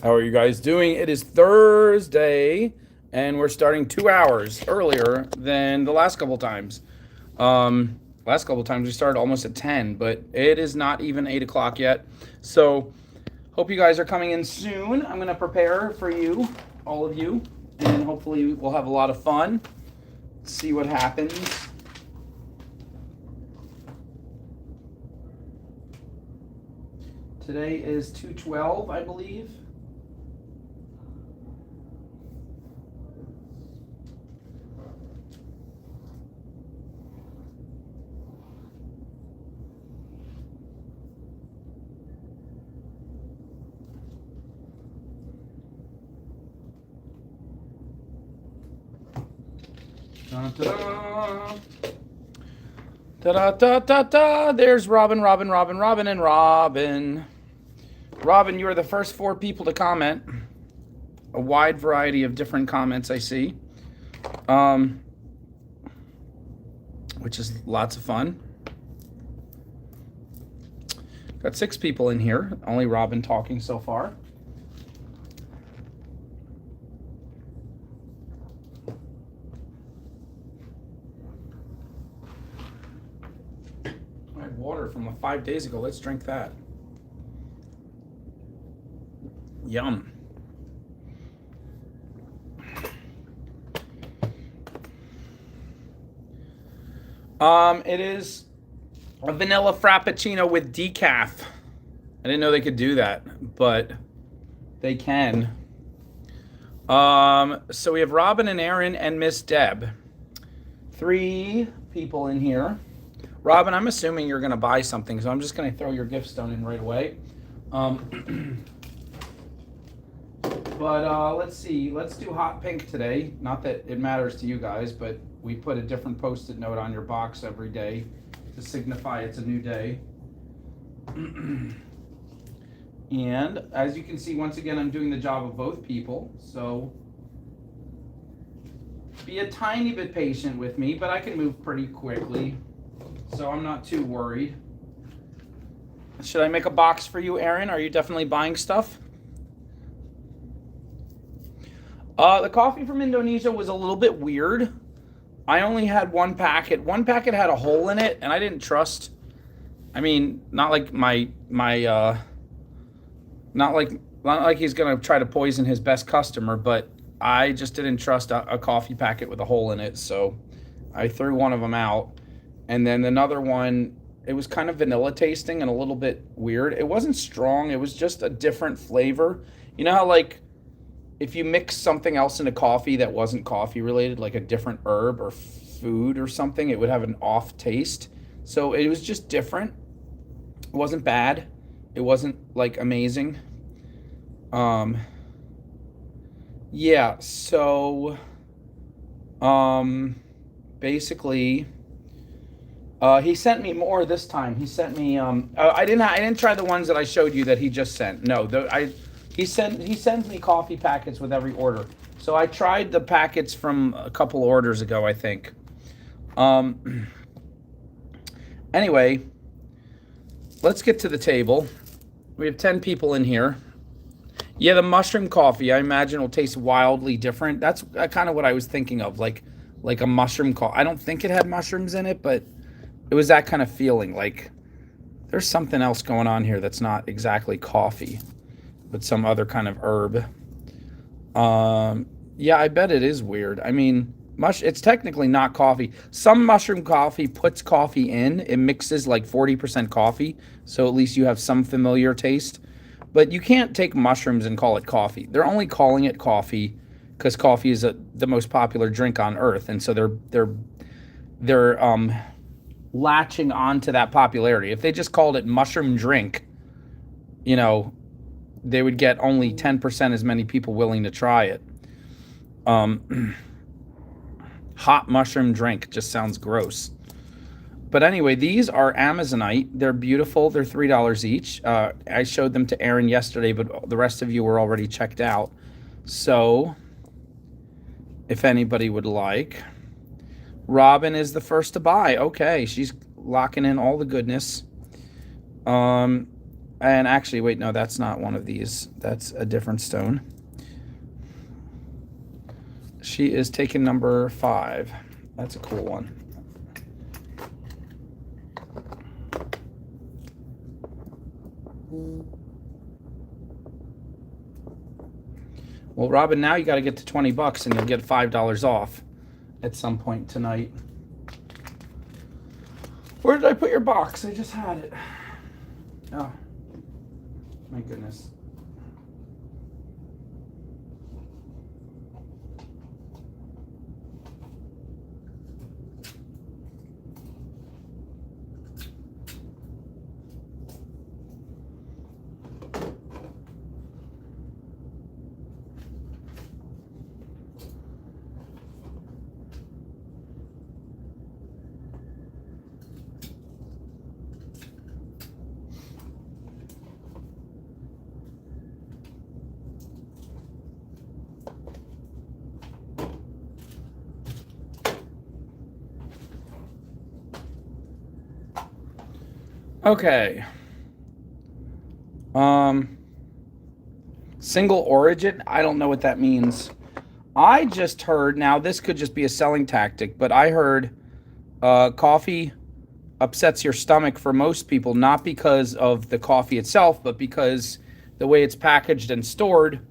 How are you guys doing? It is Thursday, and we're starting 2 hours earlier than the last couple times. Last couple times we started almost at 10, but it is not even 8 o'clock yet. So, hope you guys are coming in soon. I'm going to prepare for you, all of you, and hopefully we'll have a lot of fun. See what happens. Today is 2/12, I believe. Da-da-da. Da-da-da-da-da. There's Robin, and Robin. Robin, you are the first 4 people to comment. A wide variety of different comments I see. Which is lots of fun. Got 6 people in here. Only Robin talking so far. I had water from 5 days ago. Let's drink that. Yum. It is a vanilla frappuccino with decaf. I didn't know they could do that, but they can. So we have Robin and Aaron and Miss Deb. 3 people in here. Robin, I'm assuming you're going to buy something, so I'm just going to throw your gift stone in right away. But let's see. Let's do hot pink today. Not that it matters to you guys, but we put a different Post-it note on your box every day to signify it's a new day. And as you can see, once again, I'm doing the job of both people. So be a tiny bit patient with me, but I can move pretty quickly. So I'm not too worried. Should I make a box for you, Aaron? Are you definitely buying stuff? The coffee from Indonesia was a little bit weird. I only had 1 packet. 1 packet had a hole in it, and I didn't trust. I mean, not like not like he's gonna try to poison his best customer, but I just didn't trust a coffee packet with a hole in it, so I threw one of them out. And then another one, it was kind of vanilla tasting and a little bit weird. It wasn't strong. It was just a different flavor. You know how like if you mix something else into coffee that wasn't coffee related, like a different herb or food or something, it would have an off taste. So it was just different. It wasn't bad. It wasn't like amazing. Yeah, so basically he sent me more this time. He sent me I didn't try the ones that I showed you that he just sent. No, he sends me coffee packets with every order. So I tried the packets from a couple orders ago, I think. Anyway, let's get to the table. We have 10 people in here. Yeah, the mushroom coffee, I imagine, will taste wildly different. That's kind of what I was thinking of, like a mushroom coffee. I don't think it had mushrooms in it, but it was that kind of feeling. Like there's something else going on here that's not exactly coffee, but some other kind of herb. Yeah, I bet it is weird. I mean, it's technically not coffee. Some mushroom coffee puts coffee in. It mixes like 40% coffee, so at least you have some familiar taste. But you can't take mushrooms and call it coffee. They're only calling it coffee because coffee is the most popular drink on earth, and so they're latching onto that popularity. If they just called it mushroom drink, you know, they would get only 10% as many people willing to try it. Hot mushroom drink just sounds gross. But anyway, these are Amazonite. They're beautiful. They're $3 each. I showed them to Aaron yesterday, but the rest of you were already checked out. So, if anybody would like. Robin is the first to buy. Okay, she's locking in all the goodness. And actually, wait, no, that's not one of these. That's a different stone. She is taking number 5. That's a cool one. Well, Robin, now you got to get to $20 and you'll get $5 off at some point tonight. Where did I put your box? I just had it. Oh, my goodness. Okay. Single origin, I don't know what that means. I just heard, now this could just be a selling tactic, but I heard coffee upsets your stomach for most people, not because of the coffee itself, but because the way it's packaged and stored,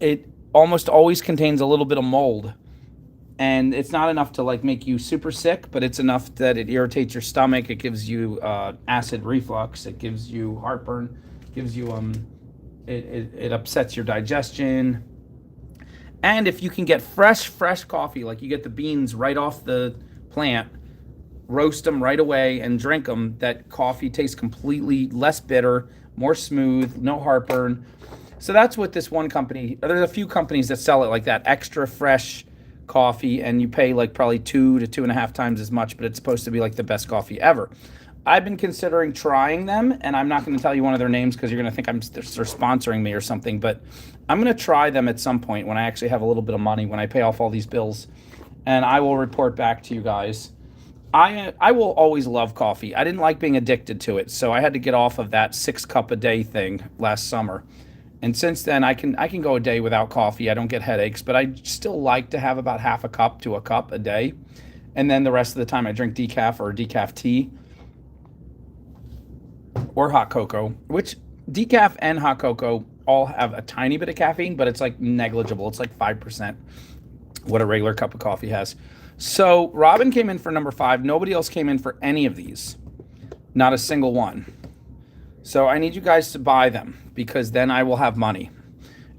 it almost always contains a little bit of mold. And it's not enough to like make you super sick, but it's enough that it irritates your stomach. It gives you acid reflux. It gives you heartburn. It gives you it upsets your digestion. And if you can get fresh coffee, like you get the beans right off the plant, roast them right away and drink them, that coffee tastes completely less bitter, more smooth, no heartburn. So that's what this one company, there's a few companies that sell it like that, extra fresh coffee, and you pay like probably 2 to 2.5 times as much, but it's supposed to be like the best coffee ever. I've been considering trying them, and I'm not going to tell you one of their names because you're going to think they're sponsoring me or something, but I'm going to try them at some point when I actually have a little bit of money, when I pay off all these bills, and I will report back to you guys. I will always love coffee. I didn't like being addicted to it, so I had to get off of that 6-cup-a-day thing last summer. And since then, I can go a day without coffee. I don't get headaches, but I still like to have about half a cup to a cup a day. And then the rest of the time, I drink decaf or decaf tea or hot cocoa, which decaf and hot cocoa all have a tiny bit of caffeine, but it's like negligible. It's like 5% what a regular cup of coffee has. So Robin came in for number 5. Nobody else came in for any of these. Not a single one. So I need you guys to buy them, because then I will have money,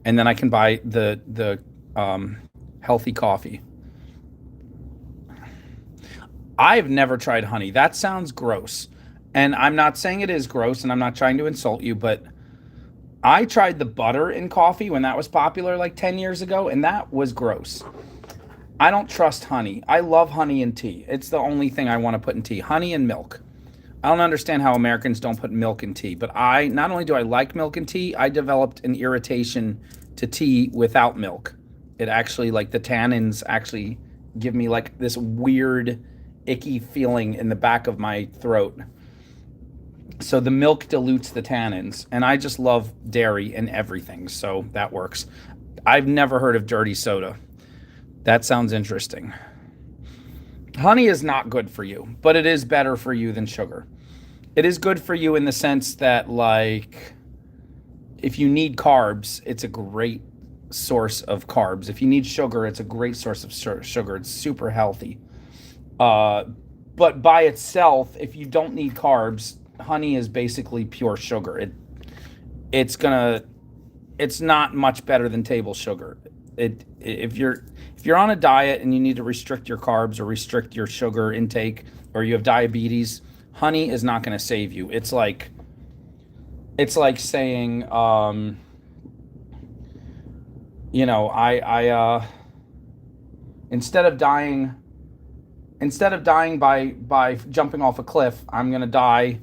and then I can buy the healthy coffee. I've never tried honey. That sounds gross, and I'm not saying it is gross, and I'm not trying to insult you, but I tried the butter in coffee when that was popular like 10 years ago, and that was gross. I don't trust honey. I love honey in tea. It's the only thing I want to put in tea. Honey and milk. I don't understand how Americans don't put milk in tea, but not only do I like milk in tea, I developed an irritation to tea without milk. It actually, like, the tannins actually give me like this weird, icky feeling in the back of my throat. So the milk dilutes the tannins, and I just love dairy and everything, so that works. I've never heard of dirty soda. That sounds interesting. Honey is not good for you, but it is better for you than sugar. It is good for you in the sense that, like, if you need carbs, it's a great source of carbs. If you need sugar, it's a great source of sugar. It's super healthy. But by itself, if you don't need carbs, honey is basically pure sugar. It's not much better than table sugar. If you're on a diet and you need to restrict your carbs or restrict your sugar intake, or you have diabetes, honey is not going to save you. It's like saying, instead of dying by jumping off a cliff, I'm going to die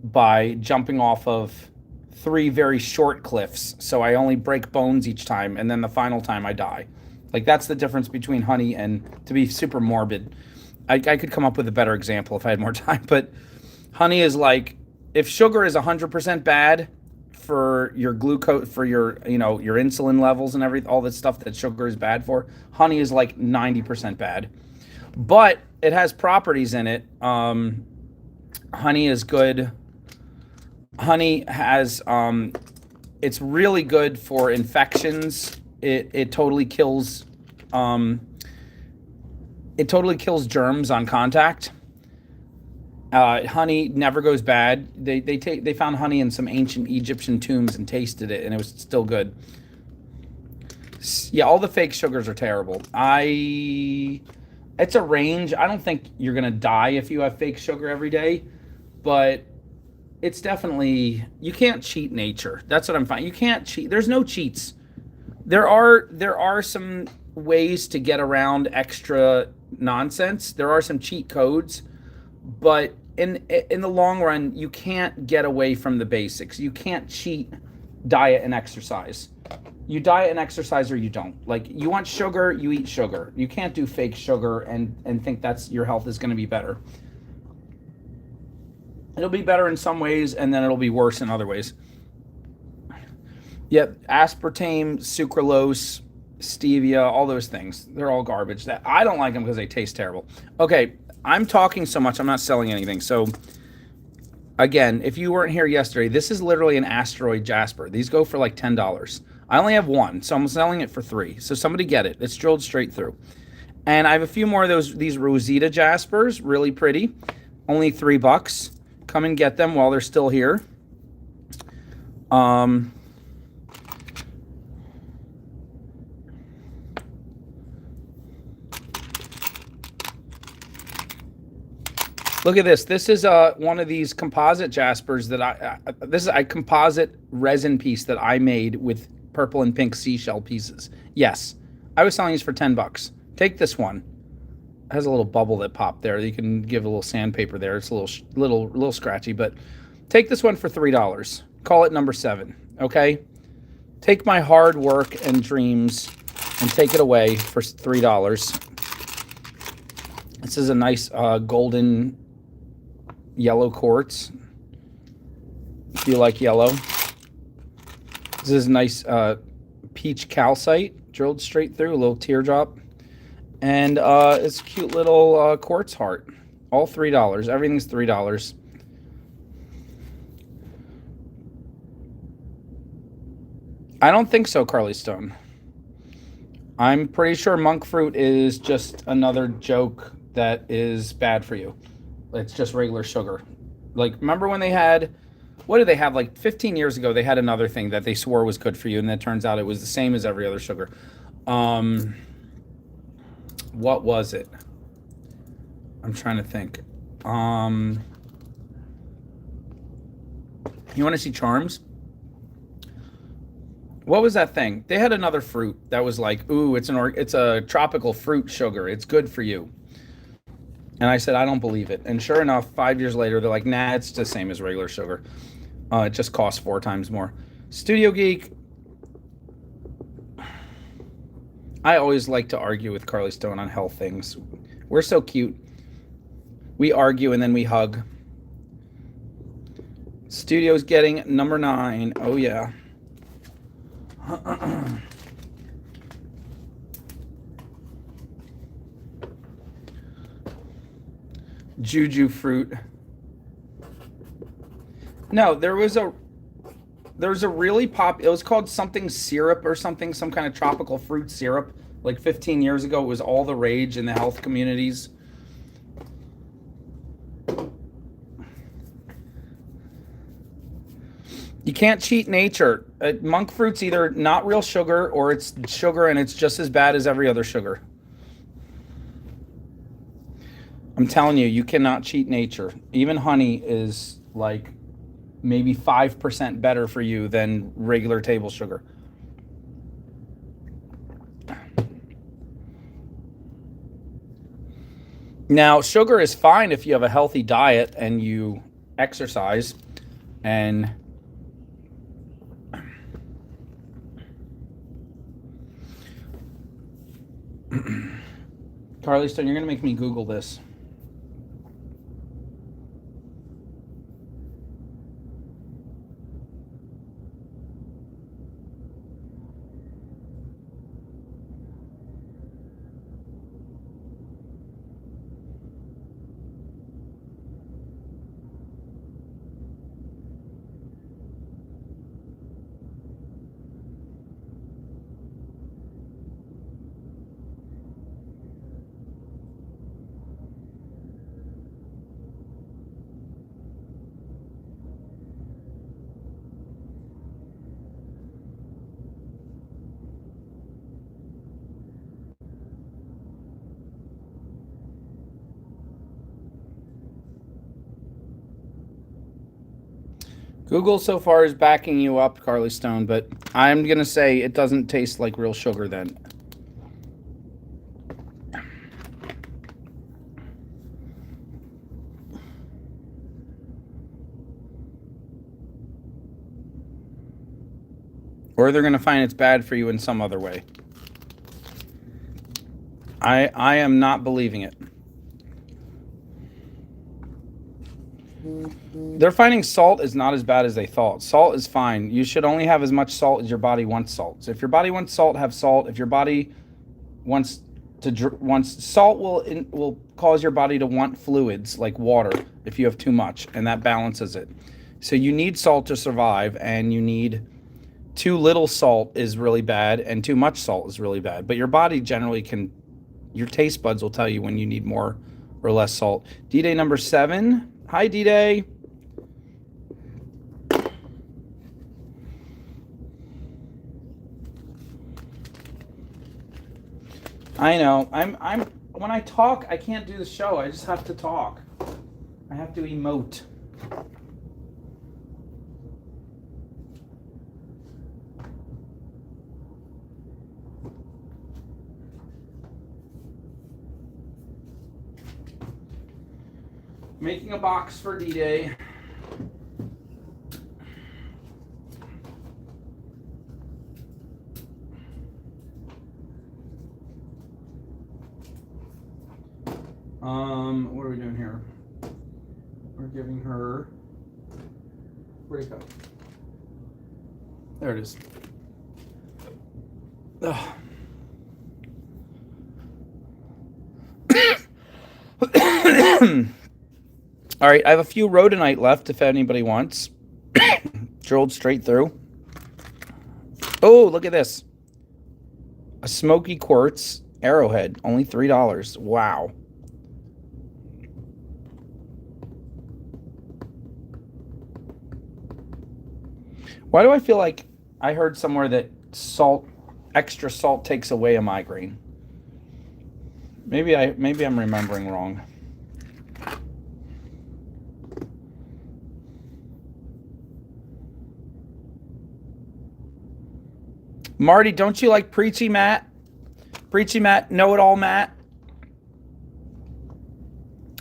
by jumping off of 3 very short cliffs. So I only break bones each time, and then the final time I die. Like, that's the difference between honey and, to be super morbid, I could come up with a better example if I had more time, but honey is like if sugar is 100% bad for your glucose, for your, your insulin levels and everything, all this stuff that sugar is bad for, honey is like 90% bad. But it has properties in it. Honey is good. Honey has, it's really good for infections. It totally kills, germs on contact. Honey never goes bad. They found honey in some ancient Egyptian tombs and tasted it, and it was still good. Yeah, all the fake sugars are terrible. It's a range. I don't think you're gonna die if you have fake sugar every day, but it's definitely, you can't cheat nature. That's what I'm finding. You can't cheat. There's no cheats. There are some ways to get around extra nonsense. There are some cheat codes, but in the long run, you can't get away from the basics. You can't cheat diet and exercise. You diet and exercise or you don't. Like, you want sugar, you eat sugar. You can't do fake sugar and think that's your health is going to be better. It'll be better in some ways, and then it'll be worse in other ways. Yep, aspartame, sucralose, stevia, all those things. They're all garbage. That I don't like them because they taste terrible. Okay, I'm talking so much, I'm not selling anything. So again, if you weren't here yesterday, this is literally an asteroid jasper. These go for like $10. I only have one, so I'm selling it for $3. So somebody get it. It's drilled straight through. And I have a few more of these Rosita jaspers, really pretty. Only $3. Come and get them while they're still here. Look at this. This is one of these composite jaspers that this is a composite resin piece that I made with purple and pink seashell pieces. Yes, I was selling these for $10. Take this one. It has a little bubble that popped there. You can give a little sandpaper there. It's a little scratchy, but take this one for $3. Call it number 7. Okay. Take my hard work and dreams and take it away for $3. This is a nice golden yellow quartz. If you like yellow. This is nice peach calcite drilled straight through, a little teardrop. And it's a cute little quartz heart. All $3. Everything's $3. I don't think so, Carly Stone. I'm pretty sure monk fruit is just another joke that is bad for you. It's just regular sugar. Like, remember when they had, what did they have? Like 15 years ago, they had another thing that they swore was good for you, and it turns out it was the same as every other sugar. What was it? I'm trying to think. You want to see charms? What was that thing? They had another fruit that was like, ooh, it's a tropical fruit sugar. It's good for you. And I said, I don't believe it. And sure enough, 5 years later, they're like, nah, it's the same as regular sugar. It just costs 4 times more. Studio Geek. I always like to argue with Carly Stone on health things. We're so cute. We argue and then we hug. Studio's getting number 9. Oh, yeah. Juju fruit. No, there was a really it was called something syrup or something, some kind of tropical fruit syrup. Like 15 years ago, it was all the rage in the health communities. You can't cheat nature. Monk fruit's either not real sugar or it's sugar and it's just as bad as every other sugar. I'm telling you, you cannot cheat nature. Even honey is like maybe 5% better for you than regular table sugar. Now, sugar is fine if you have a healthy diet and you exercise. And Carly Stone, you're going to make me Google this. Google so far is backing you up, Carly Stone, but I'm going to say it doesn't taste like real sugar then. Or they're going to find it's bad for you in some other way. I am not believing it. They're finding salt is not as bad as they thought. Salt is fine. You should only have as much salt as your body wants salt. So if your body wants salt, have salt. If your body wants salt will cause your body to want fluids like water if you have too much, and that balances it. So you need salt to survive, and you need too little salt is really bad, and too much salt is really bad. But your body generally can, your taste buds will tell you when you need more or less salt. D-Day number 7. Hi, D-Day. I know. I'm when I talk, I can't do the show. I just have to talk. I have to emote. Making a box for D-Day. What are we doing here? We're giving her. Where'd it go? There it is. Ugh. All right, I have a few rhodonite left if anybody wants. Drilled straight through. Oh, look at this. A smoky quartz arrowhead, only $3. Wow. Why do I feel like I heard somewhere that extra salt takes away a migraine? Maybe I'm remembering wrong. Marty, don't you like Preachy Matt? Preachy Matt, know-it-all Matt?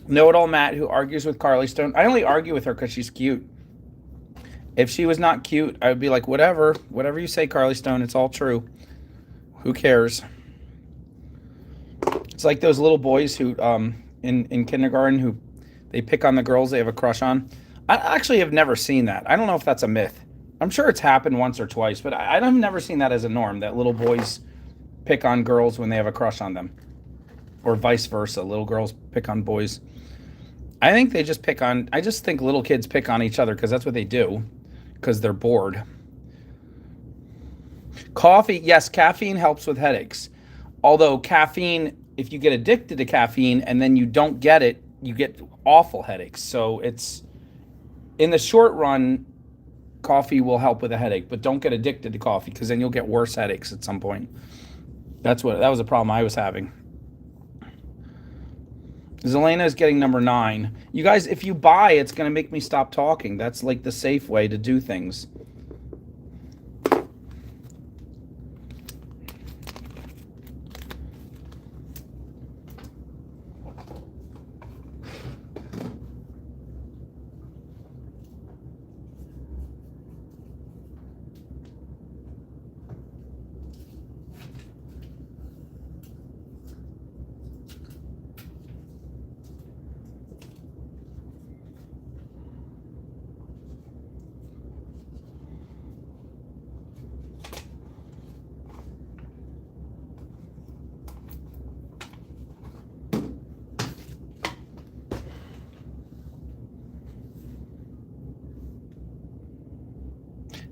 Know-it-all Matt who argues with Carly Stone. I only argue with her because she's cute. If she was not cute, I would be like, whatever you say, Carly Stone, it's all true. Who cares? It's like those little boys who, in kindergarten, who they pick on the girls they have a crush on. I actually have never seen that. I don't know if that's a myth. I'm sure it's happened once or twice, but I've never seen that as a norm, that little boys pick on girls when they have a crush on them. Or vice versa, little girls pick on boys. I just think little kids pick on each other because that's what they do, because they're bored. Coffee, yes, caffeine helps with headaches. Although caffeine, if you get addicted to caffeine and then you don't get it, you get awful headaches. So it's, in the short run, coffee will help with a headache, but don't get addicted to coffee because then you'll get worse headaches at some point. That was a problem I was having. Zelena is getting number 9. You guys, if you buy, it's going to make me stop talking. That's like the safe way to do things.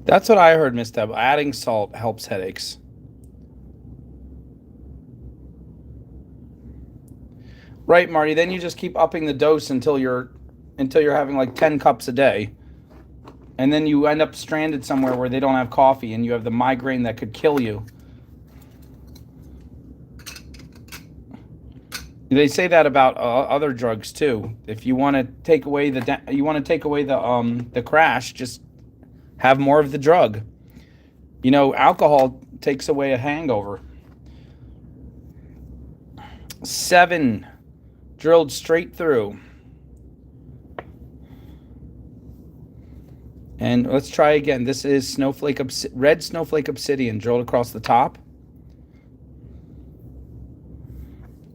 That's what I heard, Miss Deb. Adding salt helps headaches. Right, Marty. Then you just keep upping the dose until you're having like 10 cups a day. And then you end up stranded somewhere where they don't have coffee and you have the migraine that could kill you. They say that about other drugs too. If you want to take away the crash, just Have more of the drug. You know, alcohol takes away a hangover. 7, drilled straight through. And let's try again. This is red snowflake obsidian drilled across the top.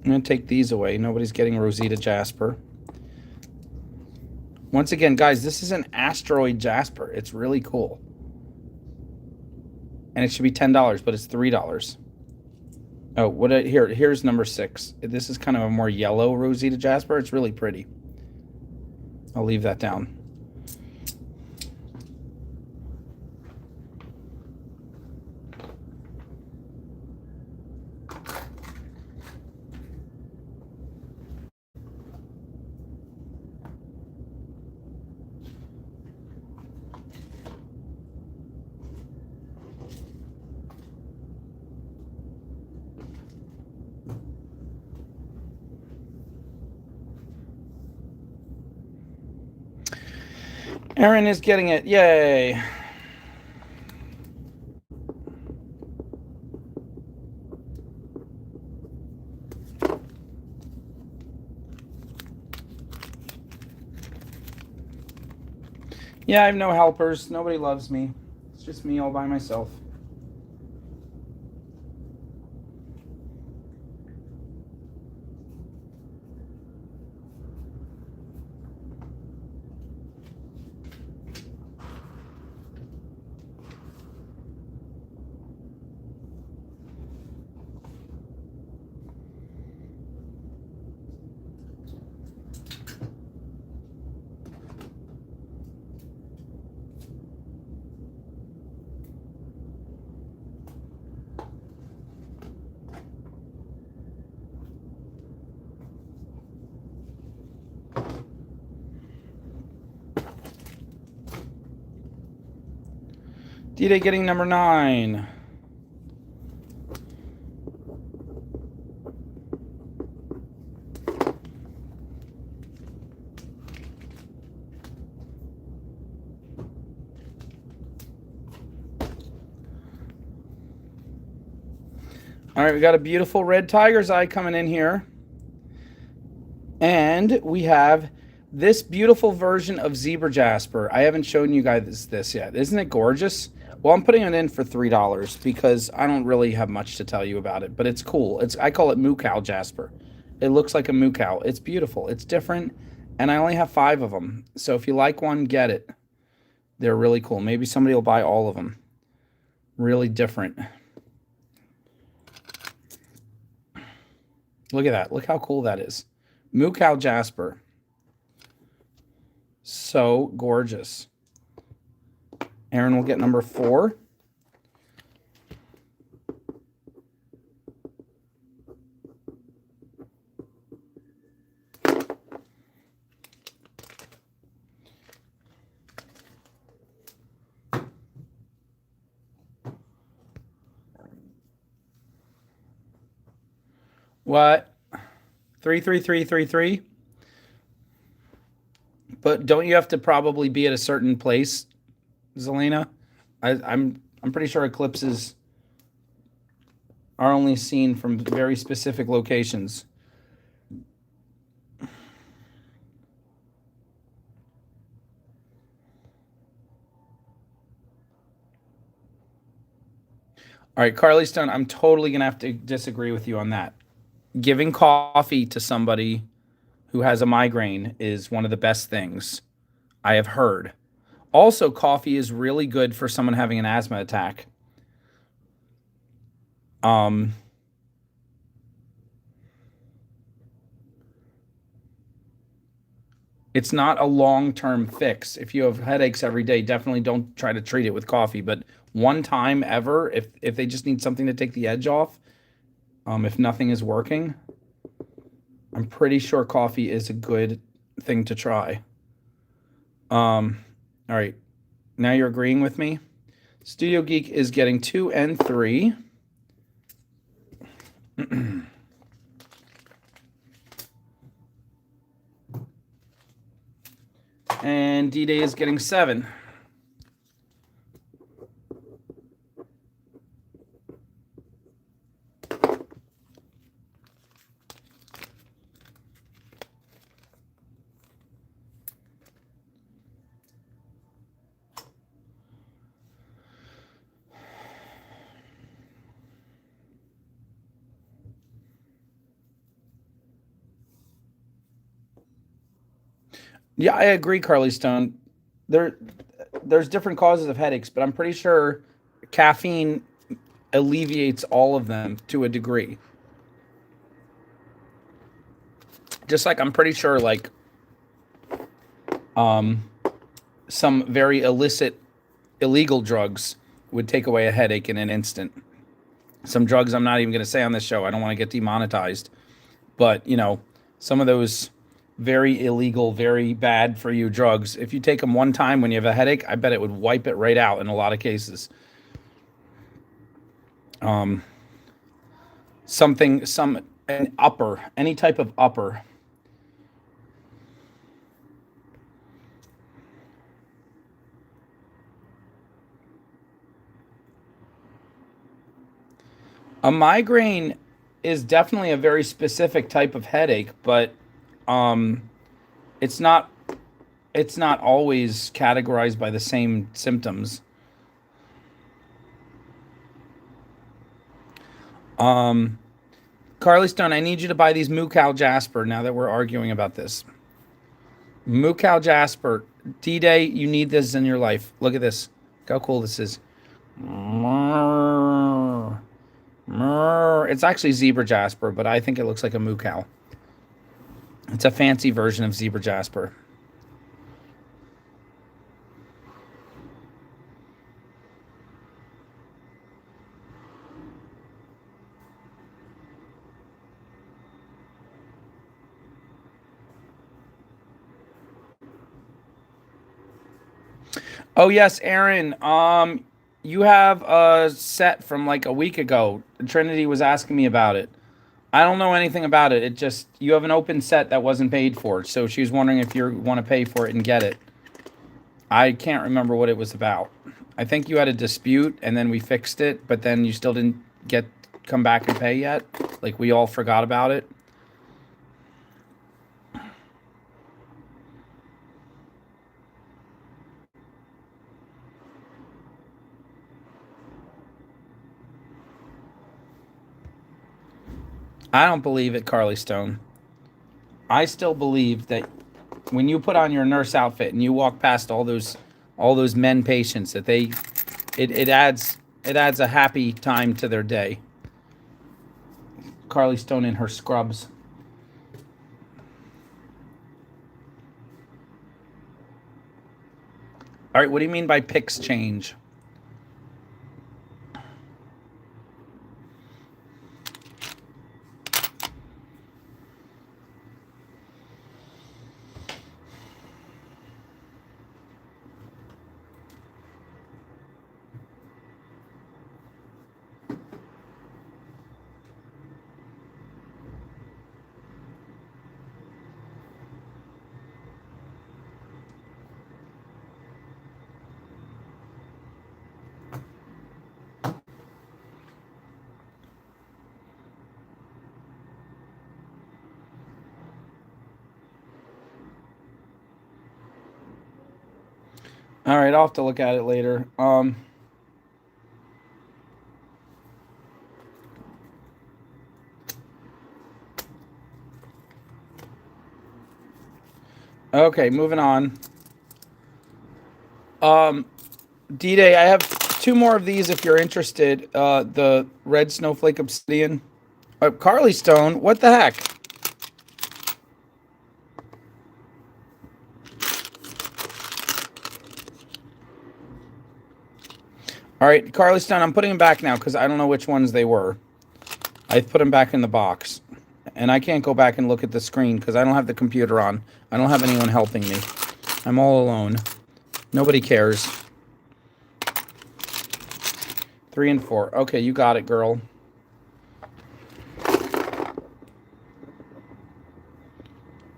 I'm going to take these away. Nobody's getting Rosita Jasper. Once again, guys, this is an asteroid jasper. It's really cool. And it should be $10, but it's $3. Oh, here's number 6. This is kind of a more yellow Rosita Jasper. It's really pretty. I'll leave that down. Aaron is getting it. Yay. Yeah, I have no helpers. Nobody loves me. It's just me all by myself. D-Day getting number 9. All right, we got a beautiful red tiger's eye coming in here. And we have this beautiful version of zebra jasper. I haven't shown you guys this yet. Isn't it gorgeous? Well, I'm putting it in for $3 because I don't really have much to tell you about it, but it's cool. I call it moo cow jasper. It looks like a moo cow. It's beautiful. It's different, and I only have 5 of them. So if you like one, get it. They're really cool. Maybe somebody will buy all of them. Really different. Look at that. Look how cool that is. Moo cow jasper. So gorgeous. Aaron will get number 4. What? 33333? But don't you have to probably be at a certain place, Zelena? I'm pretty sure eclipses are only seen from very specific locations. All right, Carly Stone, I'm totally going to have to disagree with you on that. Giving coffee to somebody who has a migraine is one of the best things I have heard. Also, coffee is really good for someone having an asthma attack. It's not a long-term fix. If you have headaches every day, definitely don't try to treat it with coffee. But one time ever, if they just need something to take the edge off, if nothing is working, I'm pretty sure coffee is a good thing to try. All right. Now you're agreeing with me. Studio Geek is getting 2 and 3. And D-Day is getting 7. Yeah, I agree, Carly Stone. There, there's different causes of headaches, but I'm pretty sure caffeine alleviates all of them to a degree. Just like I'm pretty sure, like um, some very illicit, illegal drugs would take away a headache in an instant. Some drugs I'm not even going to say on this show. I don't want to get demonetized, but some of those very illegal, very bad for you drugs, if you take them one time when you have a headache, I bet it would wipe it right out in a lot of cases. Um, an upper, any type of upper. A migraine is definitely a very specific type of headache, but um, it's not it's not always categorized by the same symptoms. Um, Carly Stone, I need you to buy these Moo Cow Jasper now that we're arguing about this. Moo Cow Jasper. D-Day, you need this in your life. Look at this. Look how cool this is. It's actually Zebra Jasper, but I think it looks like a Moo Cow. It's a fancy version of Zebra Jasper. Oh yes, Aaron. You have a set from like a week ago. Trinity was asking me about it. I don't know anything about it. It just you have an open set that wasn't paid for. So she was wondering if you want to pay for it and get it. I can't remember what it was about. I think you had a dispute and then we fixed it, but then you still didn't get come back and pay yet. Like we all forgot about it. I don't believe it, Carly Stone. I still believe that when you put on your nurse outfit and you walk past all those men patients that it adds a happy time to their day. Carly Stone in her scrubs. All right, what do you mean by picks change? All right, I'll have to look at it later. Okay, moving on. Um, D-Day, I have two more of these if you're interested. The red snowflake obsidian. Carly Stone, what the heck? All right, Carly Stone, I'm putting them back now because I don't know which ones they were. I put them back in the box. And I can't go back and look at the screen because I don't have the computer on. I don't have anyone helping me. I'm all alone. Nobody cares. 3 and 4. Okay, you got it, girl.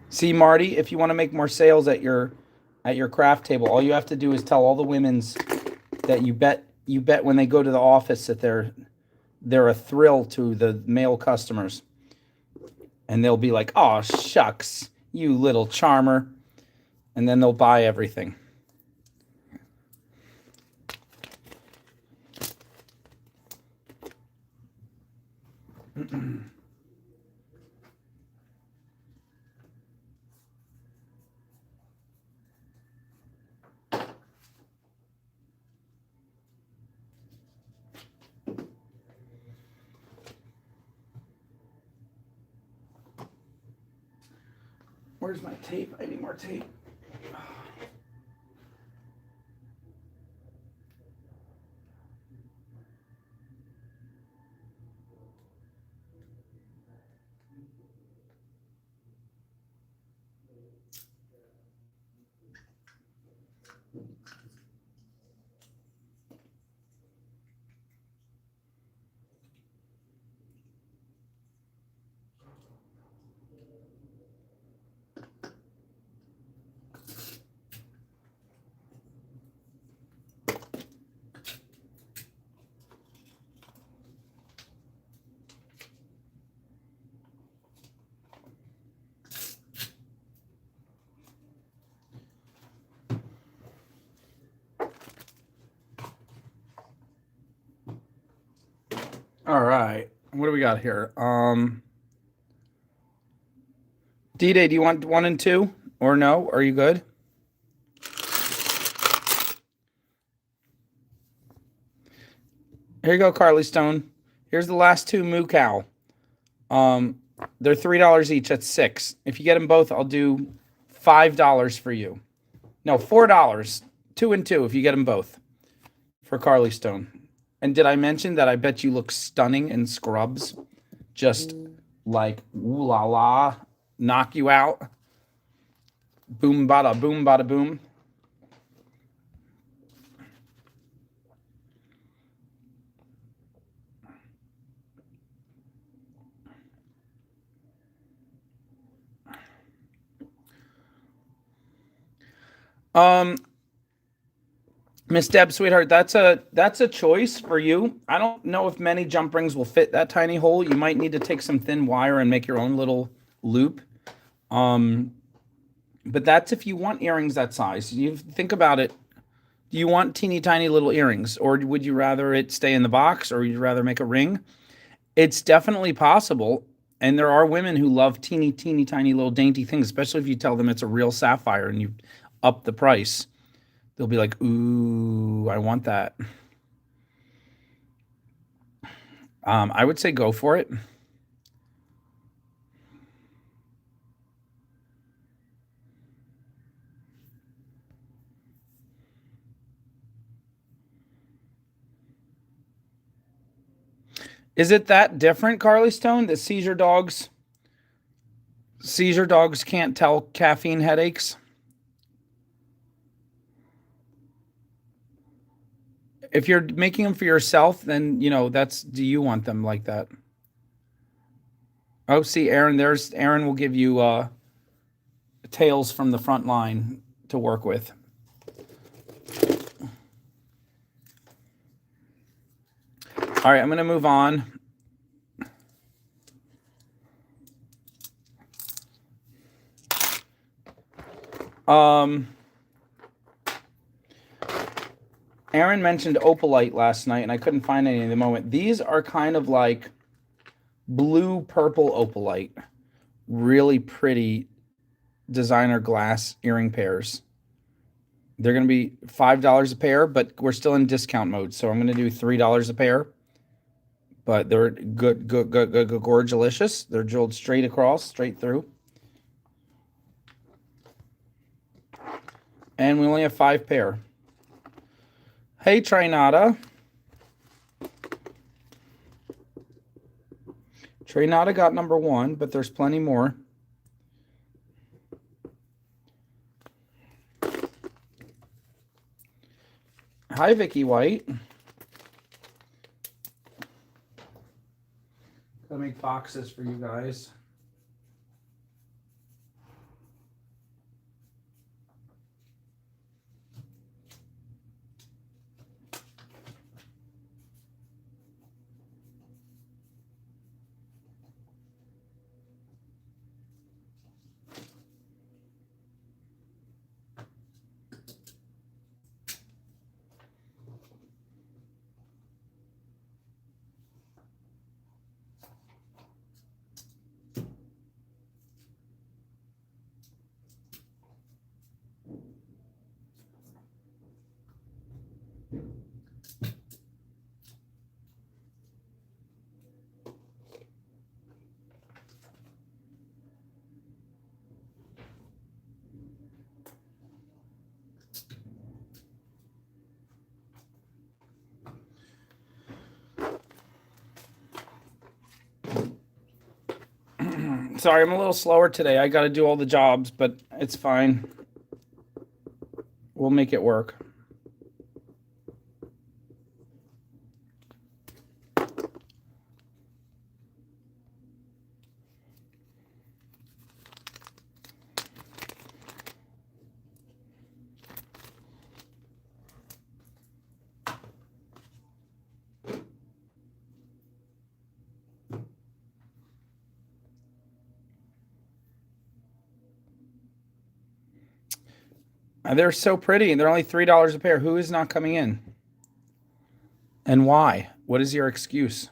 See, Marty, if you want to make more sales at your craft table, all you have to do is tell all the women's that you bet when they go to the office that they're a thrill to the male customers. And they'll be like, "Oh, shucks, you little charmer." And then they'll buy everything. Where's my tape? I need more tape. All right. What do we got here? D-Day, do you want 1 and 2 or no? Are you good? Here you go, Carly Stone. Here's the last 2 Moo Cow. They're $3 each. That's 6. If you get them both, I'll do $5 for you. No, $4. 2 and 2 if you get them both for Carly Stone. And did I mention that I bet you look stunning in scrubs? Just like ooh la la, knock you out. Boom bada boom. Miss Deb, sweetheart, that's a choice for you. I don't know if many jump rings will fit that tiny hole. You might need to take some thin wire and make your own little loop. But that's if you want earrings that size. You think about it. Do you want teeny tiny little earrings, or would you rather it stay in the box, or would you rather make a ring? It's definitely possible. And there are women who love teeny tiny little dainty things, especially if you tell them it's a real sapphire and you up the price. They'll be like, ooh, I want that. I would say go for it. Is it that different, Carly Stone, that seizure dogs can't tell caffeine headaches? If you're making them for yourself, then, do you want them like that? Oh, see, Aaron, Aaron will give you tales from the front line to work with. All right, I'm going to move on. Aaron mentioned opalite last night, and I couldn't find any at the moment. These are kind of like blue-purple opalite. Really pretty designer glass earring pairs. They're going to be $5 a pair, but we're still in discount mode, so I'm going to do $3 a pair. But they're good, gorgelicious. They're drilled straight across, straight through. And we only have 5 pair. Hey, Trinata. Trinata got number 1, but there's plenty more. Hi, Vicky White. Gotta make boxes for you guys. Sorry, I'm a little slower today. I got to do all the jobs, but it's fine. We'll make it work. They're so pretty, and they're only $3 a pair. Who is not coming in? And why? What is your excuse?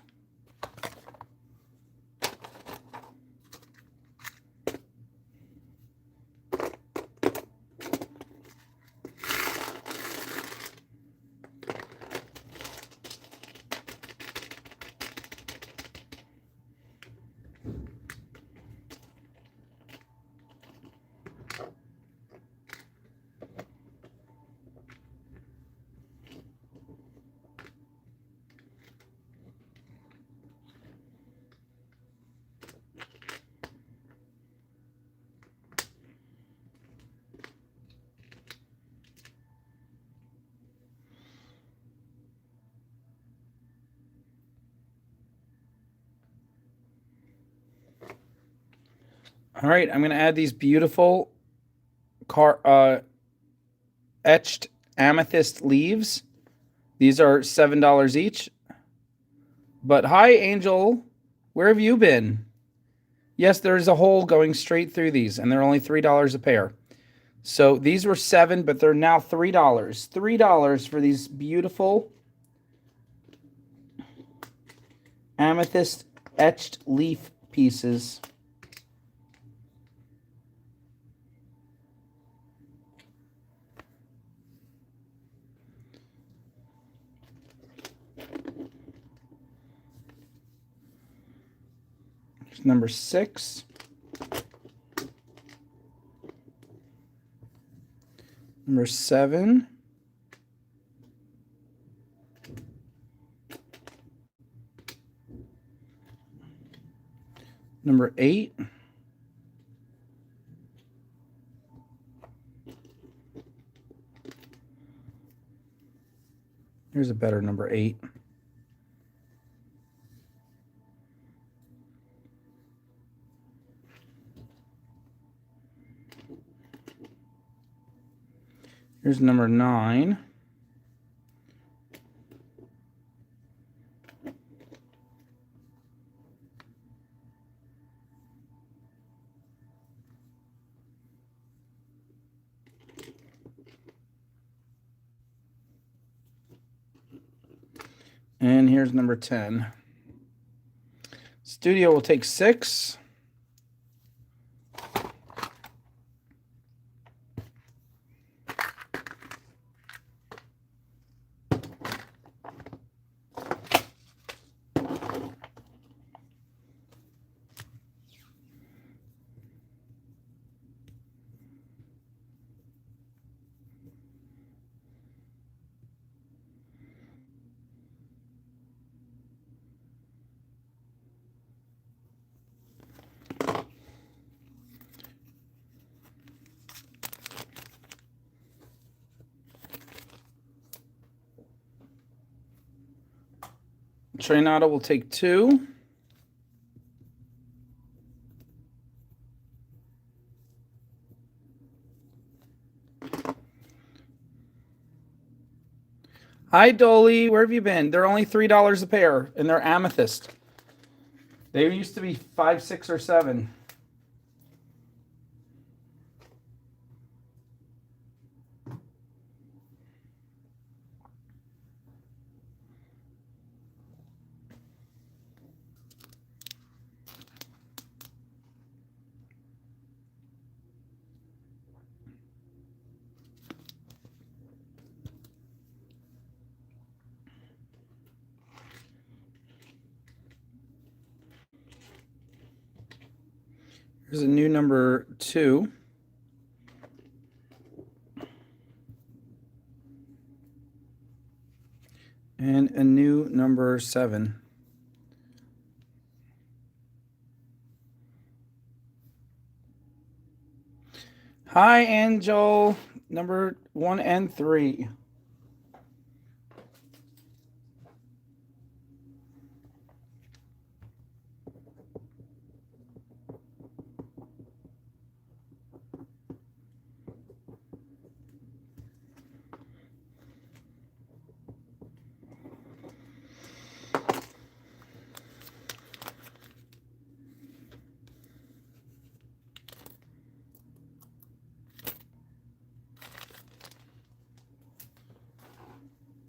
All right, I'm going to add these beautiful etched amethyst leaves. These are $7 each. But hi, Angel. Where have you been? Yes, there is a hole going straight through these, and they're only $3 a pair. So these were $7, but they're now $3. $3 for these beautiful amethyst etched leaf pieces. Here's number 6. Number 7. Number 8. Here's a better number 8. Here's number 9. And here's number 10. Studio will take 6. Trainata will take 2. Hi, Dolly. Where have you been? They're only $3 a pair, and they're amethyst. They used to be 5, 6, or 7. Here's a new number 2. And a new number 7. Hi, Angel. Number 1 and 3.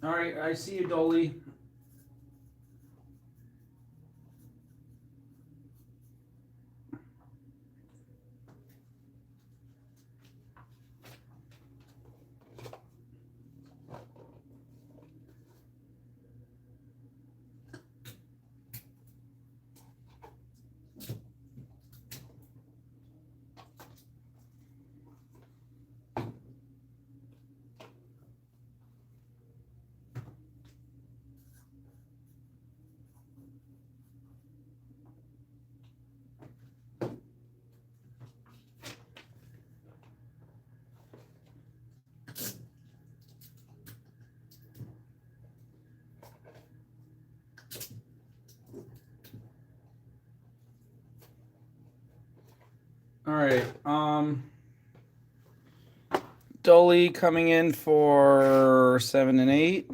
All right, I see you, Dolly. All right. Dolly coming in for 7 and 8.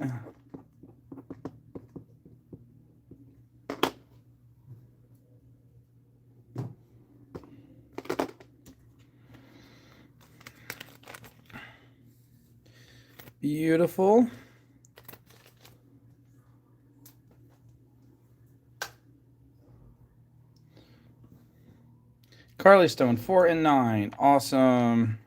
Beautiful. Carly Stone, 4 and 9. Awesome.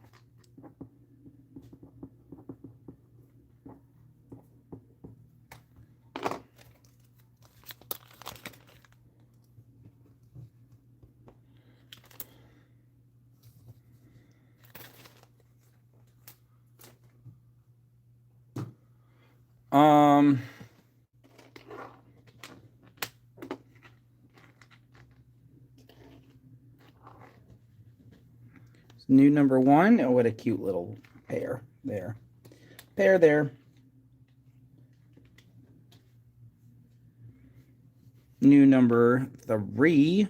New number 1. Oh, what a cute little pair there. Pair there. New number 3.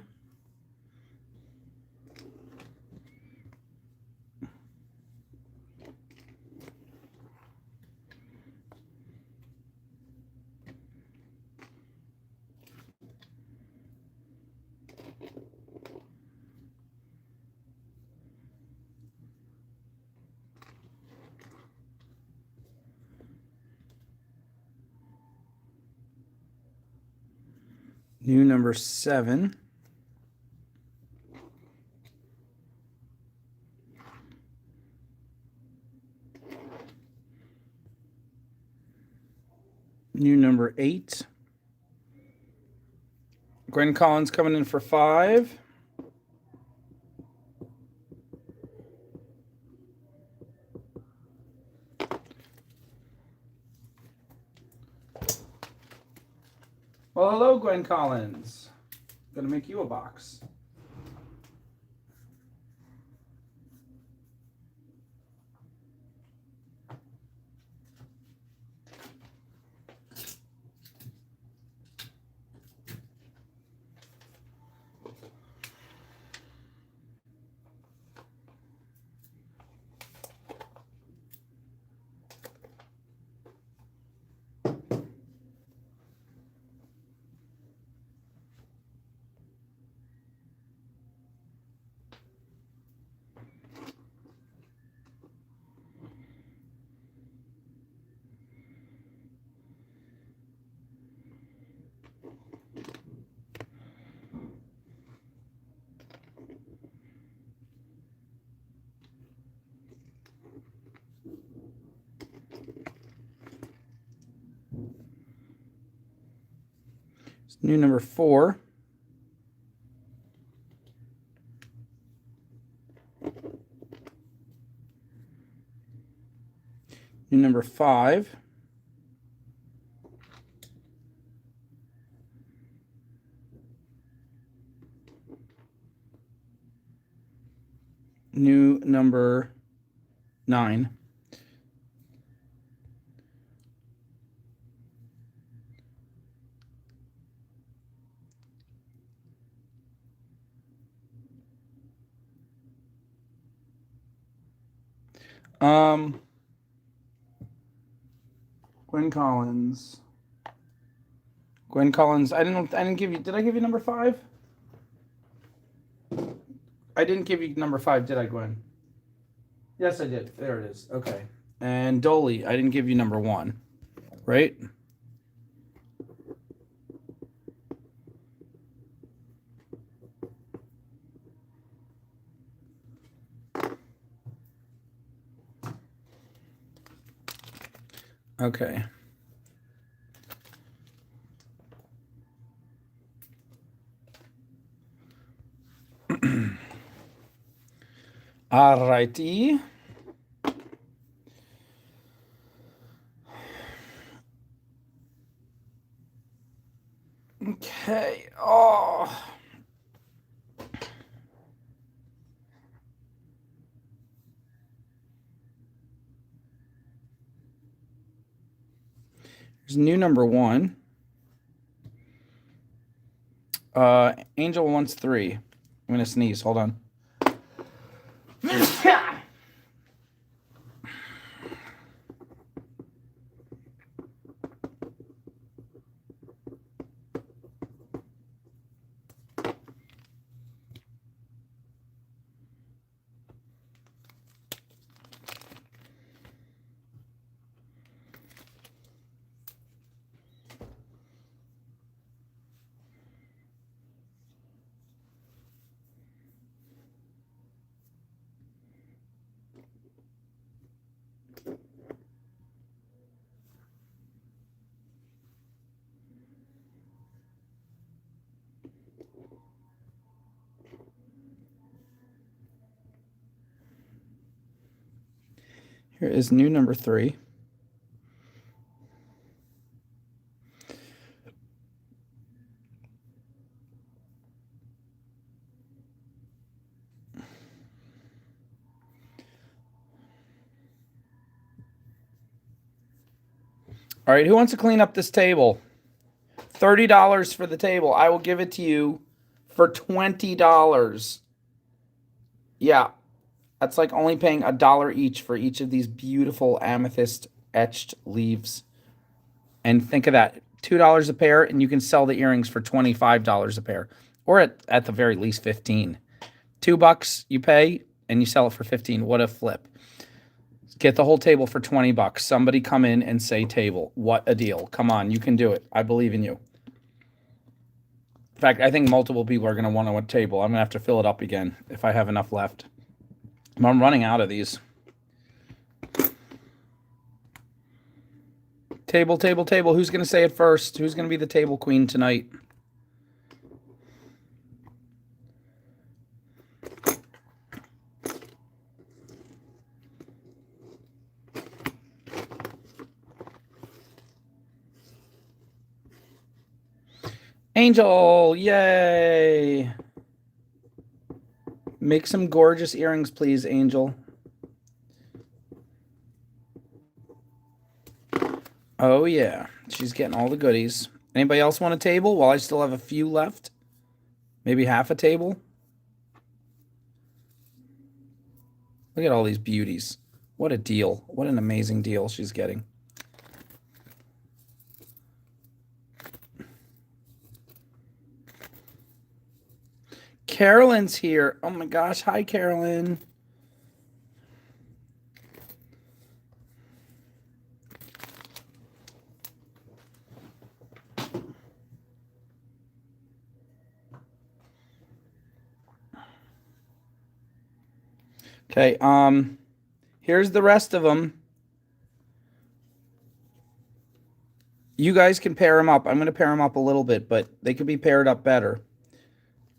New number 7. New number 8. Gwen Collins coming in for 5. Well, hello, Gwen Collins. Gonna make you a box. New number 4. New number 5. New number 9. Gwen Collins. Gwen Collins. I didn't give you. Did I give you number 5? I didn't give you number 5, did I, Gwen? Yes, I did. There it is. Okay. And Dolly, I didn't give you number 1, right? Okay. All righty. Okay. Oh. There's new number 1. Angel wants 3. I'm gonna sneeze. Hold on. Here is new number 3. All right, who wants to clean up this table? $30 for the table. I will give it to you for $20. Yeah, that's like only paying $1 each for each of these beautiful amethyst etched leaves. And think of that, $2 a pair, and you can sell the earrings for $25 a pair, or at the very least $15. $2 you pay, and you sell it for $15. What a flip! Get the whole table for $20. Somebody come in and say table. What a deal! Come on, you can do it. I believe in you. In fact, I think multiple people are going to want a table. I'm going to have to fill it up again if I have enough left. I'm running out of these. Table, table, table. Who's going to say it first? Who's going to be the table queen tonight? Angel, yay! Make some gorgeous earrings, please, Angel. Oh, yeah. She's getting all the goodies. Anybody else want a table while I still have a few left? Maybe half a table? Look at all these beauties. What a deal. What an amazing deal she's getting. Carolyn's here. Oh my gosh. Hi, Carolyn. Okay, here's the rest of them. You guys can pair them up. I'm going to pair them up a little bit, but they could be paired up better.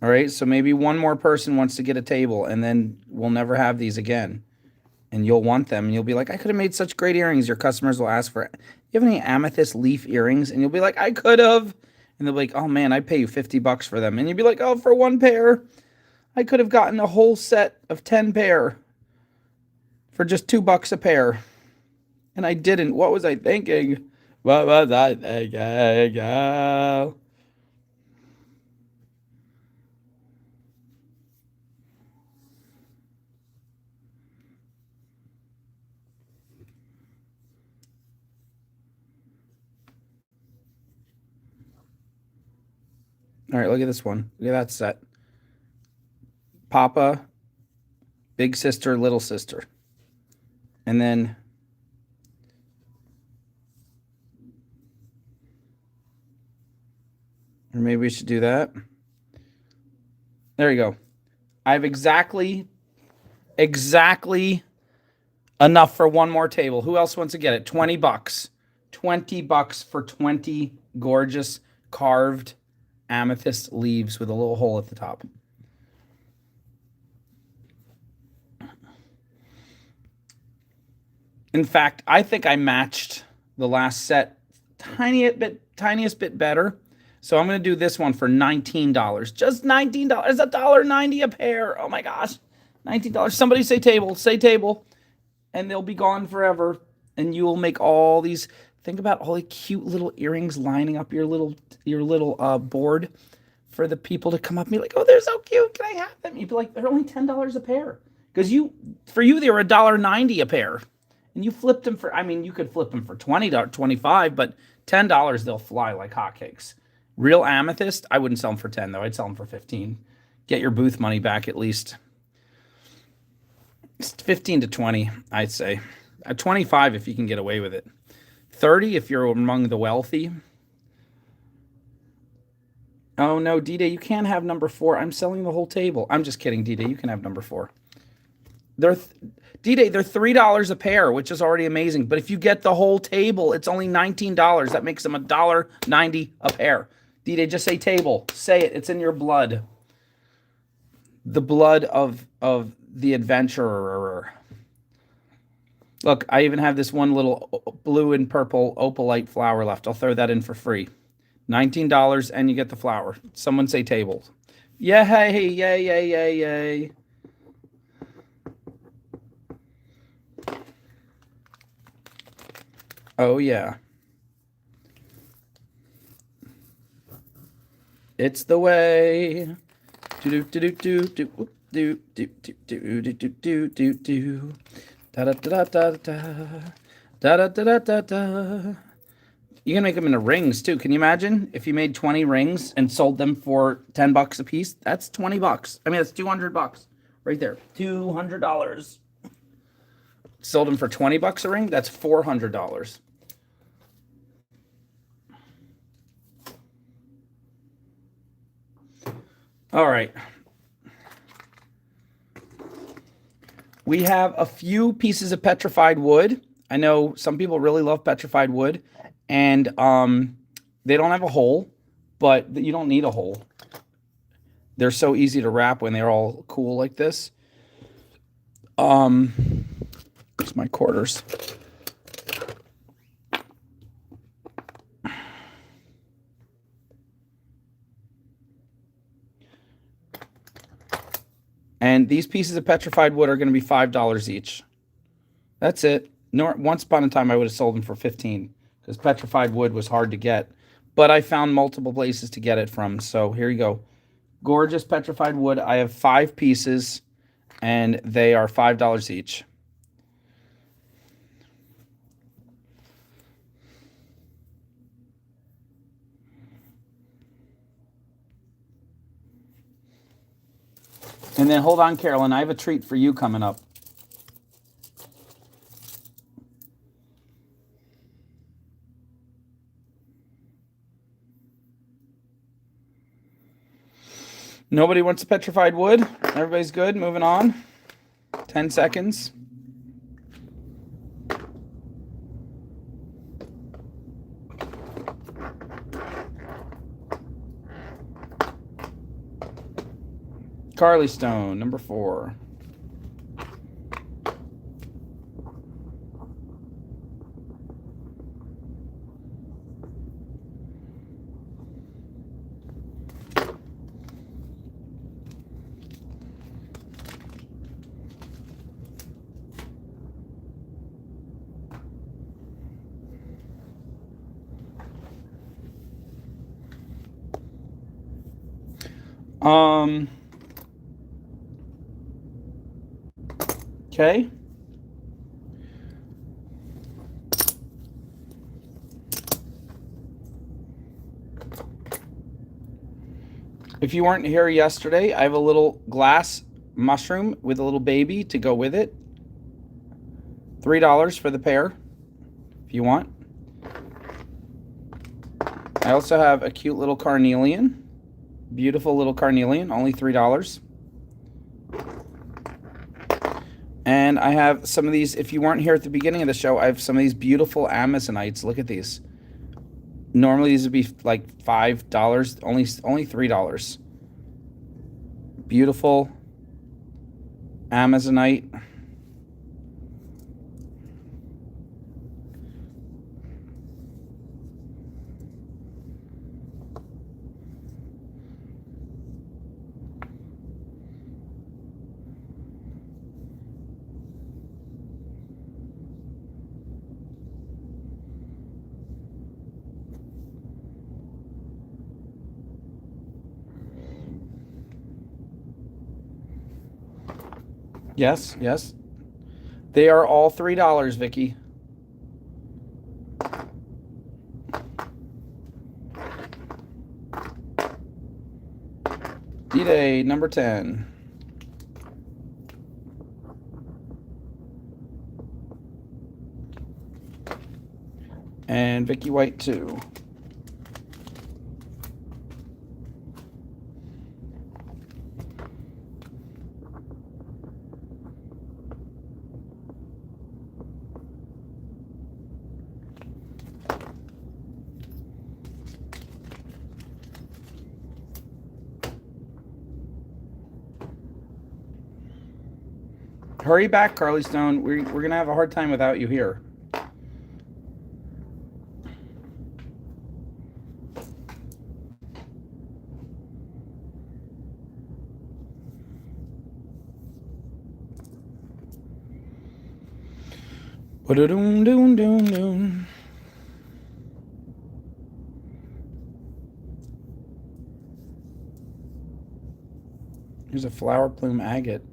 All right, so maybe one more person wants to get a table, and then we'll never have these again. And you'll want them, and you'll be like, I could have made such great earrings. Your customers will ask for it. You have any amethyst leaf earrings? And you'll be like, I could have. And they'll be like, oh, man, I'd pay you $50 for them. And you'll be like, oh, for one pair, I could have gotten a whole set of 10 pair. for just $2 a pair. And I didn't. What was I thinking? What was I thinking? All right, look at this one. Look at that set. Papa, big sister, little sister. And then or maybe we should do that. There you go. I have exactly enough for one more table. Who else wants to get it? $20. $20 for 20 gorgeous carved amethyst leaves with a little hole at the top. In fact, I think I matched the last set tiniest bit better. So I'm going to do this one for $19. Just $19. $1.90 a pair. Oh my gosh. $19. Somebody say table. Say table. And they'll be gone forever. And you will make all these. Think about all the cute little earrings lining up your little board for the people to come up and be like, oh, they're so cute. Can I have them? You'd be like, they're only $10 a pair. Because for you, they were $1.90 a pair. And you flipped them for, I mean, you could flip them for $20, $25, but $10, they'll fly like hotcakes. Real amethyst, I wouldn't sell them for 10 though. I'd sell them for 15. Get your booth money back at least. It's 15 to 20, I'd say. 25 if you can get away with it. 30 if you're among the wealthy. Oh no, D-Day, you can't have number 4. I'm selling the whole table. I'm just kidding, D-Day. You can have number 4. D-Day, they're $3 a pair, which is already amazing. But if you get the whole table, it's only $19. That makes them $1.90 a pair. D-Day, just say table. Say it. It's in your blood. The blood of the adventurer. Look, I even have this one little blue and purple opalite flower left. I'll throw that in for free. $19 and you get the flower. Someone say table. Yay, yay, yay, yay, yay. Oh, yeah. It's the way. Do do do do do do do do do do do do. Da da da da da da da da da. You can make them into rings too. Can you imagine if you made 20 rings and sold them for $10 a piece? That's $20. I mean, that's $200 right there. $200. Sold them for $20 a ring. That's $400. All right. We have a few pieces of petrified wood. I know some people really love petrified wood, and they don't have a hole, but you don't need a hole. They're so easy to wrap when they're all cool like this. Here's my quarters. And these pieces of petrified wood are going to be $5 each. That's it. Once upon a time, I would have sold them for 15 because petrified wood was hard to get. But I found multiple places to get it from. So here you go. Gorgeous petrified wood. I have 5 pieces, and they are $5 each. And then hold on, Carolyn. I have a treat for you coming up. Nobody wants petrified wood? Everybody's good? Moving on. 10 seconds. Carly Stone, number 4. Okay. If you weren't here yesterday, I have a little glass mushroom with a little baby to go with it. $3 for the pair, if you want. I also have a cute little carnelian. Beautiful little carnelian, only $3. And I have some of these, if you weren't here at the beginning of the show, I have some of these beautiful Amazonites. Look at these. Normally these would be like $5, only $3. Beautiful Amazonite. Yes, yes. They are all $3, Vicky. D-Day number 10. And Vicky White 2. Hurry back, Carly Stone. We're going to have a hard time without you here. Ba-da-doom-doom-doom-doom. Here's a flower plume agate.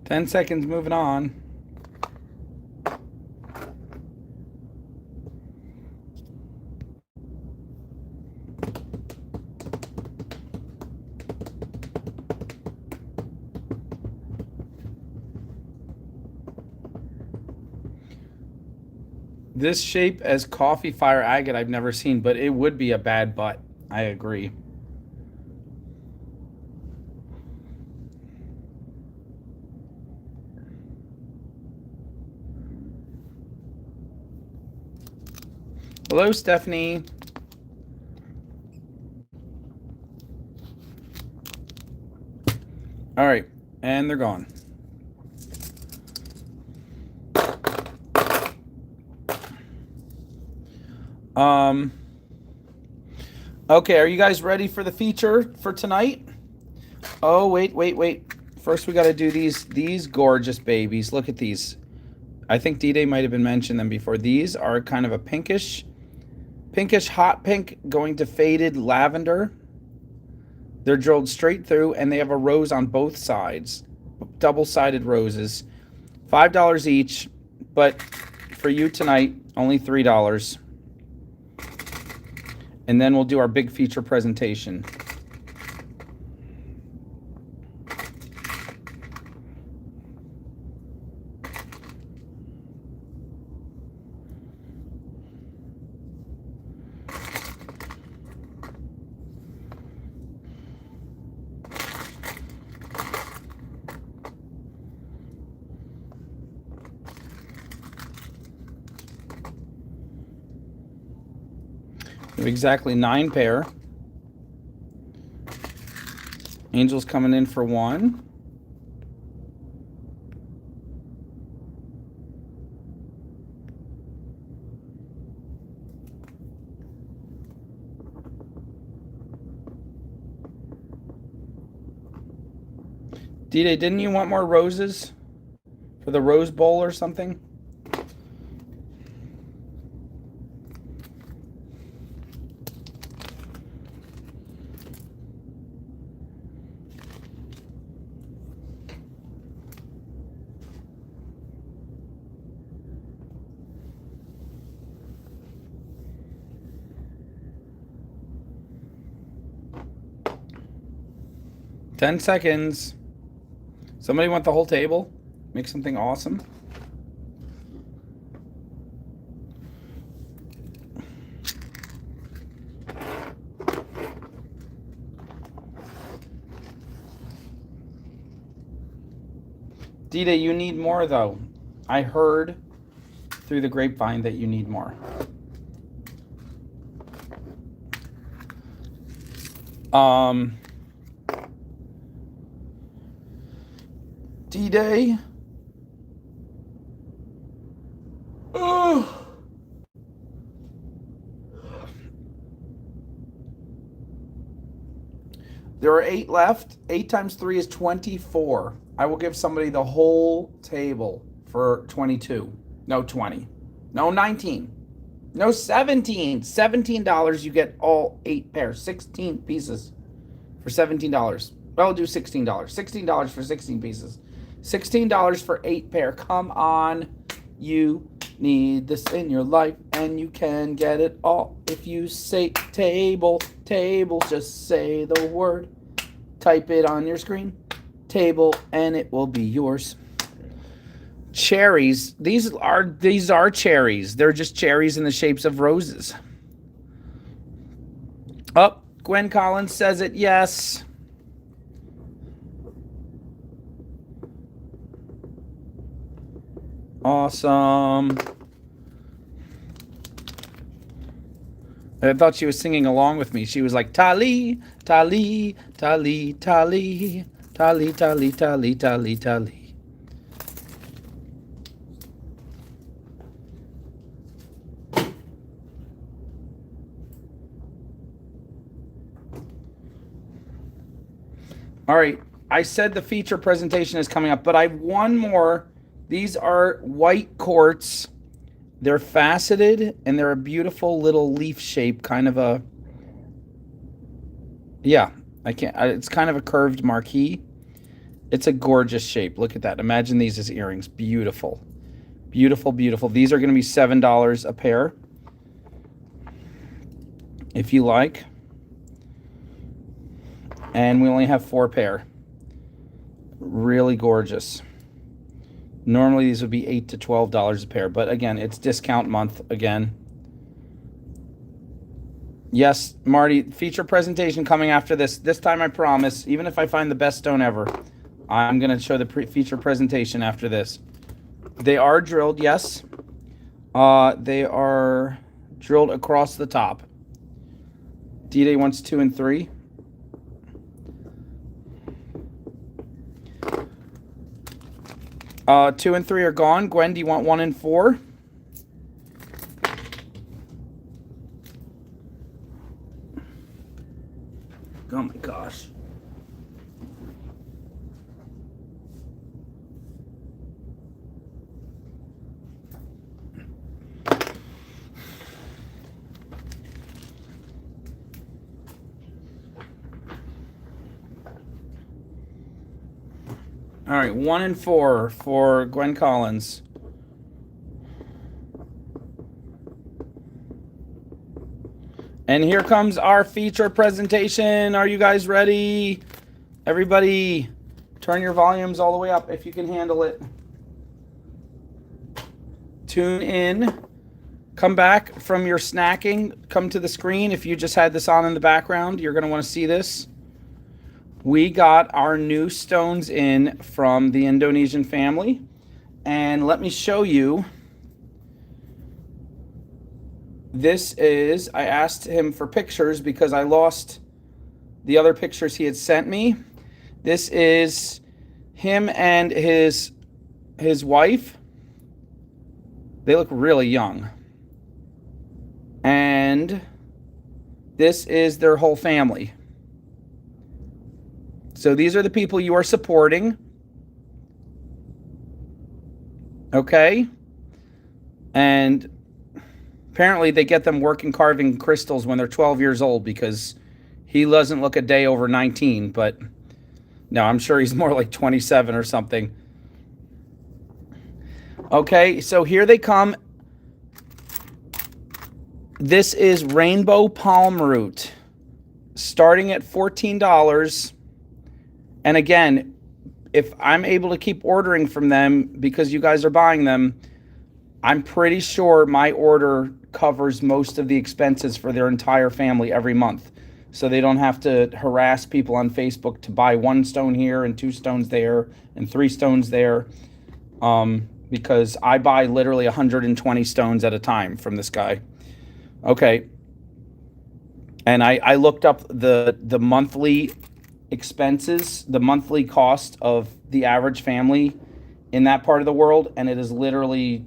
Ten seconds, moving on. This shape as coffee fire agate I've never seen, but it would be a bad butt. I agree. Hello, Stephanie. All right, and they're gone. Okay, are you guys ready for the feature for tonight? Oh, wait. First, we got to do these gorgeous babies. Look at these. I think D-Day might have been mentioned them before. These are kind of a pinkish hot pink going to faded lavender. They're drilled straight through, and they have a rose on both sides. Double-sided roses. $5 each, but for you tonight, only $3. And then we'll do our big feature presentation. We have exactly 9 pair. Angel's coming in for 1. D-Day, didn't you want more roses for the Rose Bowl or something? 10 seconds. Somebody want the whole table? Make something awesome. Dita, you need more though. I heard through the grapevine that you need more. D-Day. Oh. There are 8 left. 8 times 3 is 24. I will give somebody the whole table for 22. No, 20. No, 19. No, 17. $17 you get all 8 pairs. 16 pieces for $17. Well, I'll do $16. $16 for 16 pieces. $16 for 8 pair. Come on. You need this in your life, and you can get it all. If you say table, table, just say the word. Type it on your screen. Table, and it will be yours. Cherries. These are cherries. They're just cherries in the shapes of roses. Oh, Gwen Collins says it. Yes. Awesome. I thought she was singing along with me. She was like, Tali, Tali, Tali, Tali, Tali, Tali, Tali, Tali, Tali. All right. I said the feature presentation is coming up, but I have one more. These are white quartz. They're faceted, and they're a beautiful little leaf shape, kind of a, yeah, it's kind of a curved marquee. It's a gorgeous shape. Look at that. Imagine these as earrings. Beautiful. Beautiful, beautiful. These are going to be $7 a pair, if you like. And we only have 4 pair. Really gorgeous. Normally these would be $8 to $12 a pair, but again, it's discount month again. Yes, Marty, feature presentation coming after this. This time I promise, even if I find the best stone ever, I'm going to show the feature presentation after this. They are drilled, yes. They are drilled across the top. D-Day wants 2 and 3. Two and 3 are gone. Gwen, do you want 1 and 4? Oh my gosh. All right, 1 and 4 for Gwen Collins. And here comes our feature presentation. Are you guys ready? Everybody, turn your volumes all the way up if you can handle it. Tune in. Come back from your snacking. Come to the screen. If you just had this on in the background, you're going to want to see this. We got our new stones in from the Indonesian family. And let me show you. This is, I asked him for pictures because I lost the other pictures he had sent me. This is him and his wife. They look really young. And this is their whole family. So these are the people you are supporting. Okay? And apparently they get them working carving crystals when they're 12 years old because he doesn't look a day over 19, but no, I'm sure he's more like 27 or something. Okay, so here they come. This is rainbow palm root, starting at $14. And again, if I'm able to keep ordering from them because you guys are buying them, I'm pretty sure my order covers most of the expenses for their entire family every month. So they don't have to harass people on Facebook to buy 1 stone here and 2 stones there and 3 stones there. Because I buy literally 120 stones at a time from this guy. Okay. And I looked up the monthly expenses, the monthly cost of the average family in that part of the world, and it is literally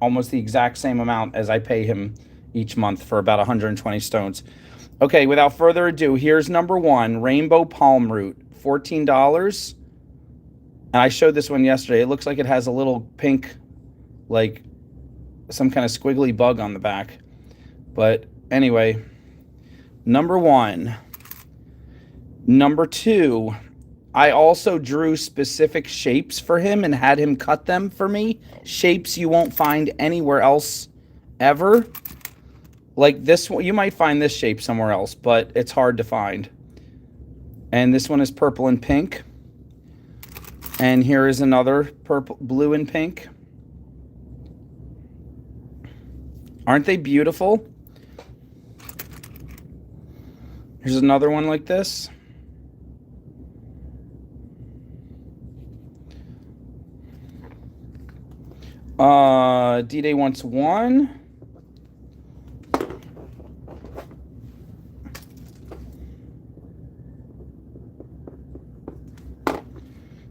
almost the exact same amount as I pay him each month for about 120 stones. Okay, without further ado, here's number 1, rainbow palm root, $14. And I showed this one yesterday. It looks like it has a little pink, like some kind of squiggly bug on the back. But anyway, number 1. Number 2, I also drew specific shapes for him and had him cut them for me. Shapes you won't find anywhere else ever. Like this one, you might find this shape somewhere else, but it's hard to find. And this one is purple and pink. And here is another purple, blue and pink. Aren't they beautiful? Here's another one like this. D-Day wants 1.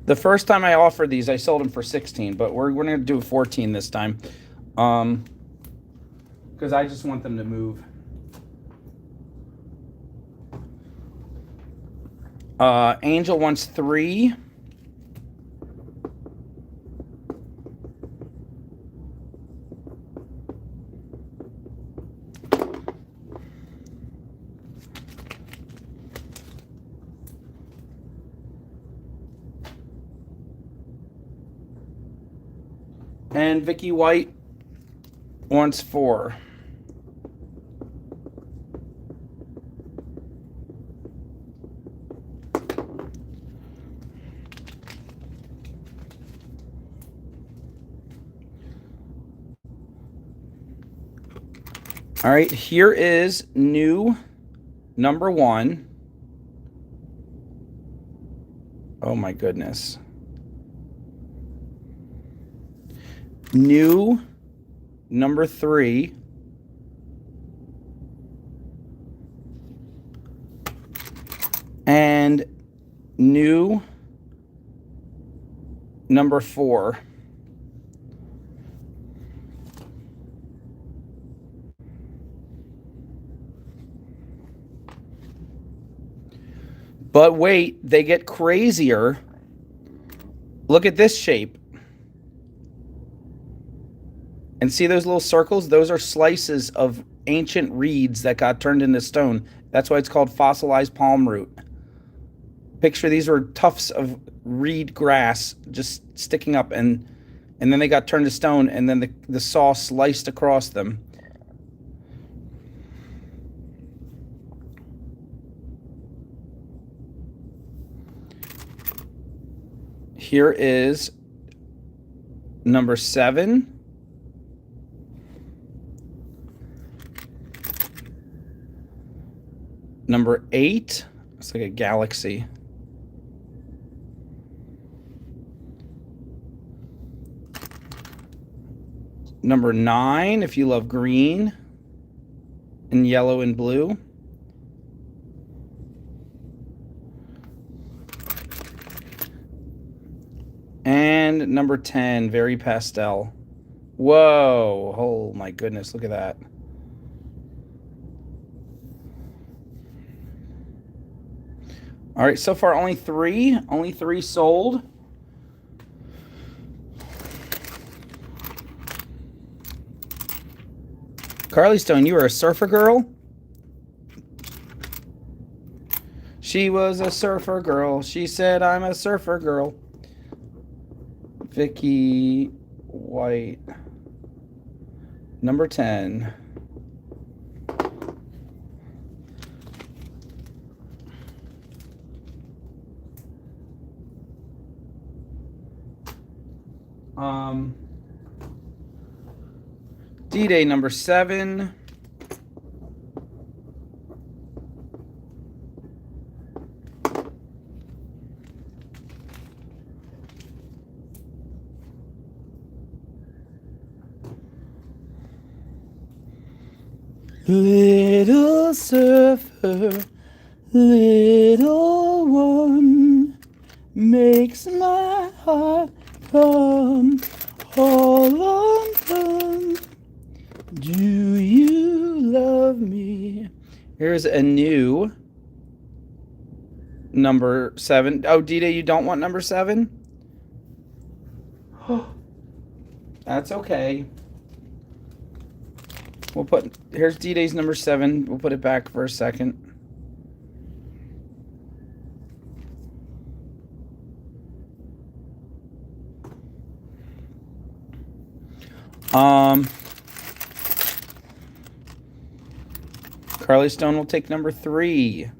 The first time I offered these, I sold them for 16, but we're going to do 14 this time. Because I just want them to move. Angel wants 3. And Vicky White wants 4. All right, here is new number 1. Oh my goodness. New number 3. And new number 4. But wait, they get crazier. Look at this shape. And see those little circles? Those are slices of ancient reeds that got turned into stone. That's why it's called fossilized palm root. Picture these were tufts of reed grass just sticking up, and then they got turned to stone, and then the saw sliced across them. Here is number 7. Number 8. It's like a galaxy. Number 9, if you love green and yellow and blue. And number 10, very pastel. Whoa. Oh my goodness, look at that. All right, so far only 3. Only 3 sold. Carly Stone, you were a surfer girl? She was a surfer girl. She said, I'm a surfer girl. Vicky White. Number 10. D-Day number 7. Little surfer, little one, makes my heart come all undone. Do you love me? Here's a new number 7. Oh, D-Day, you don't want number 7? That's okay. We'll put, here's D-Day's number 7. We'll put it back for a second. Carly Stone will take number 3.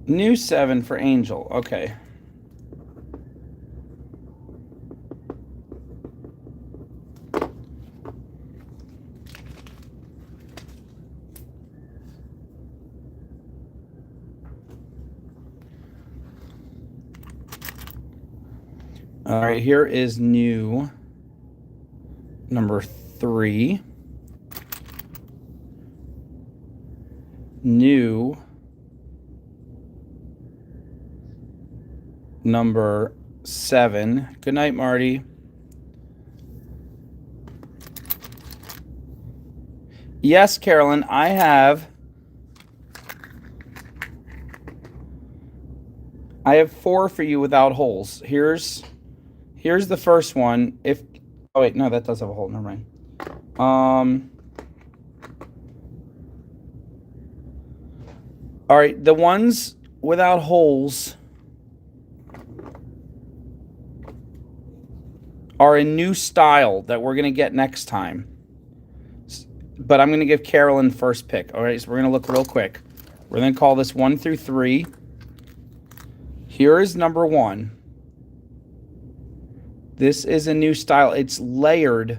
New 7 for Angel. Okay. All right, here is new number 3. New number 7. Good night, Marty. Yes, Carolyn, I have 4 for you without holes. Here's the first one. Oh wait, no, that does have a hole. Never mind. All right, the ones without holes are a new style that we're going to get next time. But I'm going to give Carolyn first pick. All right, so we're going to look real quick. We're going to call this 1 through 3. Here is number 1. This is a new style. It's layered.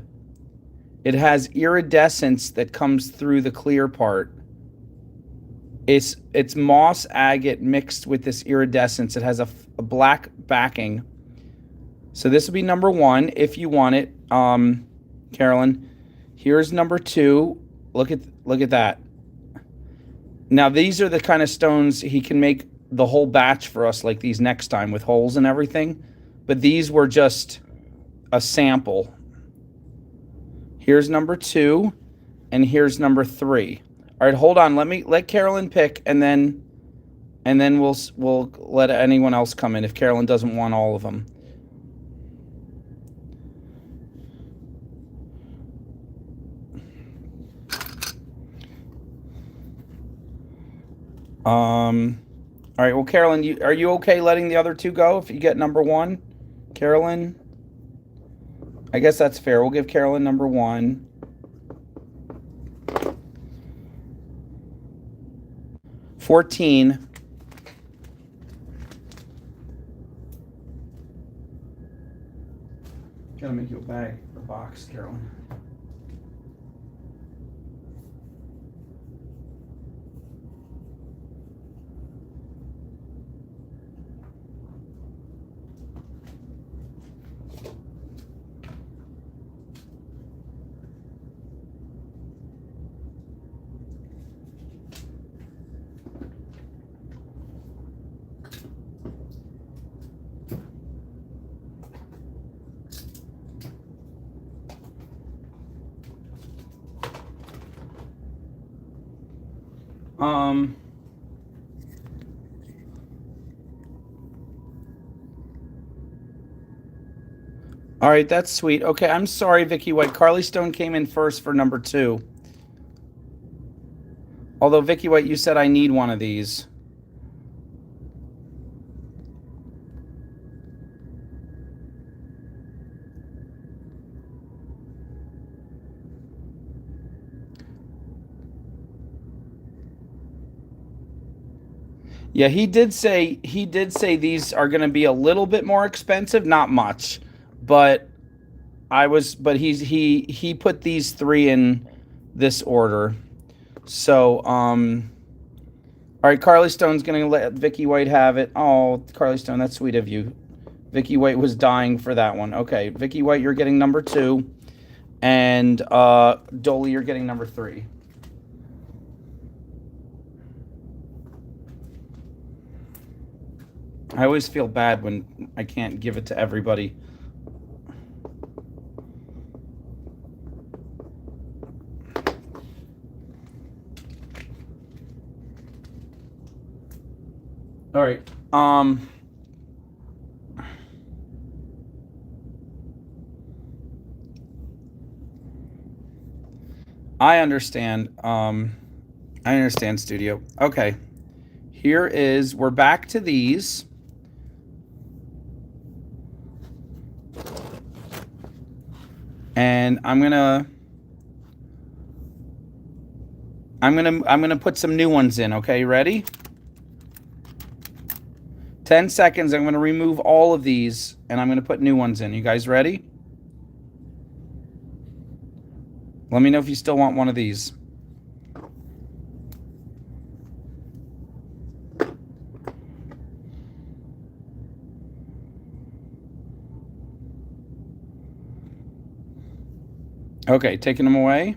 It has iridescence that comes through the clear part. It's moss agate mixed with this iridescence. It has a black backing. So this will be number 1 if you want it, Carolyn. Here's number 2. Look at that. Now these are the kind of stones he can make the whole batch for us like these next time with holes and everything. But these were just a sample. Here's number 2 and here's number 3. All right, hold on. Let Carolyn pick and then we'll let anyone else come in if Carolyn doesn't want all of them. All right, well, Carolyn, are you okay letting the other 2 go if you get number 1? Carolyn? I guess that's fair. We'll give Carolyn number 1. $14. Gotta make you a bag or box, Carolyn. All right, that's sweet. Okay, I'm sorry, Vicky White. Carly Stone came in first for number 2. Although, Vicky White, you said I need one of these. Yeah, he did say these are going to be a little bit more expensive, not much, but he put these three in this order. So, all right, Carly Stone's going to let Vicky White have it. Oh, Carly Stone, that's sweet of you. Vicky White was dying for that one. Okay, Vicky White, you're getting number 2. And Dolly, you're getting number 3. I always feel bad when I can't give it to everybody. All right. I understand. I understand, studio. Okay. We're back to these. And I'm gonna put some new ones in, okay? Ready? 10 seconds, I'm gonna remove all of these and I'm gonna put new ones in. You guys ready? Let me know if you still want one of these. Okay, taking them away.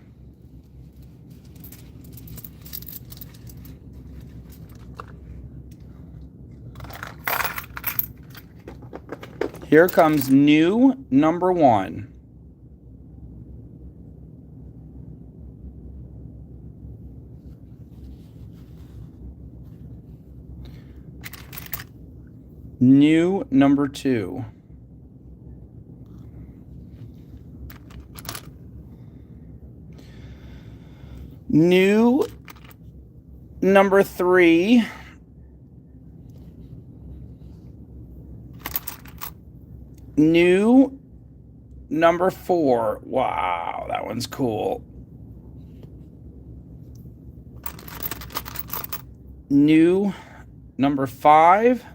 Here comes new number 1. New number 2. New number 3. New number 4. Wow, that one's cool. New number 5.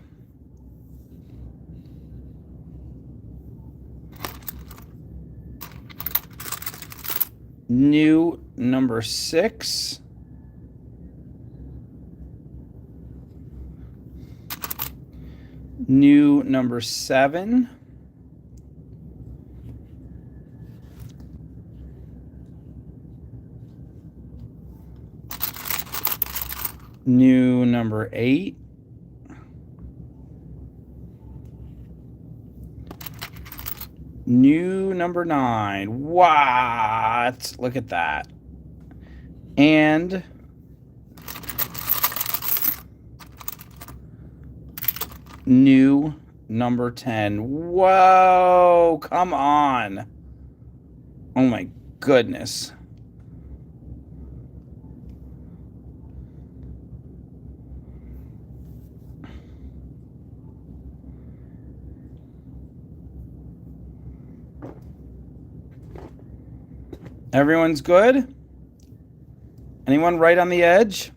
New number 6. New number 7. New number 8. New number 9. What? Look at that. And new number 10. Whoa, come on. Oh my goodness. Everyone's good? Anyone right on the edge?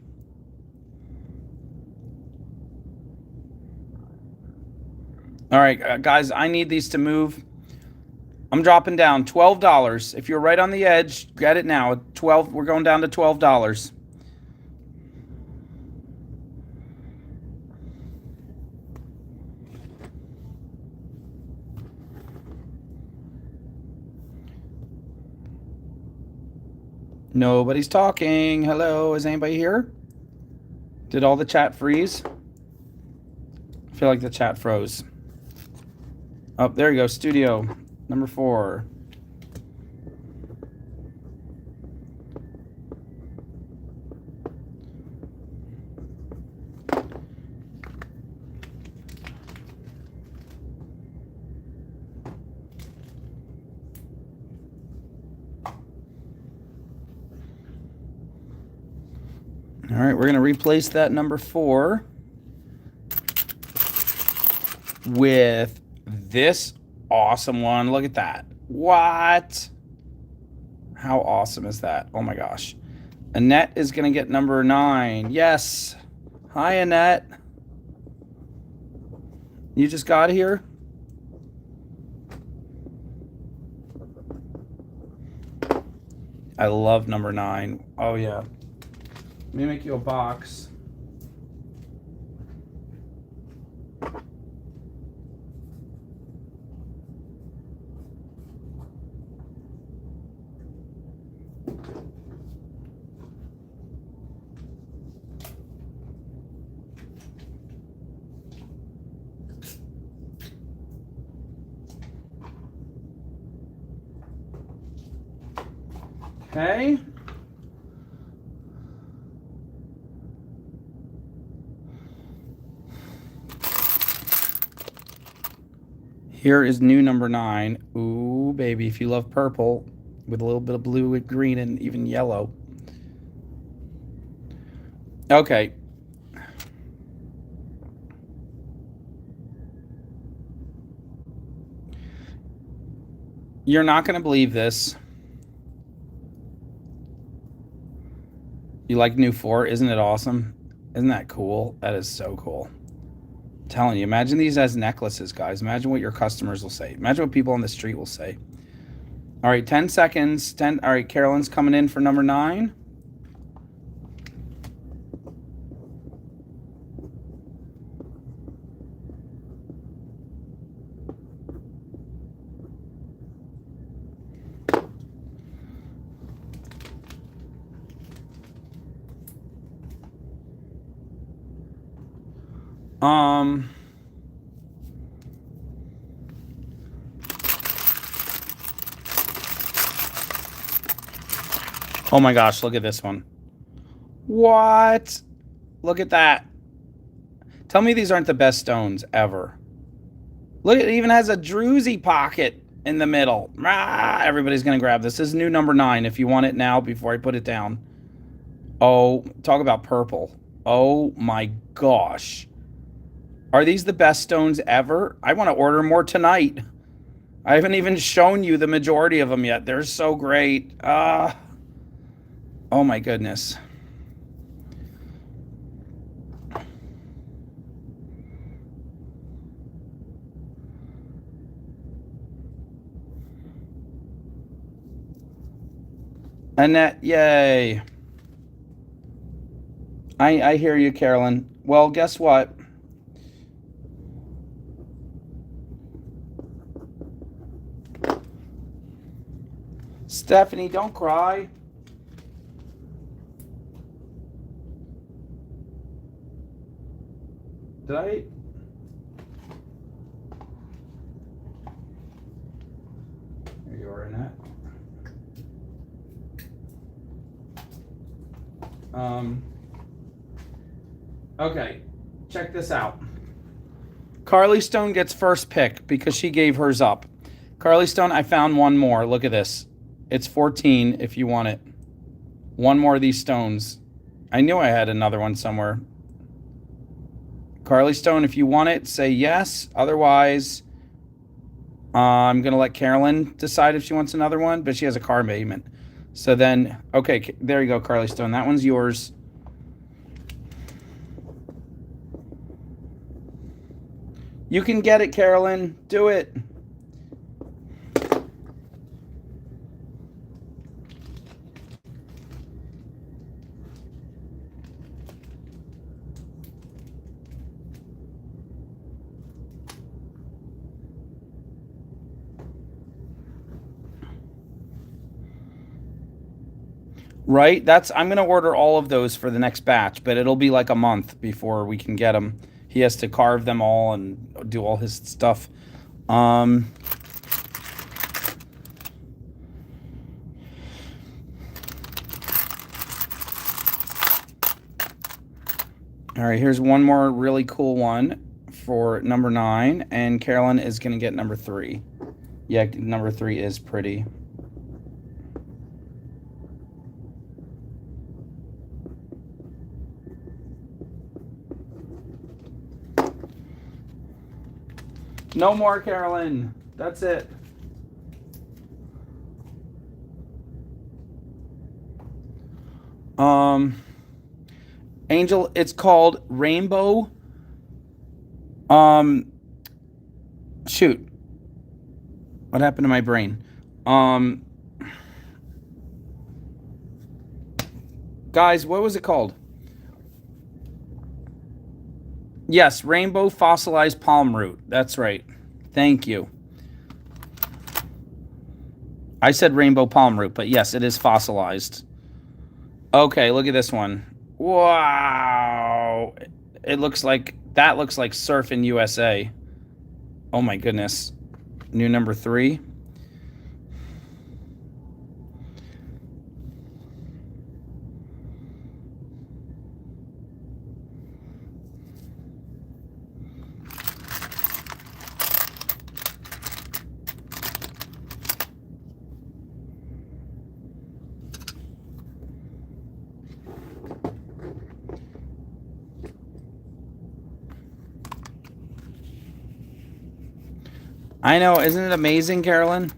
All right, guys, I need these to move. I'm dropping down $12. If you're right on the edge, get it now. 12. We're going down to $12. Nobody's talking. Hello, is anybody here? Did all the chat freeze? I feel like the chat froze. Oh, there you go. Studio number 4. All right, we're going to replace that number 4 with this awesome one. Look at that. What? How awesome is that? Oh my gosh. Annette is going to get number 9. Yes. Hi, Annette. You just got here? I love number 9. Oh, yeah. Let me make you a box. Okay. Here is new number 9. Ooh, baby, if you love purple with a little bit of blue and green and even yellow. Okay. You're not going to believe this. You like new 4? Isn't it awesome? Isn't that cool? That is so cool. I'm telling you, imagine these as necklaces, guys. Imagine what your customers will say. Imagine what people on the street will say. All right, 10 seconds. 10. All right, Carolyn's coming in for number 9. Oh my gosh, look at this one. What? Look at that. Tell me these aren't the best stones ever. Look, it even has a druzy pocket in the middle. Everybody's going to grab this. This is new number 9 if you want it now before I put it down. Oh, talk about purple. Oh my gosh. Are these the best stones ever? I want to order more tonight. I haven't even shown you the majority of them yet. They're so great. Oh my goodness. Annette, yay. I hear you, Carolyn. Well, guess what? Stephanie, don't cry. Did I? There you are, Annette. Okay, check this out. Carly Stone gets first pick because she gave hers up. Carly Stone, I found one more. Look at this. It's 14 if you want it. One more of these stones. I knew I had another one somewhere. Carly Stone, if you want it, say yes. Otherwise, I'm going to let Carolyn decide if she wants another one, but she has a car payment. So then, okay, there you go, Carly Stone. That one's yours. You can get it, Carolyn. Do it. Right? I'm going to order all of those for the next batch, but it'll be like a month before we can get them. He has to carve them all and do all his stuff. All right, here's one more really cool one for number 9, and Carolyn is going to get number 3. Yeah, number 3 is pretty. No more, Carolyn. That's it. Angel, it's called Rainbow. Shoot. What happened to my brain? Guys, what was it called? Yes, rainbow fossilized palm root. That's right. Thank you. I said rainbow palm root, but yes, it is fossilized. Okay, look at this one. Wow. It looks like, that looks like surf in USA. Oh my goodness. New number 3. I know, isn't it amazing, Carolyn?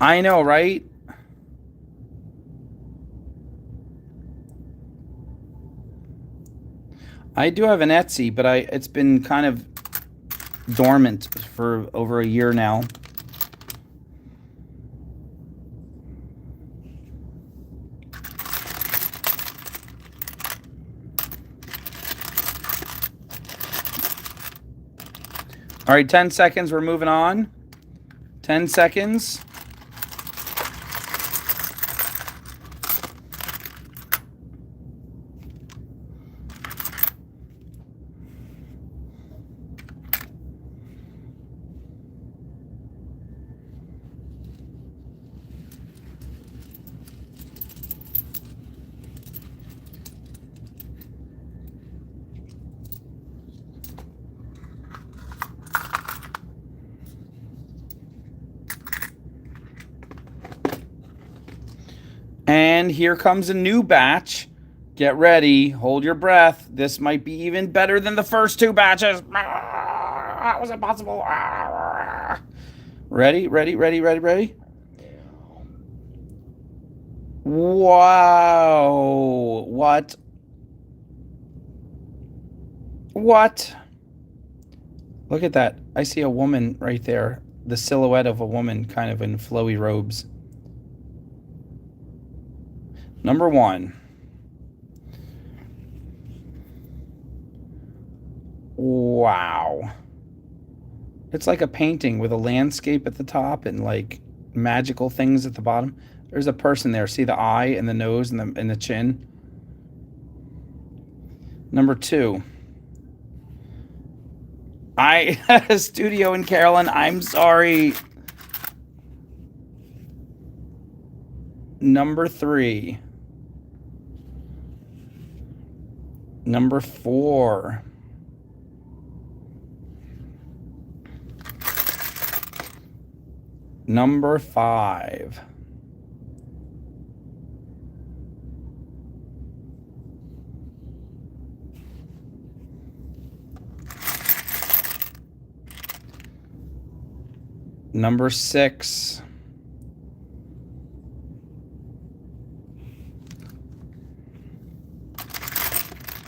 I know, right? I do have an Etsy, but it's been kind of dormant for over a year now. All right, 10 seconds. We're moving on. 10 seconds. And here comes a new batch. Get ready. Hold your breath. This might be even better than the first 2 batches. How was it possible? Ready, ready, ready, ready, ready. Wow. What? What? Look at that. I see a woman right there. The silhouette of a woman kind of in flowy robes. Number 1. Wow. It's like a painting with a landscape at the top and like magical things at the bottom. There's a person there. See the eye and the nose and the chin? Number 2. Studio and Carolyn, I'm sorry. Number 3. Number 4. Number 5. Number 6.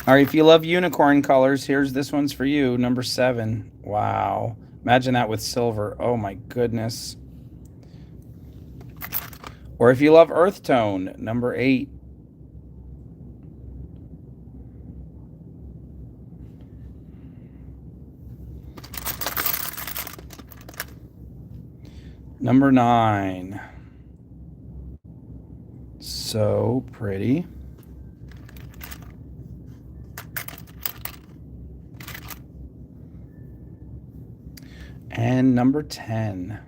All right, if you love unicorn colors, here's this one's for you. Number 7. Wow. Imagine that with silver. Oh my goodness. Or if you love earth tone, number 8. Number 9. So pretty. And number 10.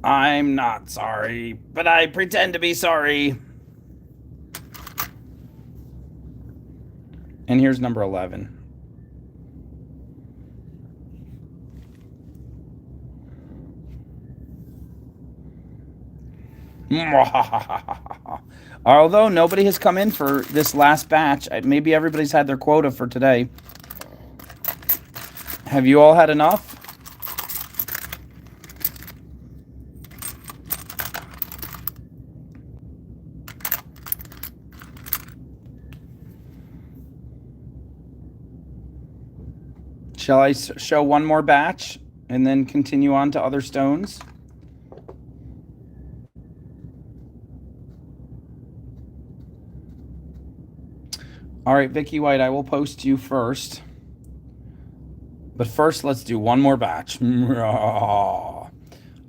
I'm not sorry, but I pretend to be sorry. And here's number 11. Although nobody has come in for this last batch, maybe everybody's had their quota for today. Have you all had enough? Shall I show one more batch and then continue on to other stones? All right, Vicky White, I will post you first. But first, let's do one more batch.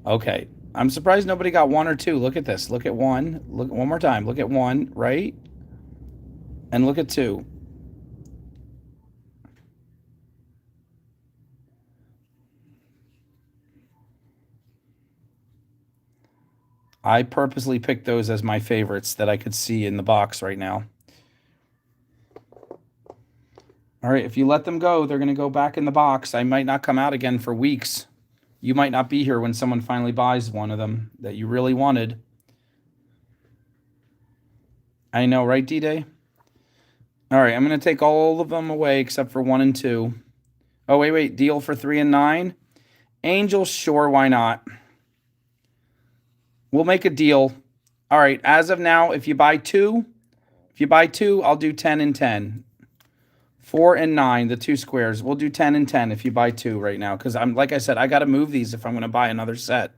Okay. I'm surprised nobody got 1 or 2. Look at this. Look at 1. Look one more time. Look at 1, right? And look at 2. I purposely picked those as my favorites that I could see in the box right now. All right, if you let them go, they're going to go back in the box. I might not come out again for weeks. You might not be here when someone finally buys one of them that you really wanted. I know, right, D-Day? All right, I'm going to take all of them away except for 1 and 2. Oh, wait. Deal for 3 and 9? Angel, sure, why not? We'll make a deal. All right, as of now, if you buy 2, I'll do 10 and 10. 4 and 9, the 2 squares. We'll do 10 and 10 if you buy 2 right now. Because like I said, I got to move these if I'm going to buy another set.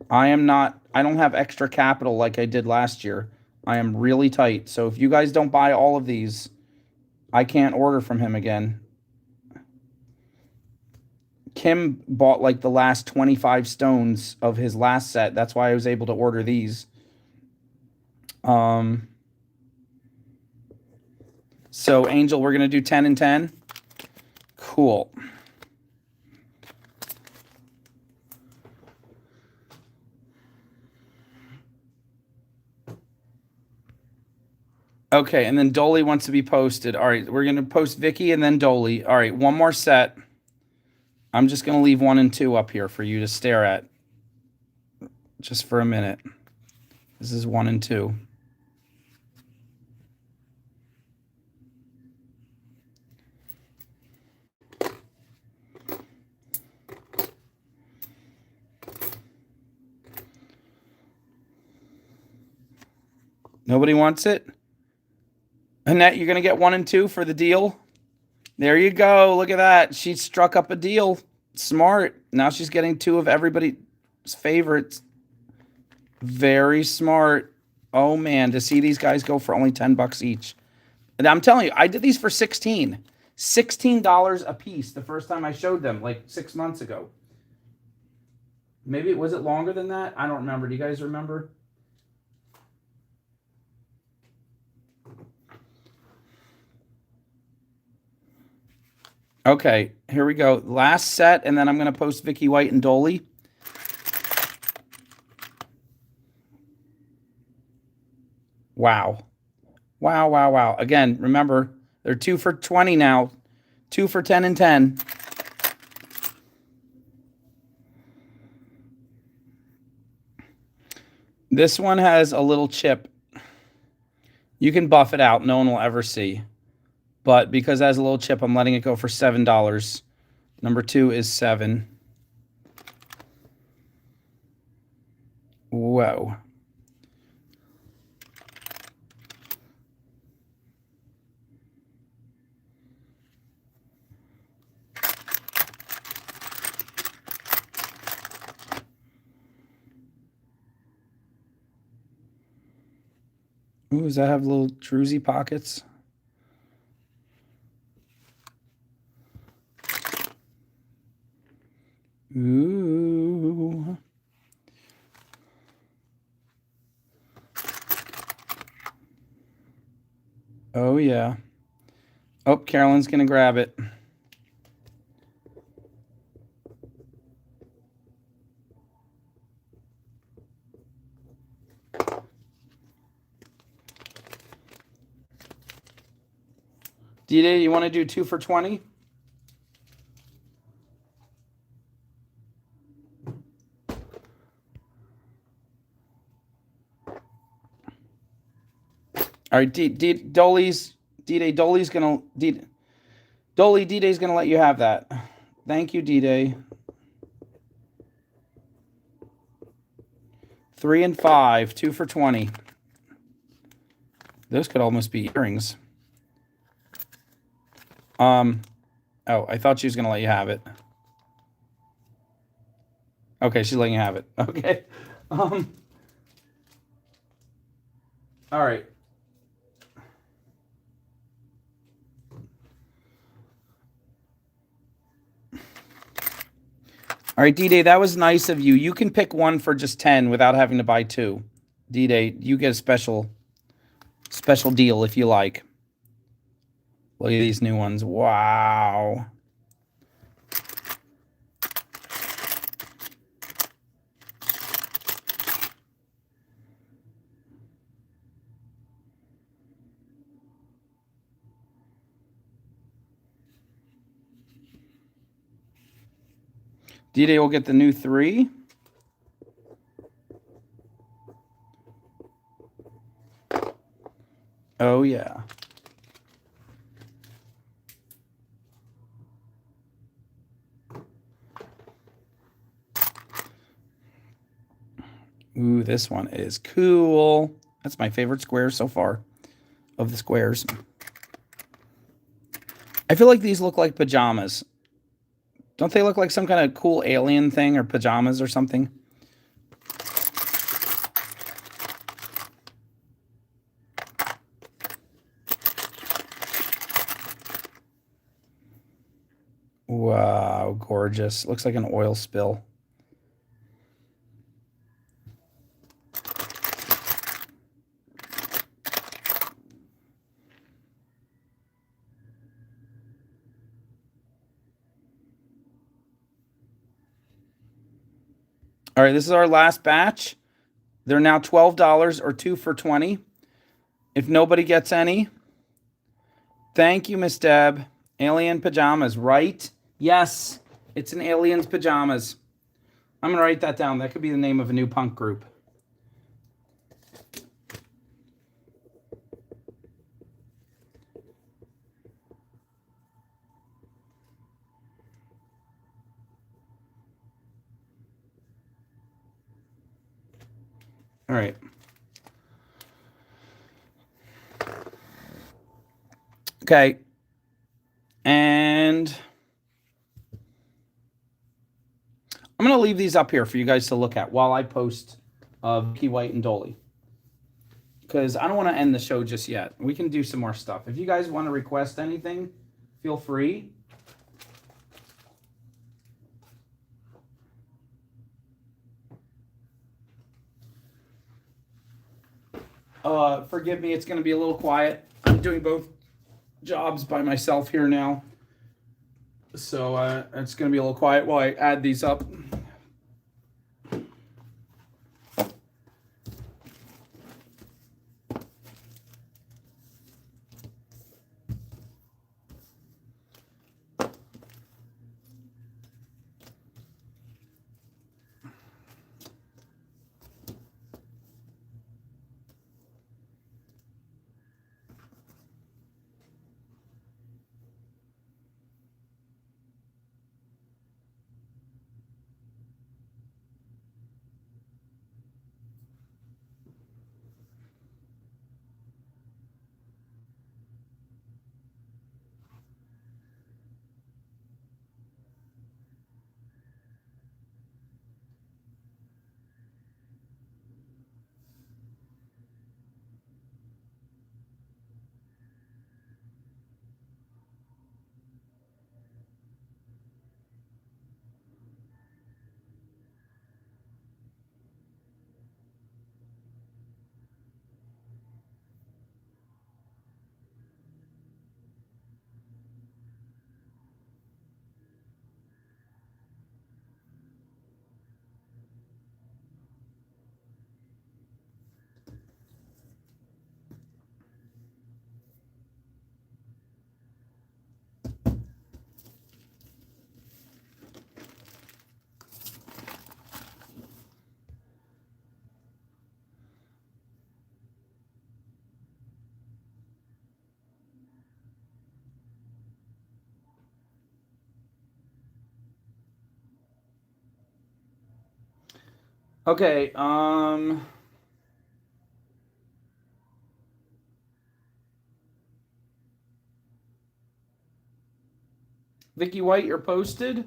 I don't have extra capital like I did last year. I am really tight. So if you guys don't buy all of these, I can't order from him again. Kim bought like the last 25 stones of his last set. That's why I was able to order these. So, Angel, we're going to do 10 and 10. Cool. Okay, and then Dolly wants to be posted. All right, we're going to post Vicky and then Dolly. All right, one more set. I'm just going to leave 1 and 2 up here for you to stare at just for a minute. This is 1 and 2. Nobody wants it? Annette, you're going to get 1 and 2 for the deal? There you go. Look at that. She struck up a deal. Smart. Now she's getting 2 of everybody's favorites. Very smart. Oh, man. To see these guys go for only $10 each. And I'm telling you, I did these for $16. $16 a piece the first time I showed them, like 6 months ago. Maybe, was it longer than that? I don't remember. Do you guys remember? Okay, here we go. Last set, and then I'm going to post Vicky White and Dolly. Wow. Wow. Again, remember, they're 2 for 20 now. 2 for 10 and 10. This one has a little chip. You can buff it out. No one will ever see. But because it has a little chip, I'm letting it go for $7. Number 2 is 7. Whoa. Ooh, does that have little druzy pockets? Ooh. Oh, yeah. Oh, Carolyn's going to grab it. D-Day, you want to do 2 for 20? All right, Dolly's gonna D-Day's gonna let you have that. Thank you, D-Day. 3 and 5, 2 for 20. Those could almost be earrings. Oh, I thought she was going to let you have it. Okay, she's letting you have it. Okay. Um. All right. All right, D-Day, that was nice of you. You can pick one for just 10 without having to buy two. D-Day, you get a special deal if you like. Look at these new ones. Wow. D-Day will get the new 3. Oh, yeah. Ooh, this one is cool. That's my favorite square so far of the squares. I feel like these look like pajamas. Don't they look like some kind of cool alien thing or pajamas or something? Wow, gorgeous. Looks like an oil spill. All right, this is our last batch. They're now $12 or 2 for 20. If nobody gets any, thank you, Miss Deb. Alien pajamas, right? Yes, it's an alien's pajamas. I'm going to write that down. That could be the name of a new punk group. All right. Okay. And I'm going to leave these up here for you guys to look at while I post Vicky White and Dolly. Because I don't want to end the show just yet. We can do some more stuff. If you guys want to request anything, feel free. Forgive me, it's going to be a little quiet. I'm doing both jobs by myself here now. So it's going to be a little quiet while I add these up. Okay, Vicky White, you're posted.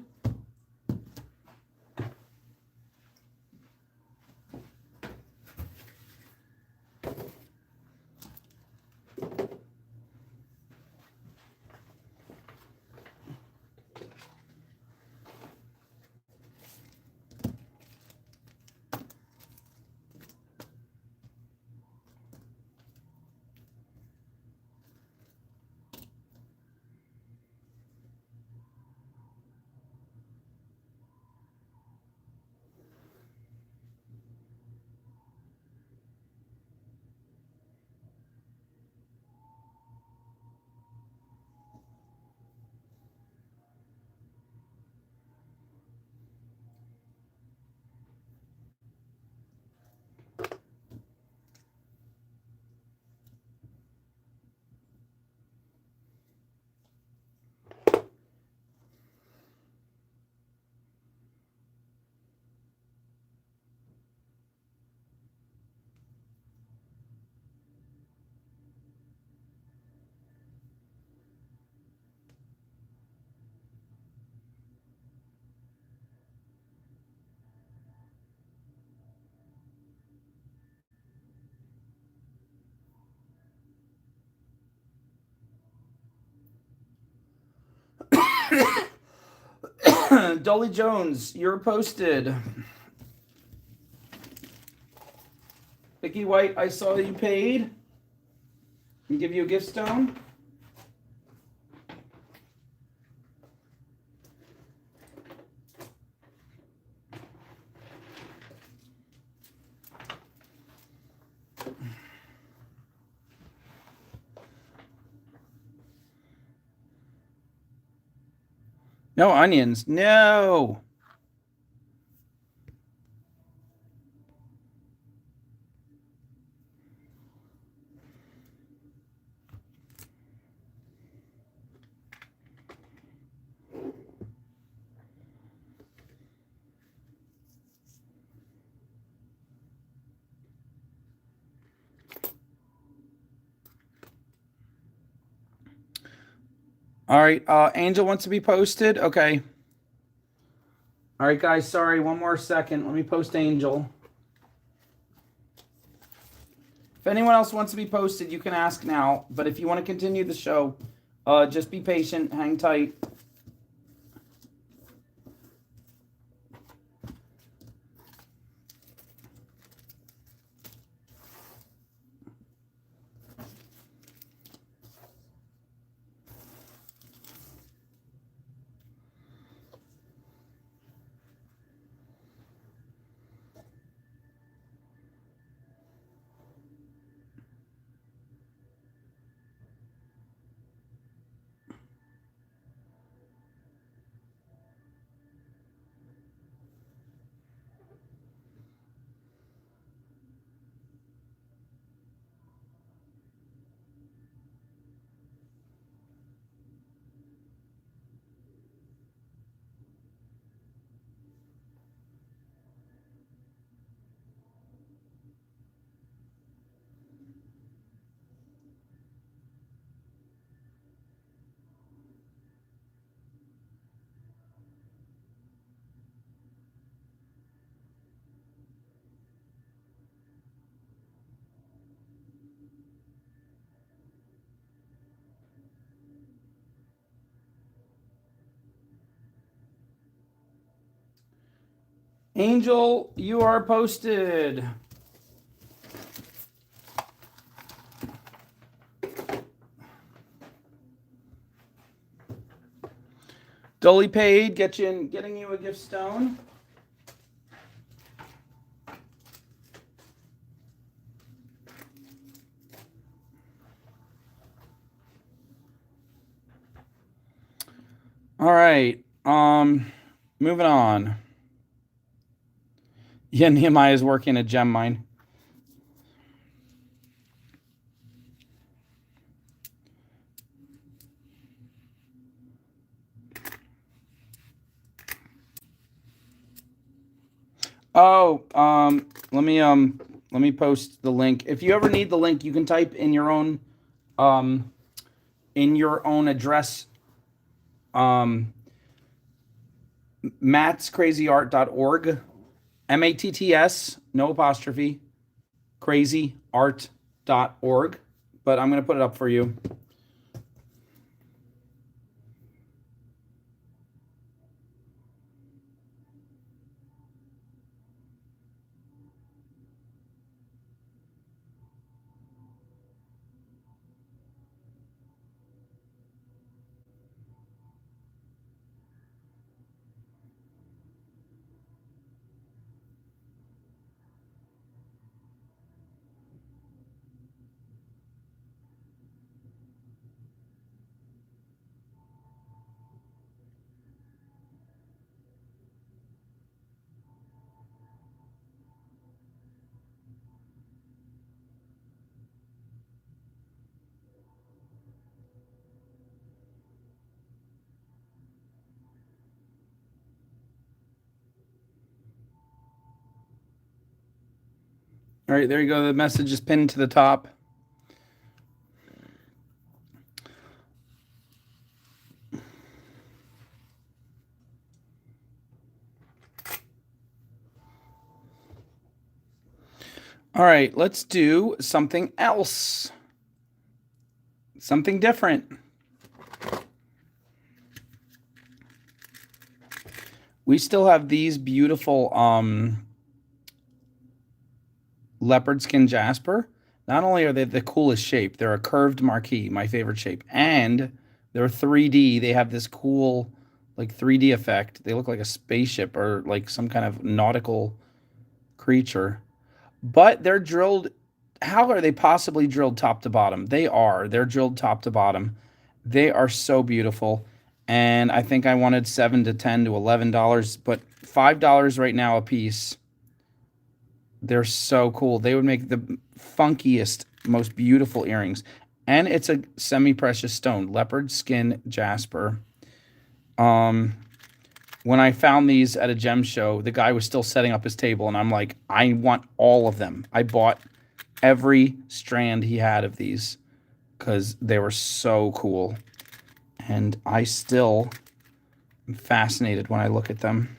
Dolly Jones, you're posted. Vicky White, I saw you paid. And give you a gift stone. No onions. No. All right. Angel wants to be posted. Okay. All right, guys. Sorry. One more second. Let me post Angel. If anyone else wants to be posted, you can ask now. But if you want to continue the show, just be patient. Hang tight. Angel, you are posted. Dolly paid, getting you a gift stone. All right. Moving on. Yeah, Nehemiah is working a gem mine. Oh, let me post the link. If you ever need the link, you can type in your own address mattscrazyart.org. MATTS, no apostrophe, crazyart.org. But I'm going to put it up for you. All right, there you go. The message is pinned to the top. All right, let's do something else. Something different. We still have these beautiful leopard skin jasper. Not only are they the coolest shape, they're a curved marquee, my favorite shape, and they're 3D. They have this cool like 3D effect. They look like a spaceship or like some kind of nautical creature. But they're drilled. How are they possibly drilled top to bottom? They are. They're drilled top to bottom. They are so beautiful. And I think I wanted $7 to $10 to $11, but $5 right now a piece. They're so cool. They would make the funkiest, most beautiful earrings. And it's a semi-precious stone, leopard skin jasper. When I found these at a gem show, the guy was still setting up his table, and I'm like, I want all of them. I bought every strand he had of these because they were so cool. And I still am fascinated when I look at them.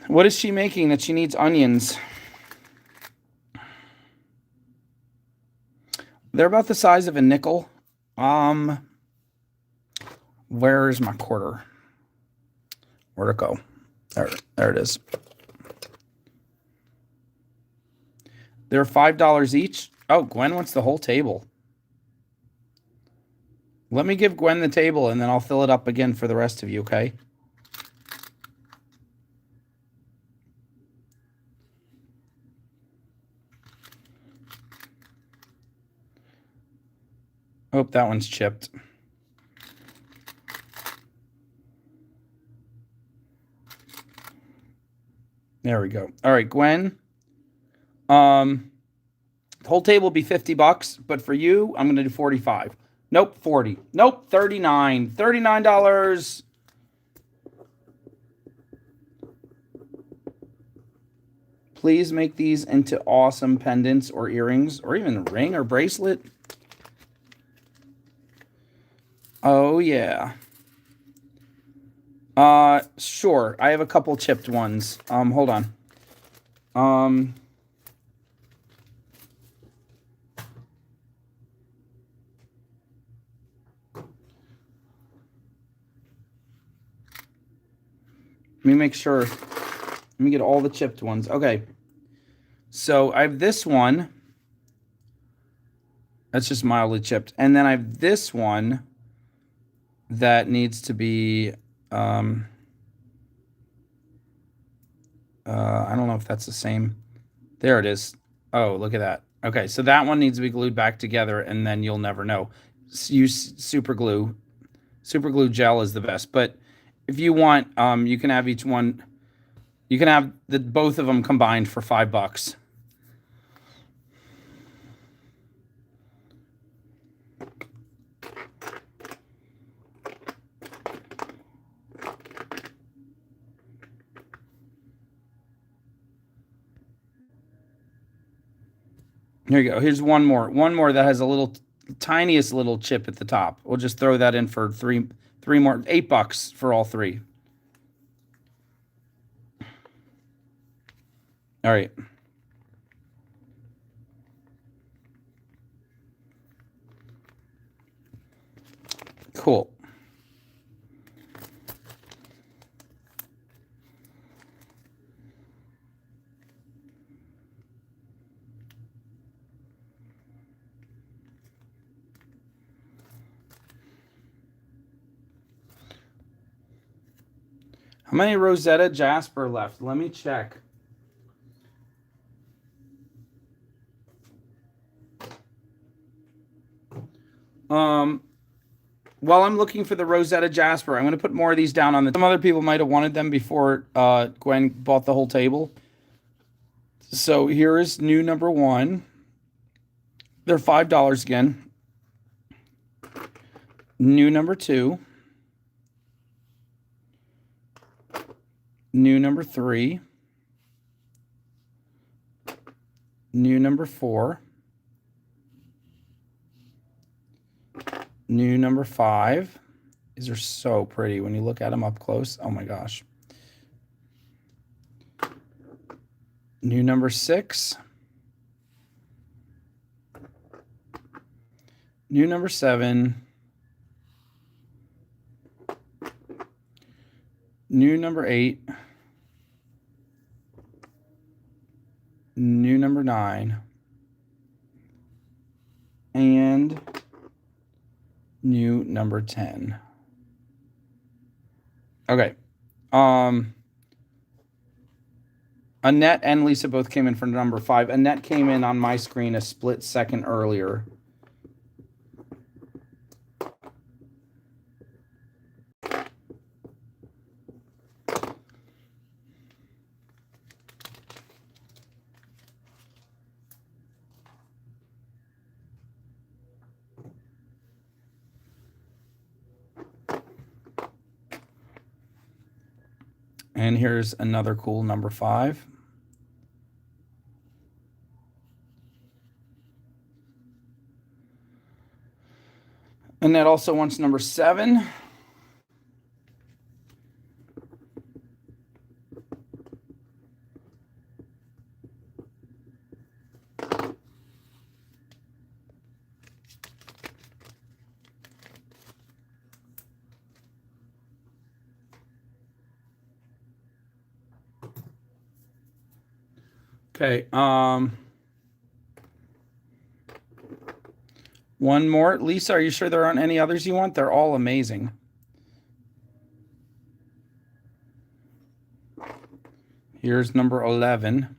What is she making that she needs onions? They're about the size of a nickel. Where's my quarter? Where'd it go? There it is. They're $5 each. Oh, Gwen wants the whole table. Let me give Gwen the table, and then I'll fill it up again for the rest of you, okay? Oh, that one's chipped. There we go. All right, Gwen. The whole table will be $50, but for you, I'm going to do 45. Nope, 40. Nope, 39. $39. Please make these into awesome pendants or earrings or even a ring or bracelet. Oh, yeah. Sure. I have a couple chipped ones. Hold on. Let me make sure. Let me get all the chipped ones. Okay. So I have this one. That's just mildly chipped. And then I have this one that needs to be, I don't know if that's the same. There it is. Oh, look at that. Okay, so that one needs to be glued back together, and then you'll never know. Use super glue. Super glue gel is the best. But if you want, you can have each one. You can have both of them combined for $5. Here you go. Here's one more. One more that has a little tiniest little chip at the top. We'll just throw that in for three more, $8 for all three. All right. Cool. How many Rosetta Jasper left? Let me check. While I'm looking for the Rosetta Jasper, I'm going to put more of these down on the... Some other people might have wanted them before Gwen bought the whole table. So here is new number 1. They're $5 again. New number 2. New number 3. New number 4. New number 5. These are so pretty when you look at them up close. Oh my gosh. New number 6. New number 7. New number 8. New number 9. And new number 10. Okay. Annette and Lisa both came in for number 5. Annette came in on my screen a split second earlier. And here's another cool number 5. Annette also wants number 7. Okay, one more. Lisa, are you sure there aren't any others you want? They're all amazing. Here's number 11.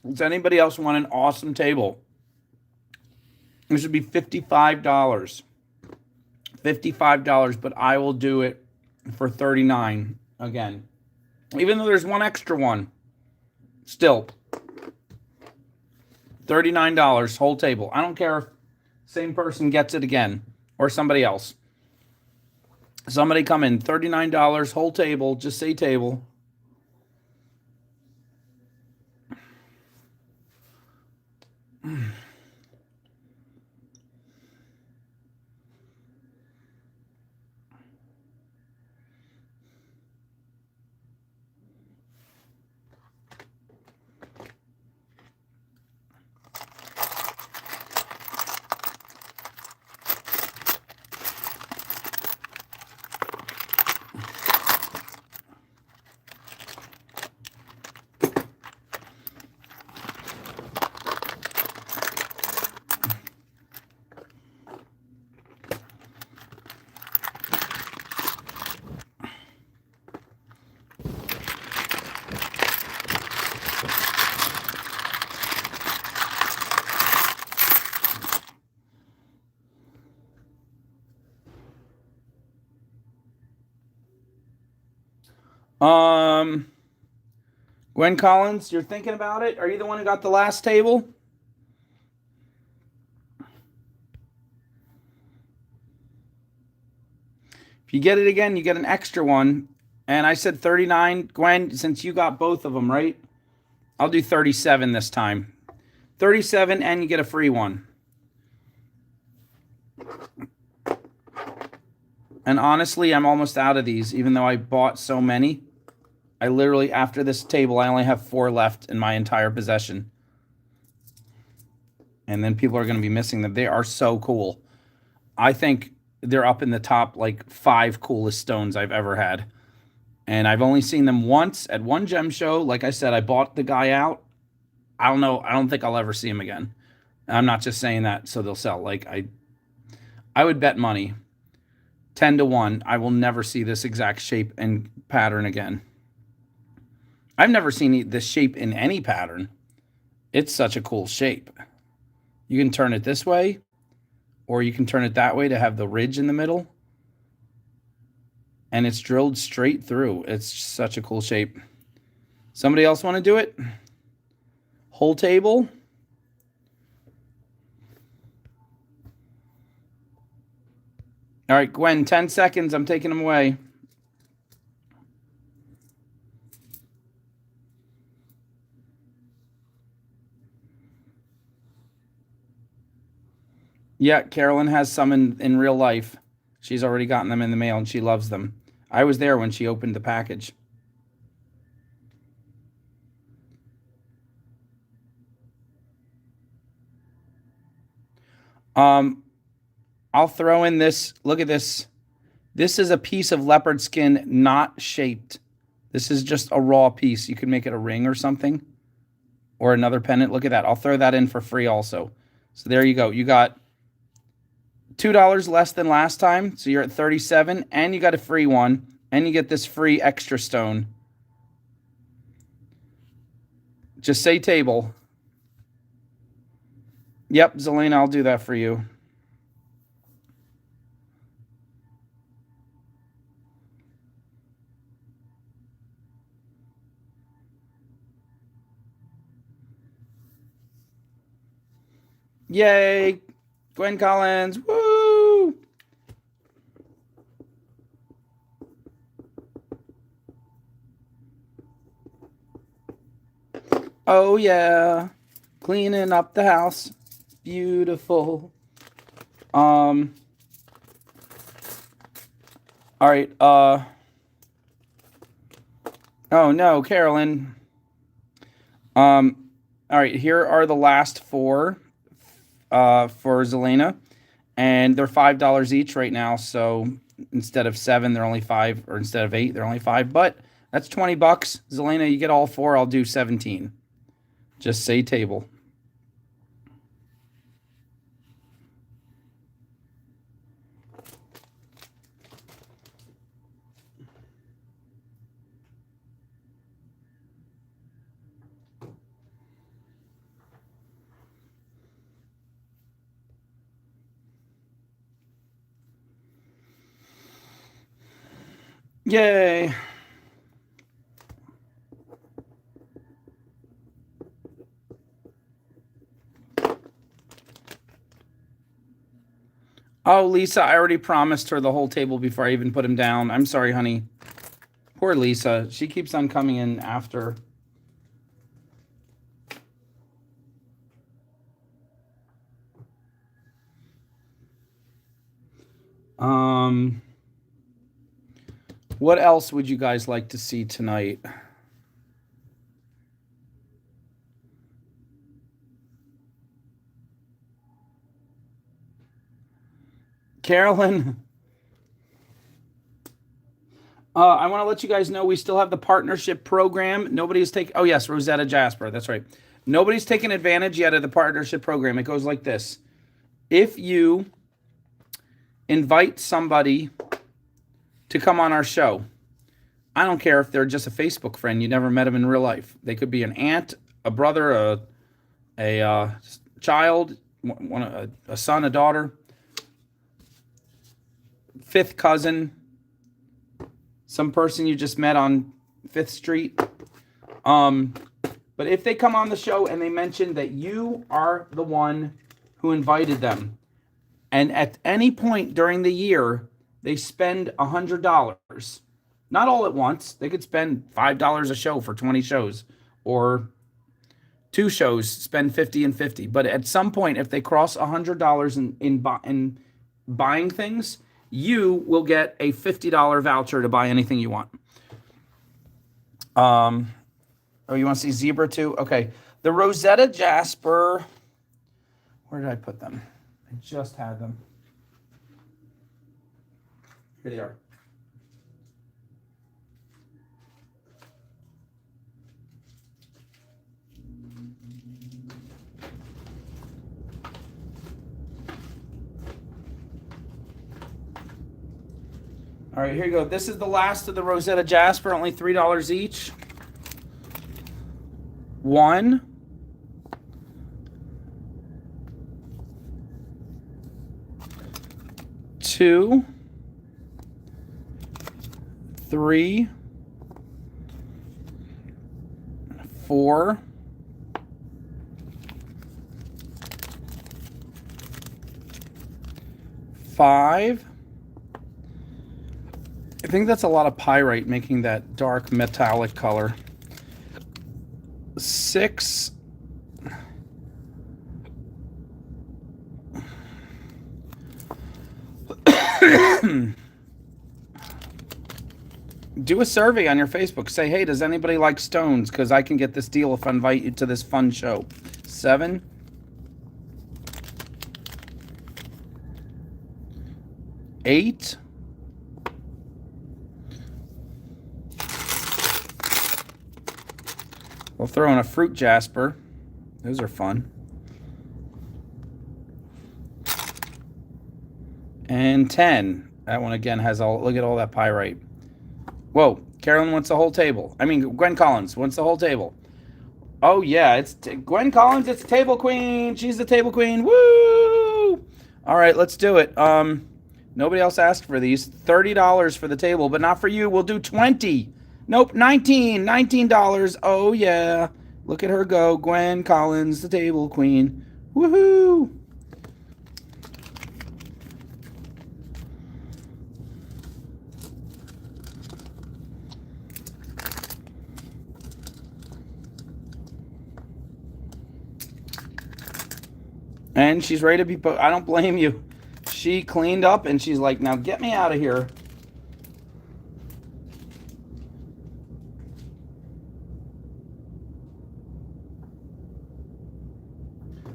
Does anybody else want an awesome table? This would be $55. $55, but I will do it for $39 again. Even though there's one extra one. Still. $39, whole table. I don't care if same person gets it again or somebody else. Somebody come in, $39, whole table, just say table. Um, Gwen Collins, you're thinking about it? Are you the one who got the last table? If you get it again, you get an extra one. And I said 39. Gwen, since you got both of them, right? I'll do 37 this time. 37 and you get a free one. And honestly, I'm almost out of these, even though I bought so many. I literally, after this table, I only have 4 left in my entire possession. And then people are going to be missing them. They are so cool. I think they're up in the top, like, 5 coolest stones I've ever had. And I've only seen them once at one gem show. Like I said, I bought the guy out. I don't know. I don't think I'll ever see him again. I'm not just saying that so they'll sell. Like, I would bet money 10 to 1 I will never see this exact shape and pattern again. I've never seen this shape in any pattern. It's such a cool shape. You can turn it this way, or you can turn it that way to have the ridge in the middle. And it's drilled straight through. It's such a cool shape. Somebody else want to do it? Whole table? All right, Gwen, 10 seconds. I'm taking them away. Yeah, Carolyn has some in real life. She's already gotten them in the mail and she loves them. I was there when she opened the package. I'll throw in this. Look at this. This is a piece of leopard skin not shaped. This is just a raw piece. You can make it a ring or something, or another pendant. Look at that. I'll throw that in for free also. So there you go. You got $2 less than last time. So you're at 37 and you got a free one and you get this free extra stone. Just say table. Yep, Zelena, I'll do that for you. Yay! Gwen Collins, woo! Oh yeah, cleaning up the house, beautiful. All right. Oh no, Carolyn. All right. Here are the last 4. For Zelena, and they're $5 each right now. So instead of 7, they're only 5, or instead of 8, they're only 5. But that's $20. Zelena, you get all 4. I'll do 17. Just say table. Yay. Oh, Lisa, I already promised her the whole table before I even put him down. I'm sorry, honey. Poor Lisa. She keeps on coming in after. What else would you guys like to see tonight? Carolyn, I want to let you guys know we still have the partnership program. Nobody's taking. Oh yes, Rosetta Jasper. That's right. Nobody's taken advantage yet of the partnership program. It goes like this: if you invite somebody to come on our show, I don't care if they're just a Facebook friend. You never met them in real life. They could be an aunt, a brother, a child, a son, a daughter, 5th cousin, some person you just met on 5th Street. But if they come on the show and they mention that you are the one who invited them, and at any point during the year they spend $100, not all at once, they could spend $5 a show for 20 shows, or 2 shows, spend 50 and 50. But at some point, if they cross $100 in buying things, you will get a $50 voucher to buy anything you want. Oh, you want to see zebra too? Okay. The Rosetta Jasper. Where did I put them? I just had them. Here they are. All right, here you go. This is the last of the Rosetta Jasper, only $3 each. 1, 2, 3, 4, 5. I think that's a lot of pyrite making that dark metallic color. 6. Do a survey on your Facebook. Say, hey, does anybody like stones? Because I can get this deal if I invite you to this fun show. 7. 8. 8. We'll throw in a fruit jasper. Those are fun. And 10. That one again has all, look at all that pyrite. Whoa, Carolyn wants the whole table. I mean, Gwen Collins wants the whole table. Oh yeah, it's Gwen Collins, it's table queen. She's the table queen. Woo! All right, let's do it. Nobody else asked for these. $30 for the table, but not for you. We'll do 20. Nope, $19. Oh yeah. Look at her go. Gwen Collins, the table queen. Woohoo! And she's ready to be put. I don't blame you. She cleaned up and she's like, now get me out of here.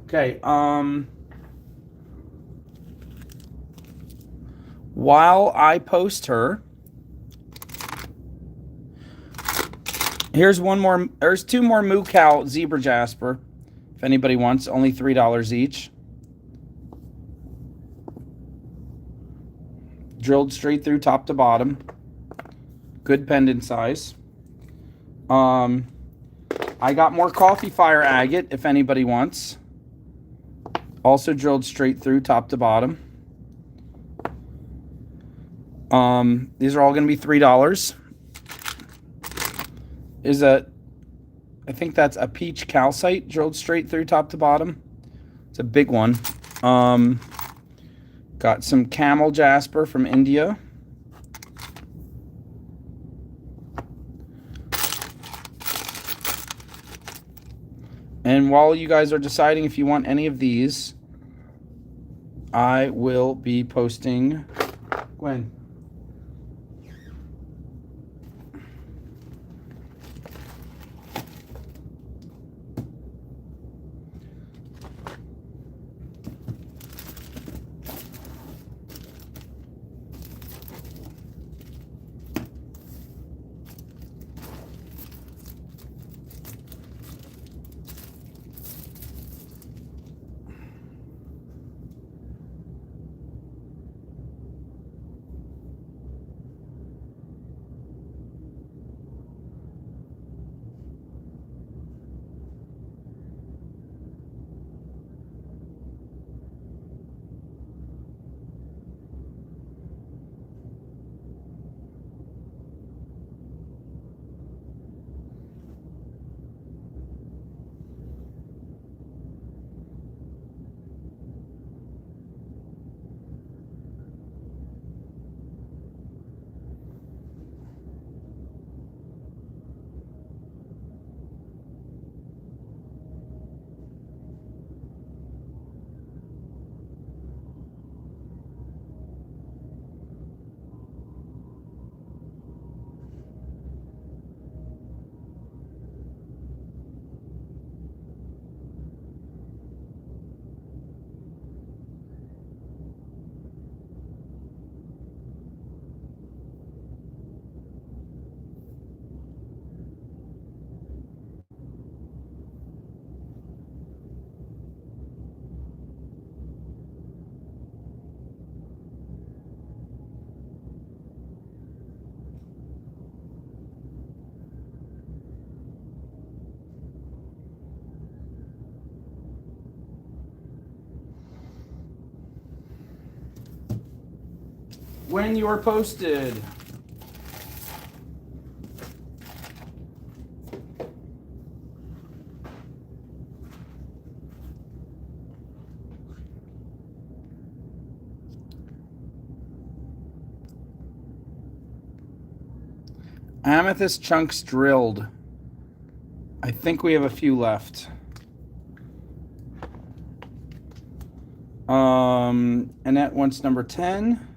Okay, while I post her, here's one more, there's 2 more Moo Cow Zebra Jasper. If anybody wants, only $3 each. Drilled straight through top to bottom. Good pendant size. I got more Coffee Fire Agate if anybody wants. Also drilled straight through top to bottom. These are all going to be $3. I think that's a peach calcite drilled straight through top to bottom. It's a big one. Got some camel jasper from India. And while you guys are deciding if you want any of these, I will be posting Gwen. when you are posted. Amethyst chunks drilled. I think we have a few left. Annette wants number 10.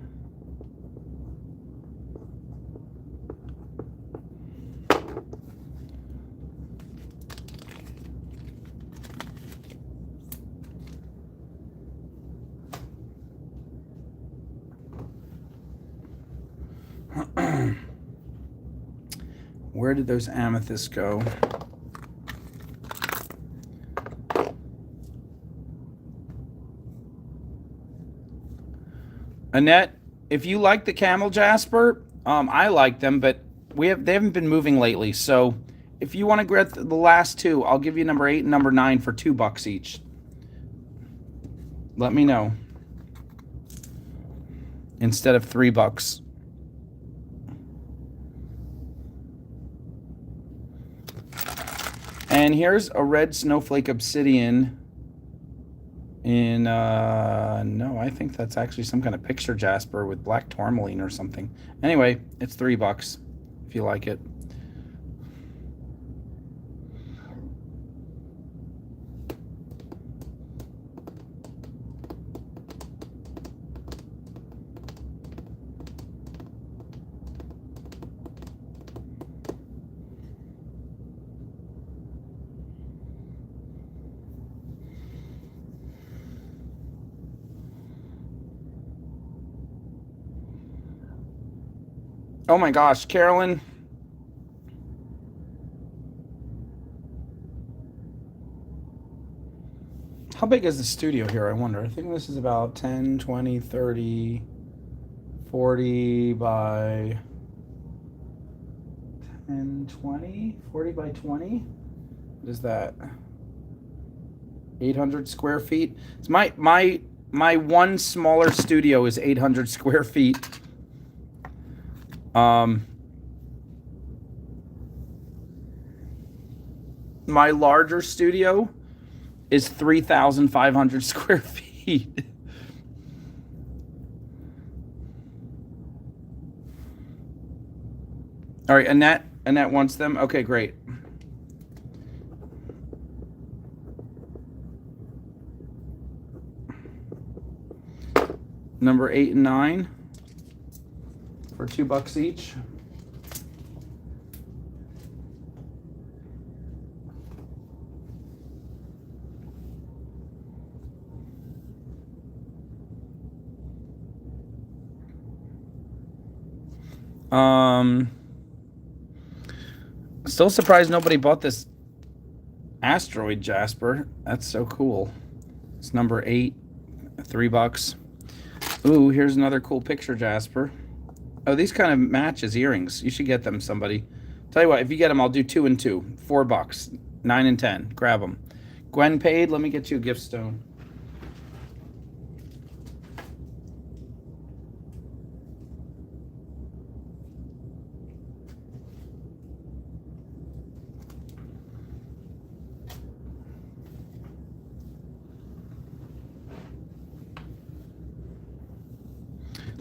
Where did those amethysts go? Annette, if you like the camel jasper, I like them, but they haven't been moving lately. So if you want to get the last two, I'll give you number 8 and number 9 for $2 each. Let me know. Instead of $3. And here's a red snowflake obsidian in, no, I think that's actually some kind of picture jasper with black tourmaline or something. Anyway, it's $3 if you like it. Oh my gosh, Carolyn. How big is the studio here, I wonder? I think this is about 10, 20, 30, 40 by 10, 20, 40 by 20. What is that? 800 square feet. It's my one smaller studio is 800 square feet. My larger studio is 3,500 square feet. All right, Annette wants them. Okay, great. Number 8 and 9 for $2 each. Still surprised nobody bought this asteroid jasper. That's so cool. It's number 8, $3. Ooh, here's another cool picture jasper. Oh, these kind of match as earrings. You should get them, somebody. Tell you what, if you get them, I'll do 2 and 2. $4. 9 and 10. Grab them. Gwen paid. Let me get you a gift stone.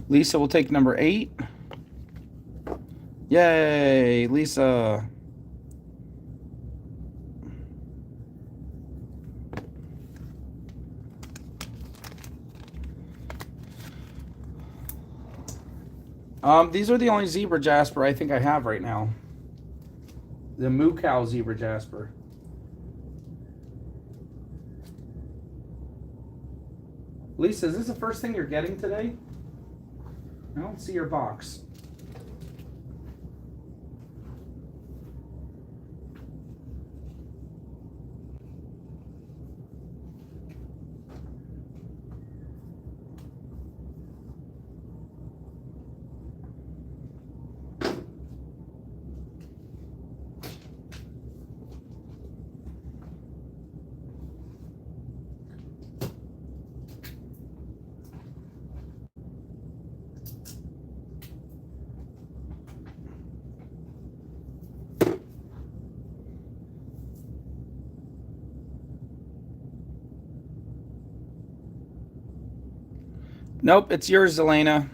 Lisa will take number 8. Yay, Lisa. These are the only zebra jasper I think I have right now. The moo cow zebra jasper. Lisa, is this the first thing you're getting today? I don't see your box. Nope, it's yours, Elena.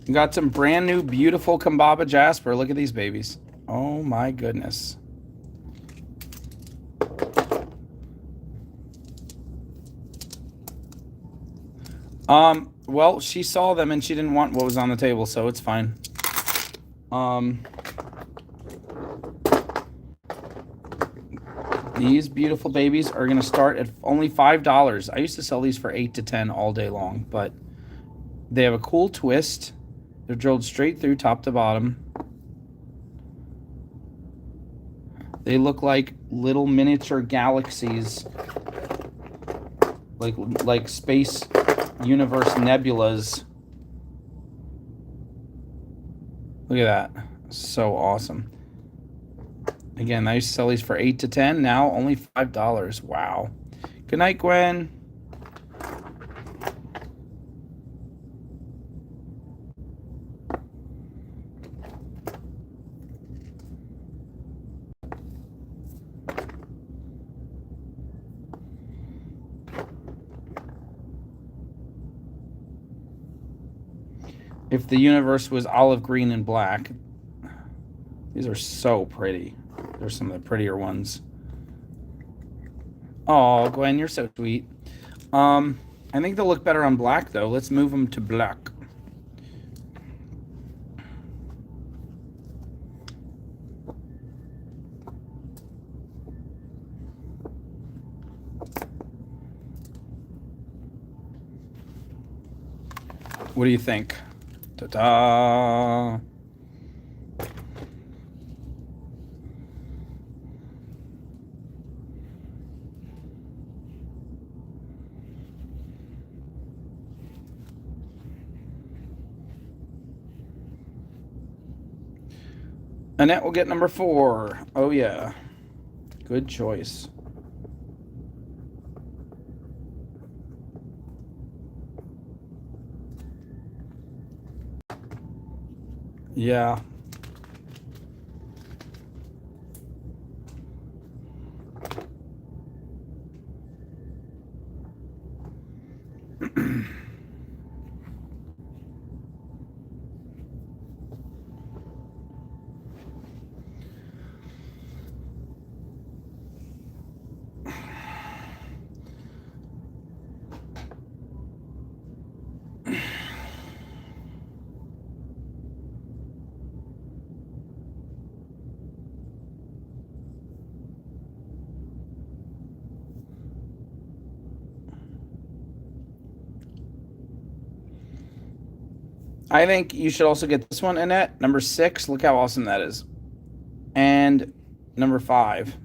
We got some brand new, beautiful Kambaba Jasper. Look at these babies. Oh my goodness. Well, she saw them and she didn't want what was on the table, so it's fine. These beautiful babies are going to start at only $5. I used to sell these for $8 to $10 all day long, but they have a cool twist. They're drilled straight through top to bottom. They look like little miniature galaxies, like space universe nebulas. Look at that. So awesome. Again, I used to sell these for $8 to $10, now only $5. Wow. Good night, Gwen. If the universe was olive green and black, these are so pretty. They're some of the prettier ones. Oh, Gwen, you're so sweet. I think they'll look better on black, though. Let's move them to black. What do you think? Ta-da! Annette will get number 4. Oh, yeah. Good choice. Yeah. I think you should also get this one, Annette. Number 6. Look how awesome that is. And number 5.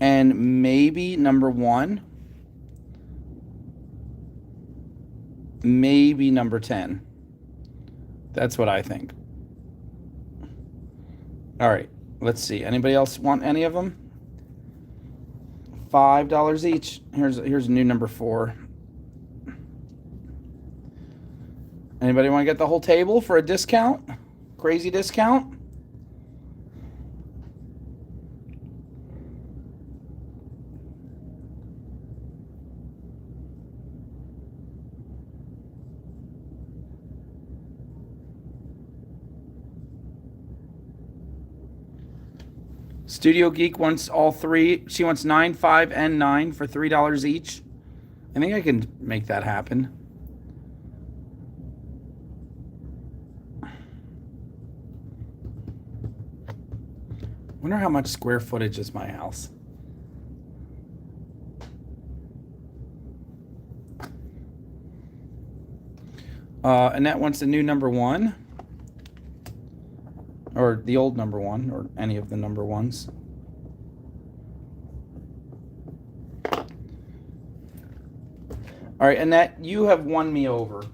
And maybe number 1. Maybe number 10. That's what I think. All right. Let's see. Anybody else want any of them? $5 each. Here's a new number 4. Anybody want to get the whole table for a discount? Crazy discount? Studio Geek wants all 3. She wants 9, 5, and 9 for $3 each. I think I can make that happen. Wonder how much square footage is my house. Annette wants the new number 1. Or the old number 1, or any of the number 1s. All right, Annette, you have won me over.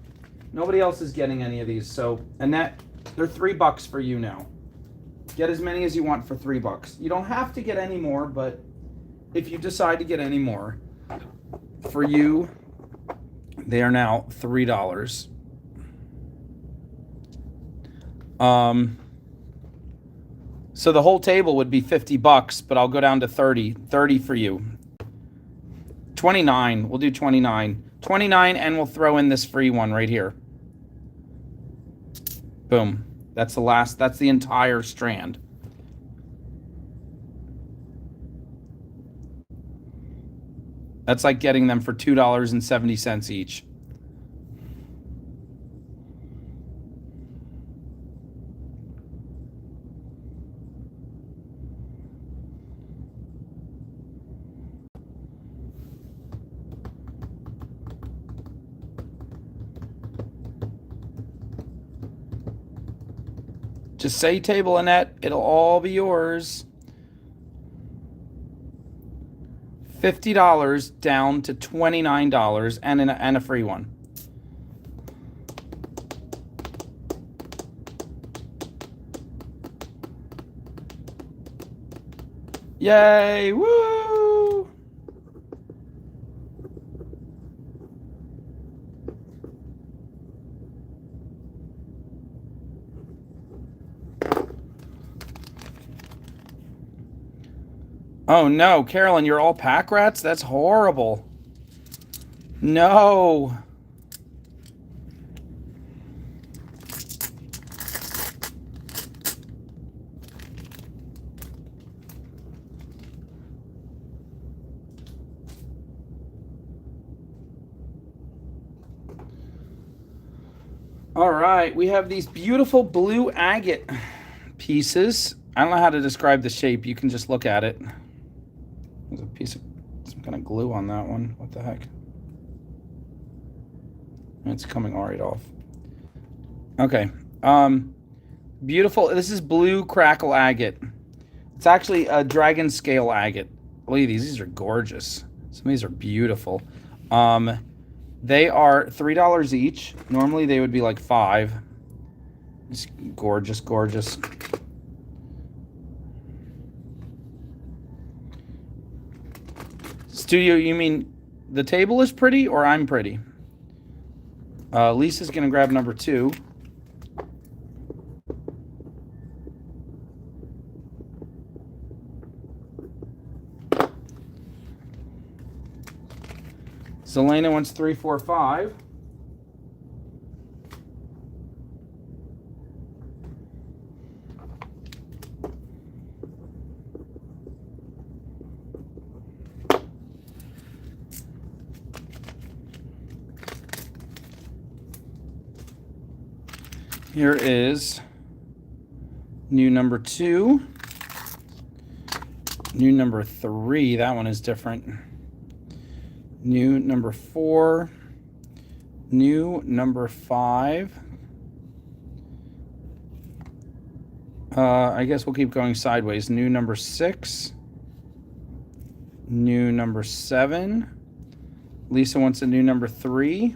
Nobody else is getting any of these. So, Annette, they're $3 for you now. Get as many as you want for $3. You don't have to get any more, but if you decide to get any more, for you, they are now $3. So the whole table would be $50, but I'll go down to 30. 30 for you. 29. We'll do 29. 29, and we'll throw in this free one right here. Boom. That's the last. That's the entire strand. That's like getting them for $2.70 each. Just say table, Annette. It'll all be yours. $50 down to $29 and a free one. Yay! Woo! Oh no, Carolyn, you're all pack rats? That's horrible. No. All right, we have these beautiful blue agate pieces. I don't know how to describe the shape. You can just look at it. There's a piece of some kind of glue on that one. What the heck? It's coming all right off. Okay. Beautiful. This is blue crackle agate. It's actually a dragon scale agate. Look at these. These are gorgeous. Some of these are beautiful. They are $3 each. Normally they would be like $5. It's gorgeous, gorgeous. Studio, you mean the table is pretty or I'm pretty? Lisa's going to grab number 2. Zelena wants 3, 4, 5. Here is new number 2. New number 3. That one is different. New number 4. New number 5. I guess we'll keep going sideways. New number 6. New number 7. Lisa wants a new number 3.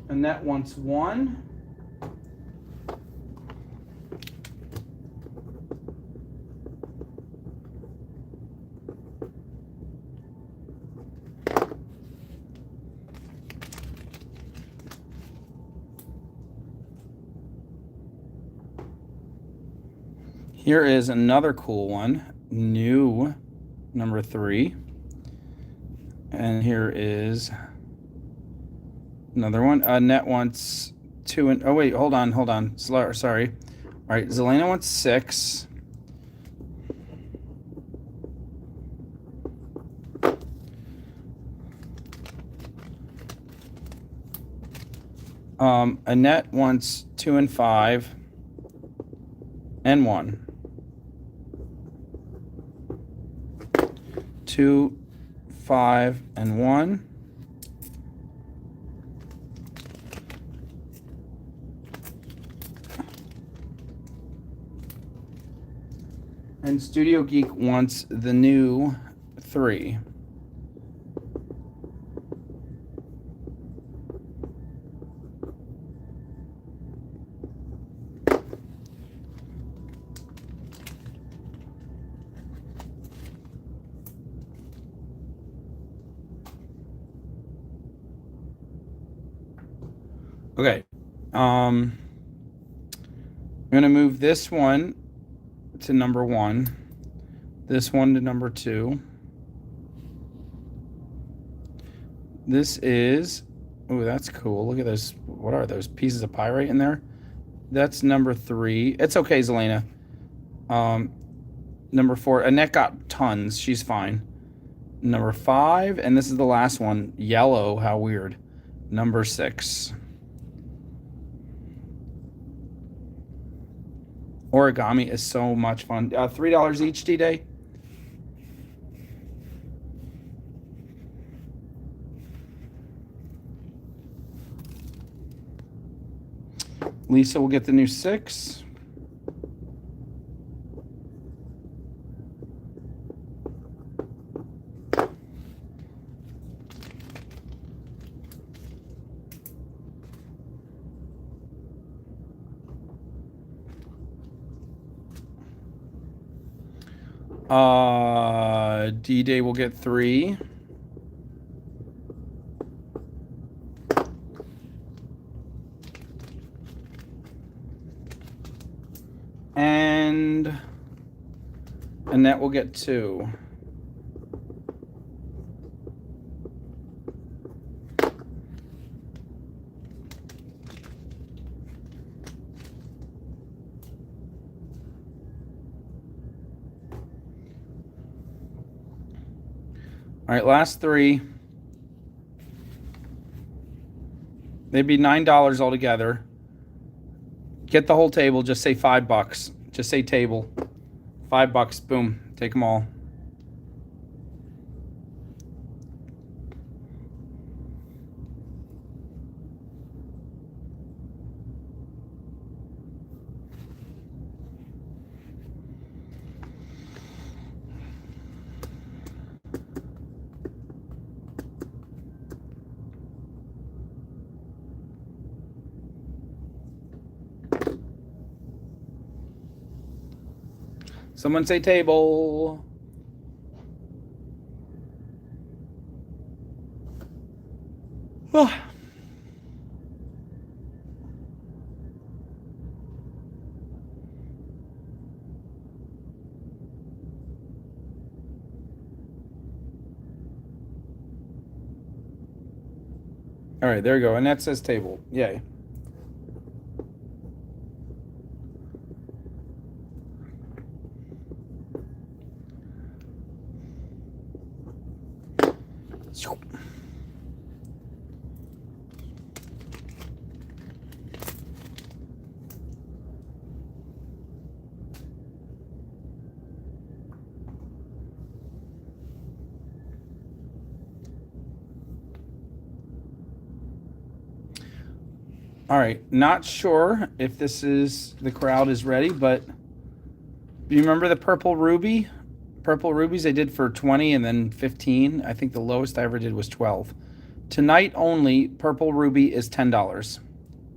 Annette wants 1. Here is another cool one, new number 3. And here is another one. Annette wants 2 and oh wait, hold on. Sorry. All right, Zelena wants 6. Annette wants 2 and 5 and 1. 2, 5, and 1. And Studio Geek wants the new 3. Okay. I'm going to move this one to number 1. This one to number 2. This is, oh, that's cool. Look at those. What are those pieces of pyrite in there? That's number 3. It's okay, Zelena. Number 4. Annette got tons. She's fine. Number 5, and this is the last one. Yellow. How weird. Number 6. Origami is so much fun. $3 each, D-Day. Lisa will get the new 6. D-Day will get 3. And Annette will get 2. All right, last 3. They'd be $9 altogether. Get the whole table. Just say $5. Just say table. $5. Boom. Take them all. Someone say table. Oh. All right, there you go. And that says table. Yay. All right, not sure if the crowd is ready, but do you remember the purple ruby? Purple rubies they did for 20 and then 15. I think the lowest I ever did was 12. Tonight only, purple ruby is $10.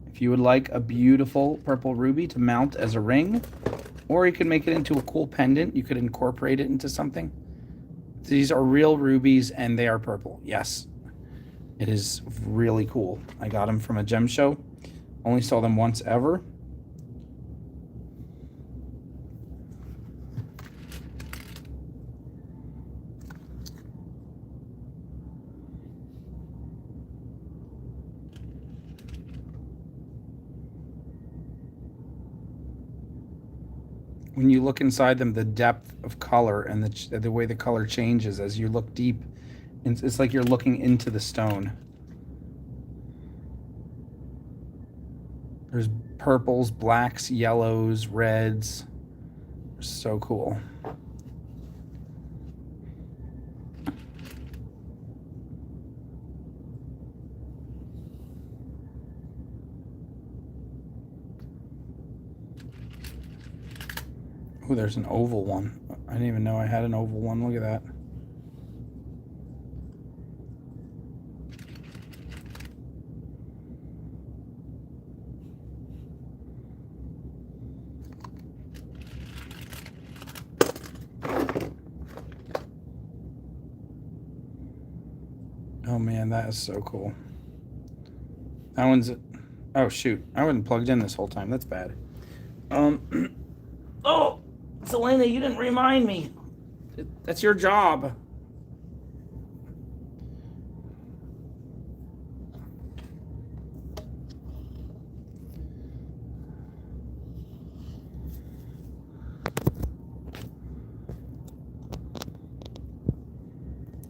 If you would like a beautiful purple ruby to mount as a ring, or you can make it into a cool pendant, you could incorporate it into something. These are real rubies and they are purple. Yes, it is really cool. I got them from a gem show. Only saw them once ever. When you look inside them, the depth of color and the way the color changes as you look deep, it's like you're looking into the stone. There's purples, blacks, yellows, reds. So cool. Ooh, there's an oval one. I didn't even know I had an oval one. Look at that. Oh man, that is so cool. That one's, oh shoot, I wasn't plugged in this whole time. That's bad. Oh, Selena, you didn't remind me. That's your job.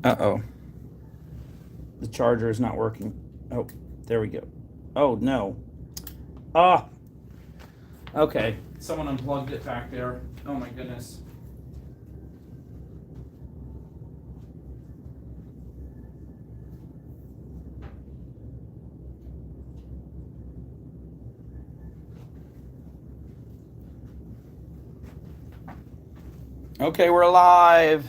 Uh-oh. The charger is not working. Oh, there we go. Oh, no. Ah. Okay. Someone unplugged it back there. Oh, my goodness. Okay, we're live.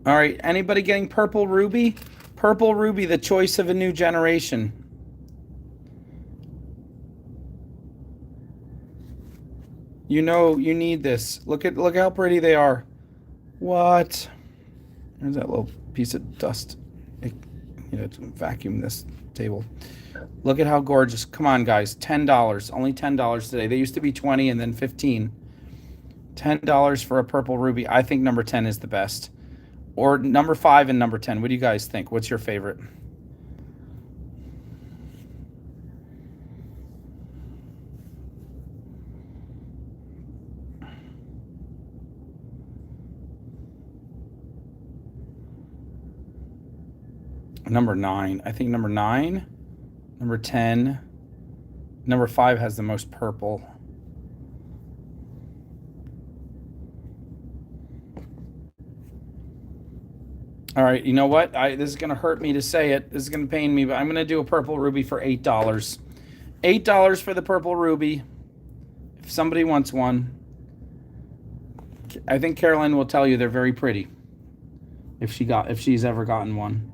All right, anybody getting purple ruby? Purple ruby, the choice of a new generation. You know you need this. Look how pretty they are. What? There's that little piece of dust. Vacuum this table. Look at how gorgeous. Come on, guys. $10. Only $10 today. They used to be 20 and then 15. $10 for a purple ruby. I think number 10 is the best. Or number 5 and number 10. What do you guys think? What's your favorite? Number 9. I think number 9. Number 10. Number 5 has the most purple. All right, you know what? This is going to hurt me to say it. This is going to pain me, but I'm going to do a purple ruby for $8. $8 for the purple ruby. If somebody wants one. I think Caroline will tell you they're very pretty. If she's ever gotten one.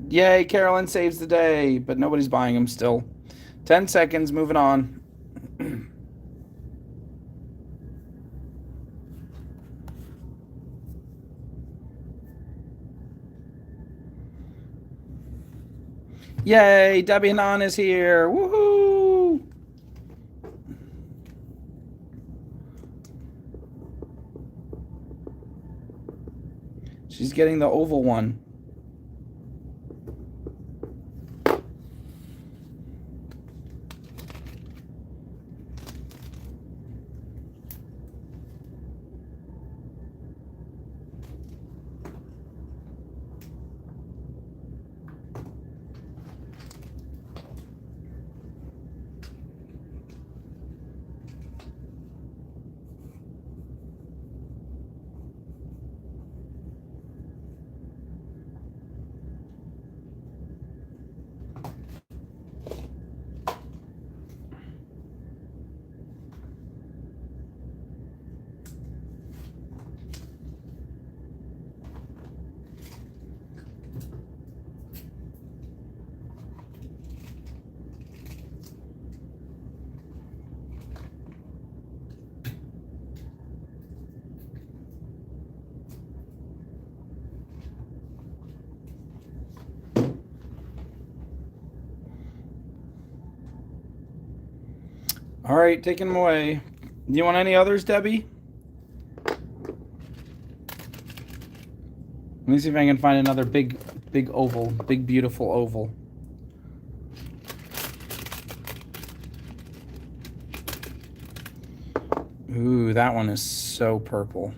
Yay, Carolyn saves the day, but nobody's buying them still. 10 seconds, moving on. Yay, Debbie Hanan is here. Woohoo! She's getting the oval one. All right, taking them away. Do you want any others, Debbie? Let me see if I can find another big oval, big beautiful oval. Ooh, that one is so purple.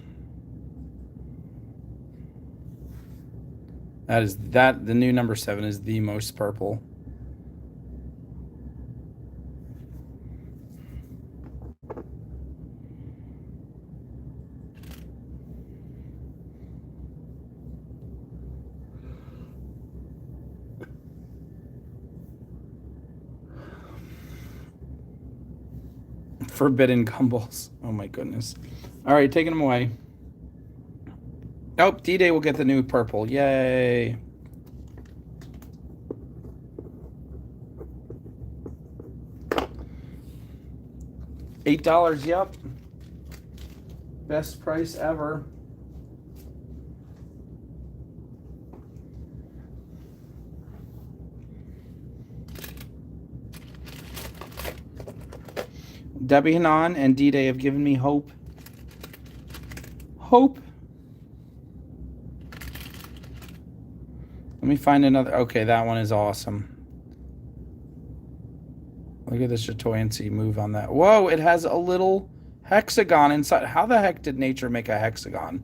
The new number 7 is the most purple. Forbidden gumballs. Oh my goodness. All right, taking them away. Nope, D-Day will get the new purple. Yay. $8, yep. Best price ever. Debbie Hanan and D-Day have given me hope. Hope. Let me find another. Okay, that one is awesome. Look at the Chatoyancy move on that. Whoa, it has a little hexagon inside. How the heck did nature make a hexagon?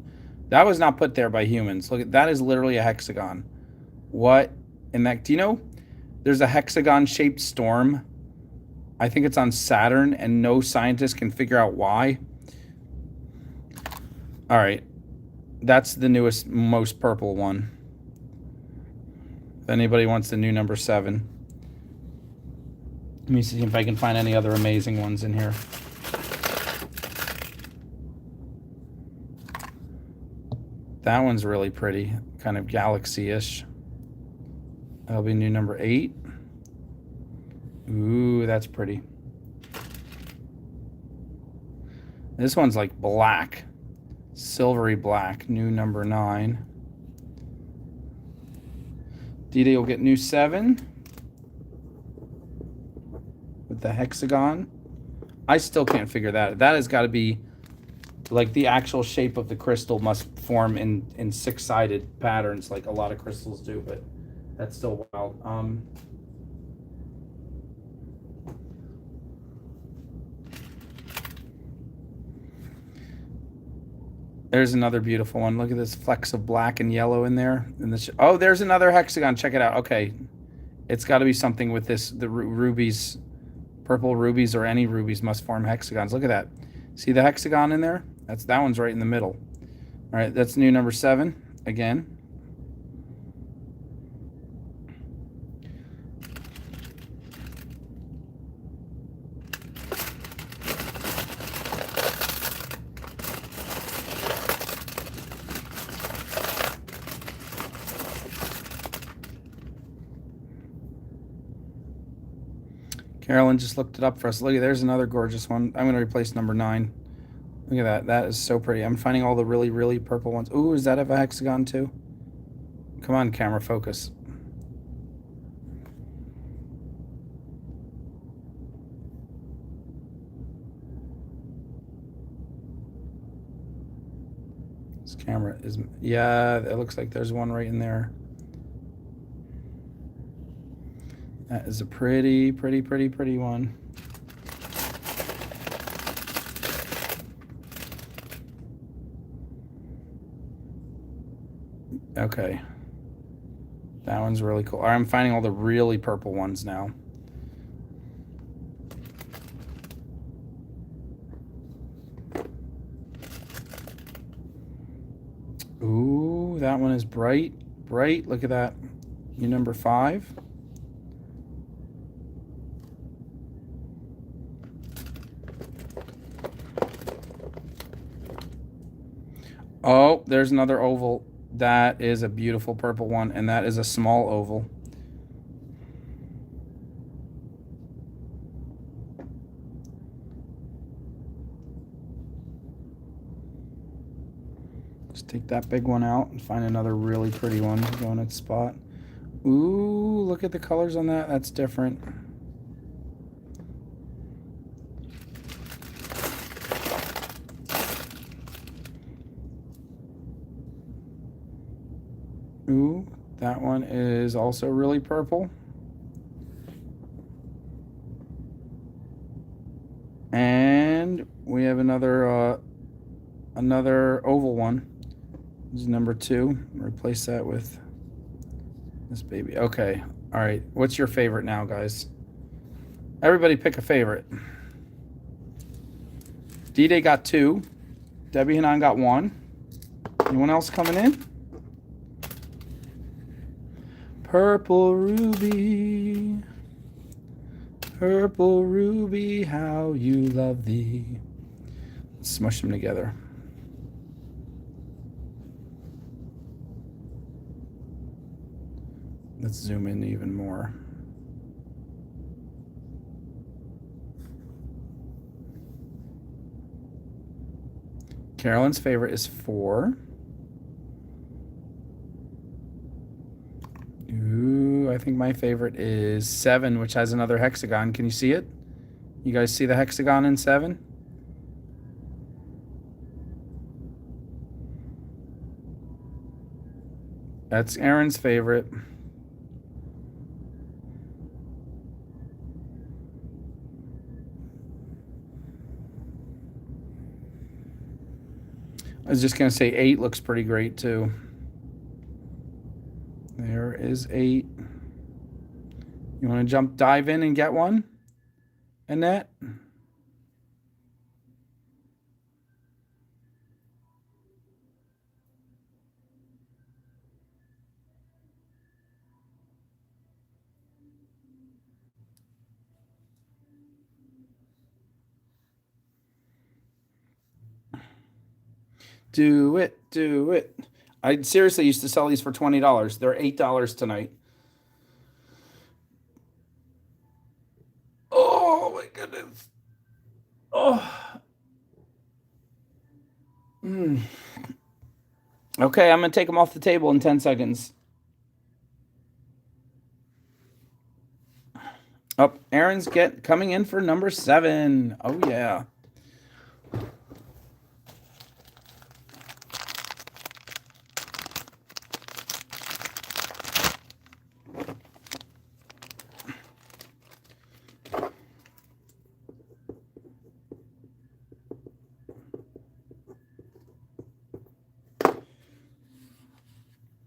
That was not put there by humans. Look, that is literally a hexagon. What in that? Do you know there's a hexagon-shaped storm? I think it's on Saturn, and no scientist can figure out why. All right. That's the newest, most purple one. If anybody wants the new number 7. Let me see if I can find any other amazing ones in here. That one's really pretty. Kind of galaxy-ish. That'll be new number 8. Ooh, that's pretty. This one's like black. Silvery black. New number 9. D-Day will get new 7. With the hexagon. I still can't figure that. That has got to be like the actual shape of the crystal must form in 6-sided patterns like a lot of crystals do, but that's still wild. There's another beautiful one. Look at this flecks of black and yellow in there. And this, oh, there's another hexagon. Check it out. Okay. It's got to be something with this. The rubies, purple rubies or any rubies must form hexagons. Look at that. See the hexagon in there? That one's right in the middle. All right, that's new number 7 again. Carolyn just looked it up for us. Look, there's another gorgeous one. I'm going to replace number 9. Look at that. That is so pretty. I'm finding all the really, really purple ones. Ooh, does that have a hexagon too? Come on, camera, focus. This camera is... Yeah, it looks like there's one right in there. That is a pretty, pretty, pretty, pretty one. Okay. That one's really cool. I'm finding all the really purple ones now. Ooh, that one is bright, bright. Look at that. New number 5. Oh, there's another oval. That is a beautiful purple one, and that is a small oval. Just take that big one out and find another really pretty one to go in its spot. Ooh, look at the colors on that. That's different. Ooh, that one is also really purple. And we have another oval one. This is number 2. Replace that with this baby. Okay. All right. What's your favorite now, guys? Everybody pick a favorite. D-Day got 2. Debbie Hanan got 1. Anyone else coming in? Purple ruby. Purple ruby, how you love thee. Let's smush them together. Let's zoom in even more. Carolyn's favorite is 4. Ooh, I think my favorite is 7, which has another hexagon. Can you see it? You guys see the hexagon in 7? That's Aaron's favorite. I was just going to say 8 looks pretty great too. There is 8. You want to dive in and get one? Annette? Do it, do it. I seriously used to sell these for $20. They're $8 tonight. Oh my goodness. Oh. Okay, I'm going to take them off the table in 10 seconds. Oh, Aaron's coming in for number 7. Oh yeah.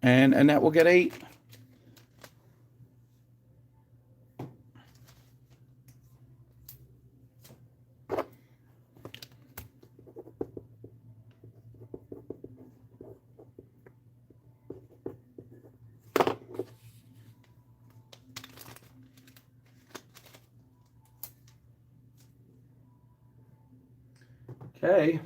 And Annette will get 8. Okay.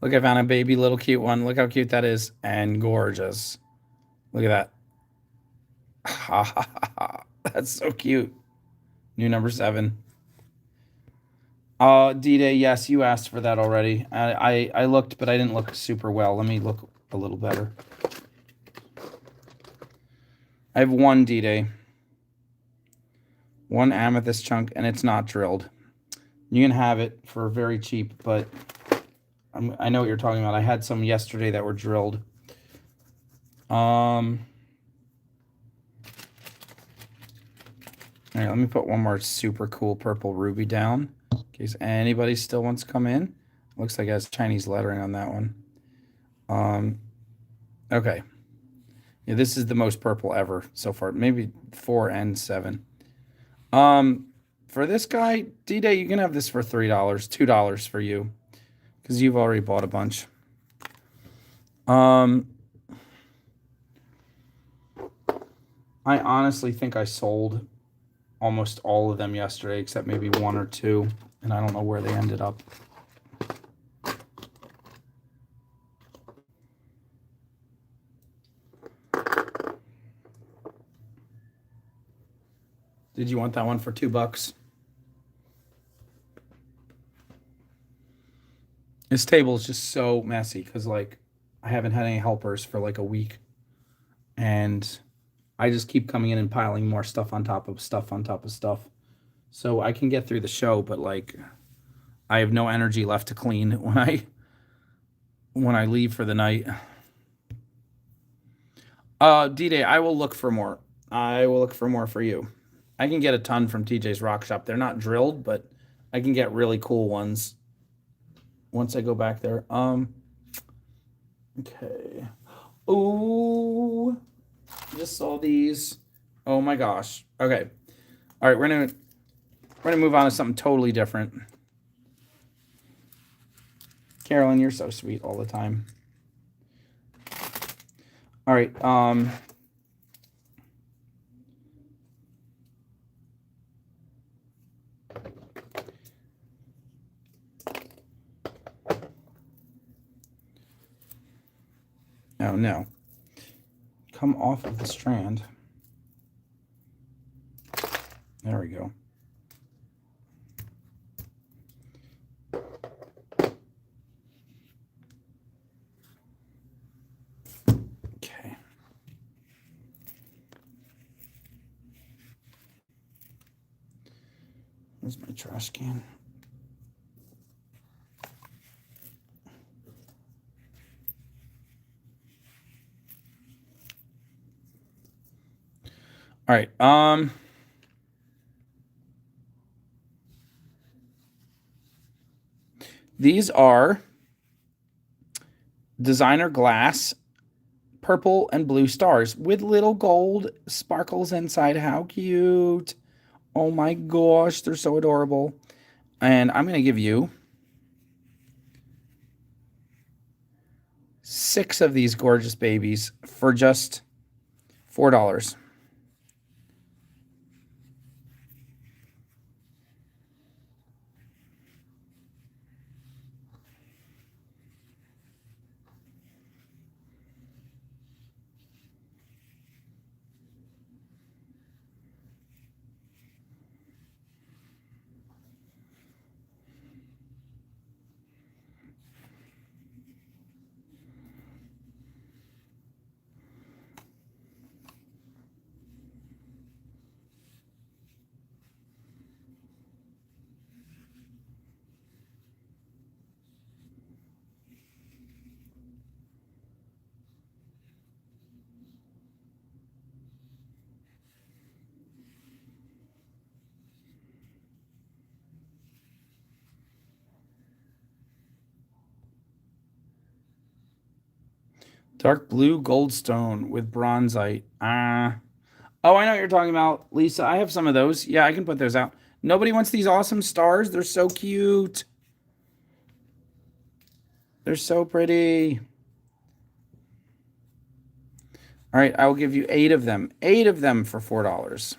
Look, I found a baby little cute one. Look how cute that is. And gorgeous. Look at that. That's so cute. New number 7. D-Day, yes, you asked for that already. I looked, but I didn't look super well. Let me look a little better. I have 1 D-Day. 1 amethyst chunk, and it's not drilled. You can have it for very cheap, but I know what you're talking about. I had some yesterday that were drilled. All right, let me put one more super cool purple ruby down in case anybody still wants to come in. Looks like it has Chinese lettering on that one. Okay. Yeah, this is the most purple ever so far. Maybe 4 and 7. For this guy, D-Day, you can have this for $3, $2 for you, because you've already bought a bunch. I honestly think I sold almost all of them yesterday, except maybe 1 or 2, and I don't know where they ended up. Did you want that one for $2? This table is just so messy because, like, I haven't had any helpers for like a week, and I just keep coming in and piling more stuff on top of stuff on top of stuff. So I can get through the show, but like, I have no energy left to clean when I leave for the night. D-Day, I will look for more. I will look for more for you. I can get a ton from TJ's Rock Shop. They're not drilled, but I can get really cool ones once I go back there. Okay. Ooh, just saw these. Oh my gosh. Okay. All right, we're gonna move on to something totally different. Carolyn, you're so sweet all the time. All right. Oh, no. Come off of the strand. There we go. Okay. Where's my trash can? All right. These are designer glass, purple and blue stars with little gold sparkles inside. How cute. Oh my gosh, they're so adorable. And I'm going to give you 6 of these gorgeous babies for just $4. Dark blue goldstone with bronzite. Oh, I know what you're talking about, Lisa. I have some of those. Yeah, I can put those out. Nobody wants these awesome stars. They're so cute. They're so pretty. All right, I will give you 8 of them. 8 of them for $4.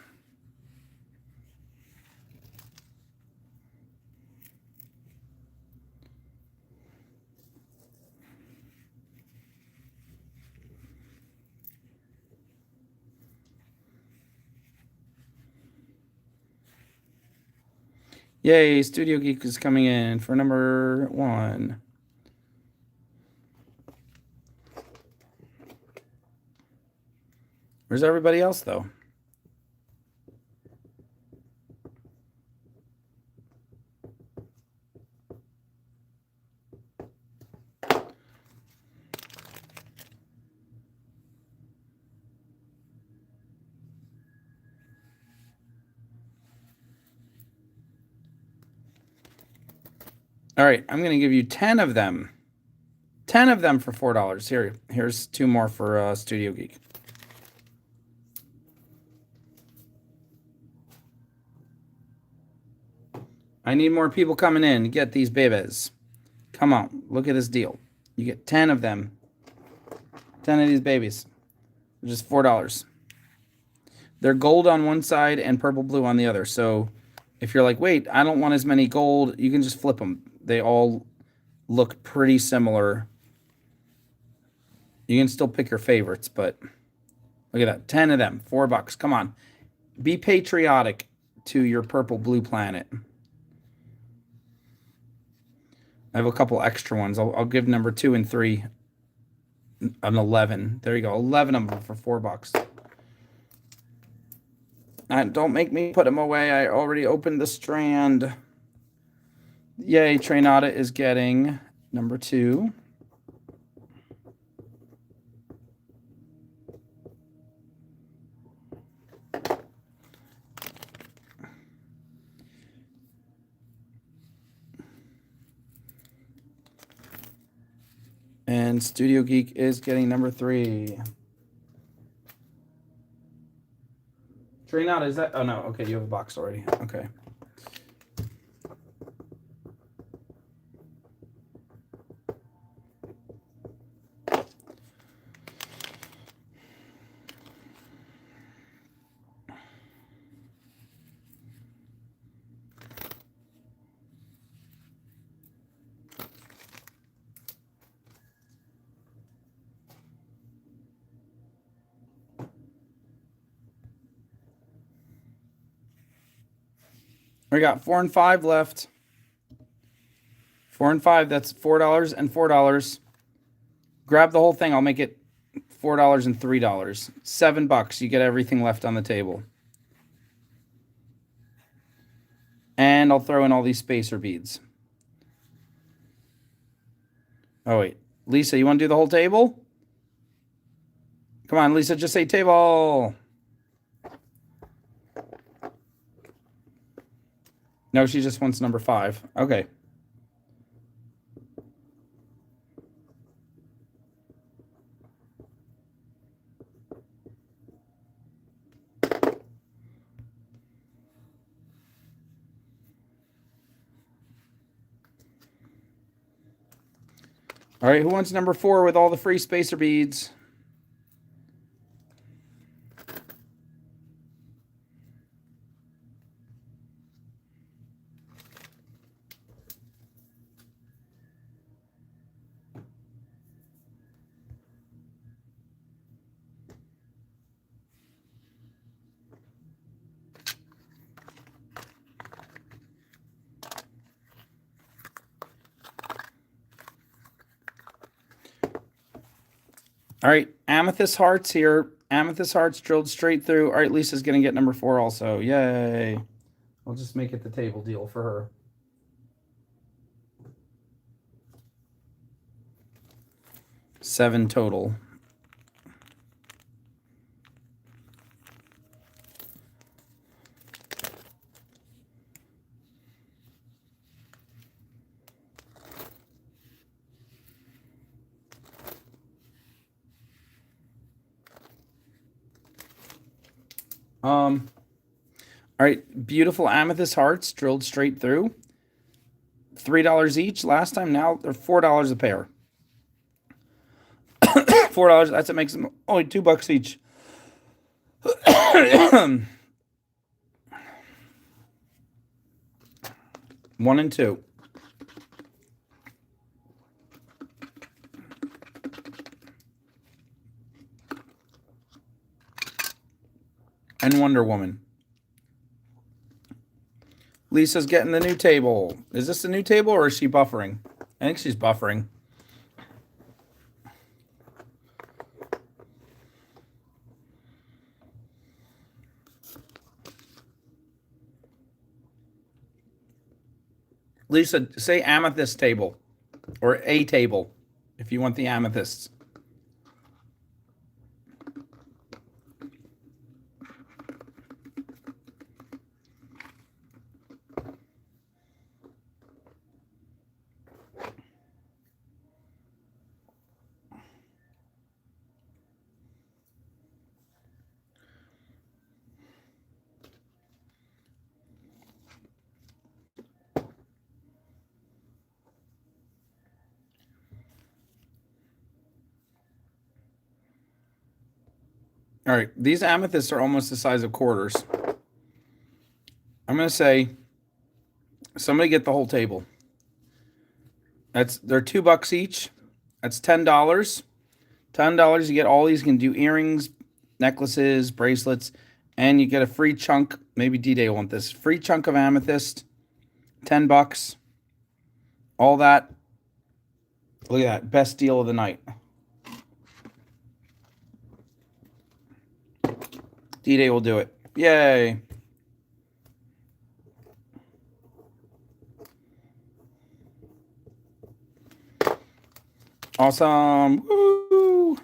Yay, Studio Geek is coming in for number 1. Where's everybody else, though? All right, I'm going to give you 10 of them. 10 of them for $4. Here's 2 more for Studio Geek. I need more people coming in to get these babies. Come on, look at this deal. You get 10 of them. 10 of these babies. They're just $4. They're gold on one side and purple blue on the other. So if you're like, wait, I don't want as many gold, you can just flip them. They all look pretty similar. You can still pick your favorites, but look at that. 10 of them, $4. Come on. Be patriotic to your purple blue planet. I have a couple extra ones. I'll give number 2 and 3 an 11. There you go. 11 of them for $4. Don't make me put them away. I already opened the strand. Yay, Trainata is getting number 2. And Studio Geek is getting number 3. Trainata, is that? Oh, no. Okay, you have a box already. Okay. We got 4 and 5 left. 4 and 5, that's $4 and $4. Grab the whole thing. I'll make it $4 and $3. $7. You get everything left on the table. And I'll throw in all these spacer beads. Oh, wait. Lisa, you want to do the whole table? Come on, Lisa, just say table. No, she just wants number 5. Okay. All right, who wants number 4 with all the free spacer beads? All right, amethyst hearts here. Amethyst hearts drilled straight through. All right, Lisa's going to get number 4 also. Yay. I'll just make it the table deal for her. $7 total. All right, beautiful amethyst hearts drilled straight through. $3 each last time. Now they're $4 a pair. $4. That's what makes them only $2 each. 1 and 2. And Wonder Woman. Lisa's getting the new table. Is this the new table or is she buffering? I think she's buffering. Lisa, say amethyst table or a table if you want the amethysts. All right, these amethysts are almost the size of quarters. I'm going to say somebody get the whole table. They're $2 each. That's $10. $10, you get all these. You can do earrings, necklaces, bracelets, and you get a free chunk. Maybe D-Day will want this. Free chunk of amethyst, $10. All that. Look at that. Best deal of the night. D-Day will do it. Yay. Awesome. Woo.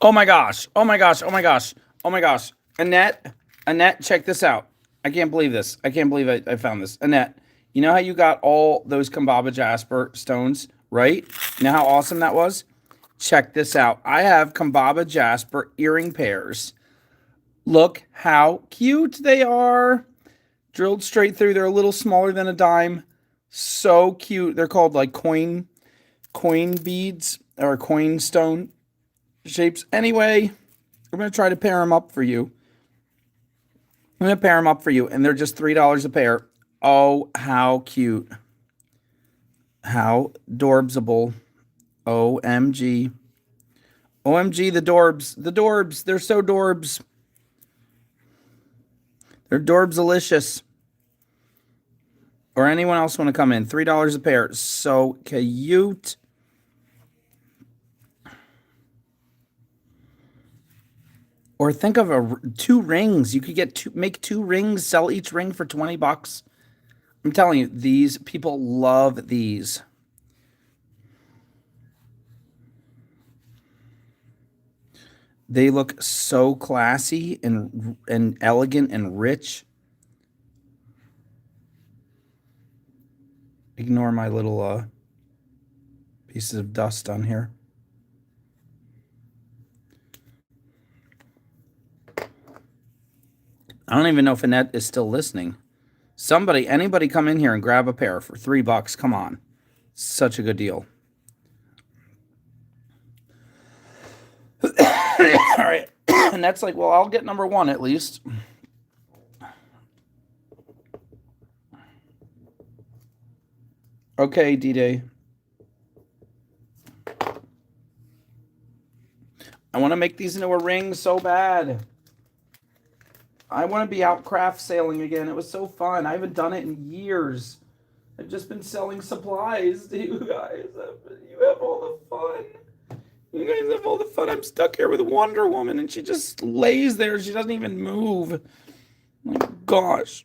Oh my gosh. Oh my gosh. Oh my gosh. Oh my gosh. Annette, check this out. I can't believe this. I can't believe I found this. Annette, you know how you got all those Kambaba Jasper stones, right? You know how awesome that was? Check this out. I have Kambaba Jasper earring pairs. Look how cute they are. Drilled straight through. They're a little smaller than a dime. So cute. They're called like coin beads or coin stone shapes. Anyway, I'm going to try to pair them up for you. I'm going to pair them up for you, and they're just $3 a pair. Oh, how cute. How dorbsable. OMG. OMG, the Dorbs. The Dorbs. They're so Dorbs. They're Dorbsalicious. Or anyone else want to come in? $3 a pair. So cute. Or think of two rings. You could make two rings, sell each ring for $20. I'm telling you, these people love these. They look so classy and elegant and rich. Ignore my little pieces of dust on here. I don't even know if Annette is still listening. Anybody come in here and grab a pair for $3. Come on. Such a good deal. All right. And that's like, well, I'll get number one at least. Okay, D-Day. I want to make these into a ring so bad. I want to be out craft sailing again. It was so fun. I haven't done it in years. I've just been selling supplies to you guys. You have all the fun. You guys have all the fun. I'm stuck here with Wonder Woman, and she just lays there. She doesn't even move. Oh my gosh.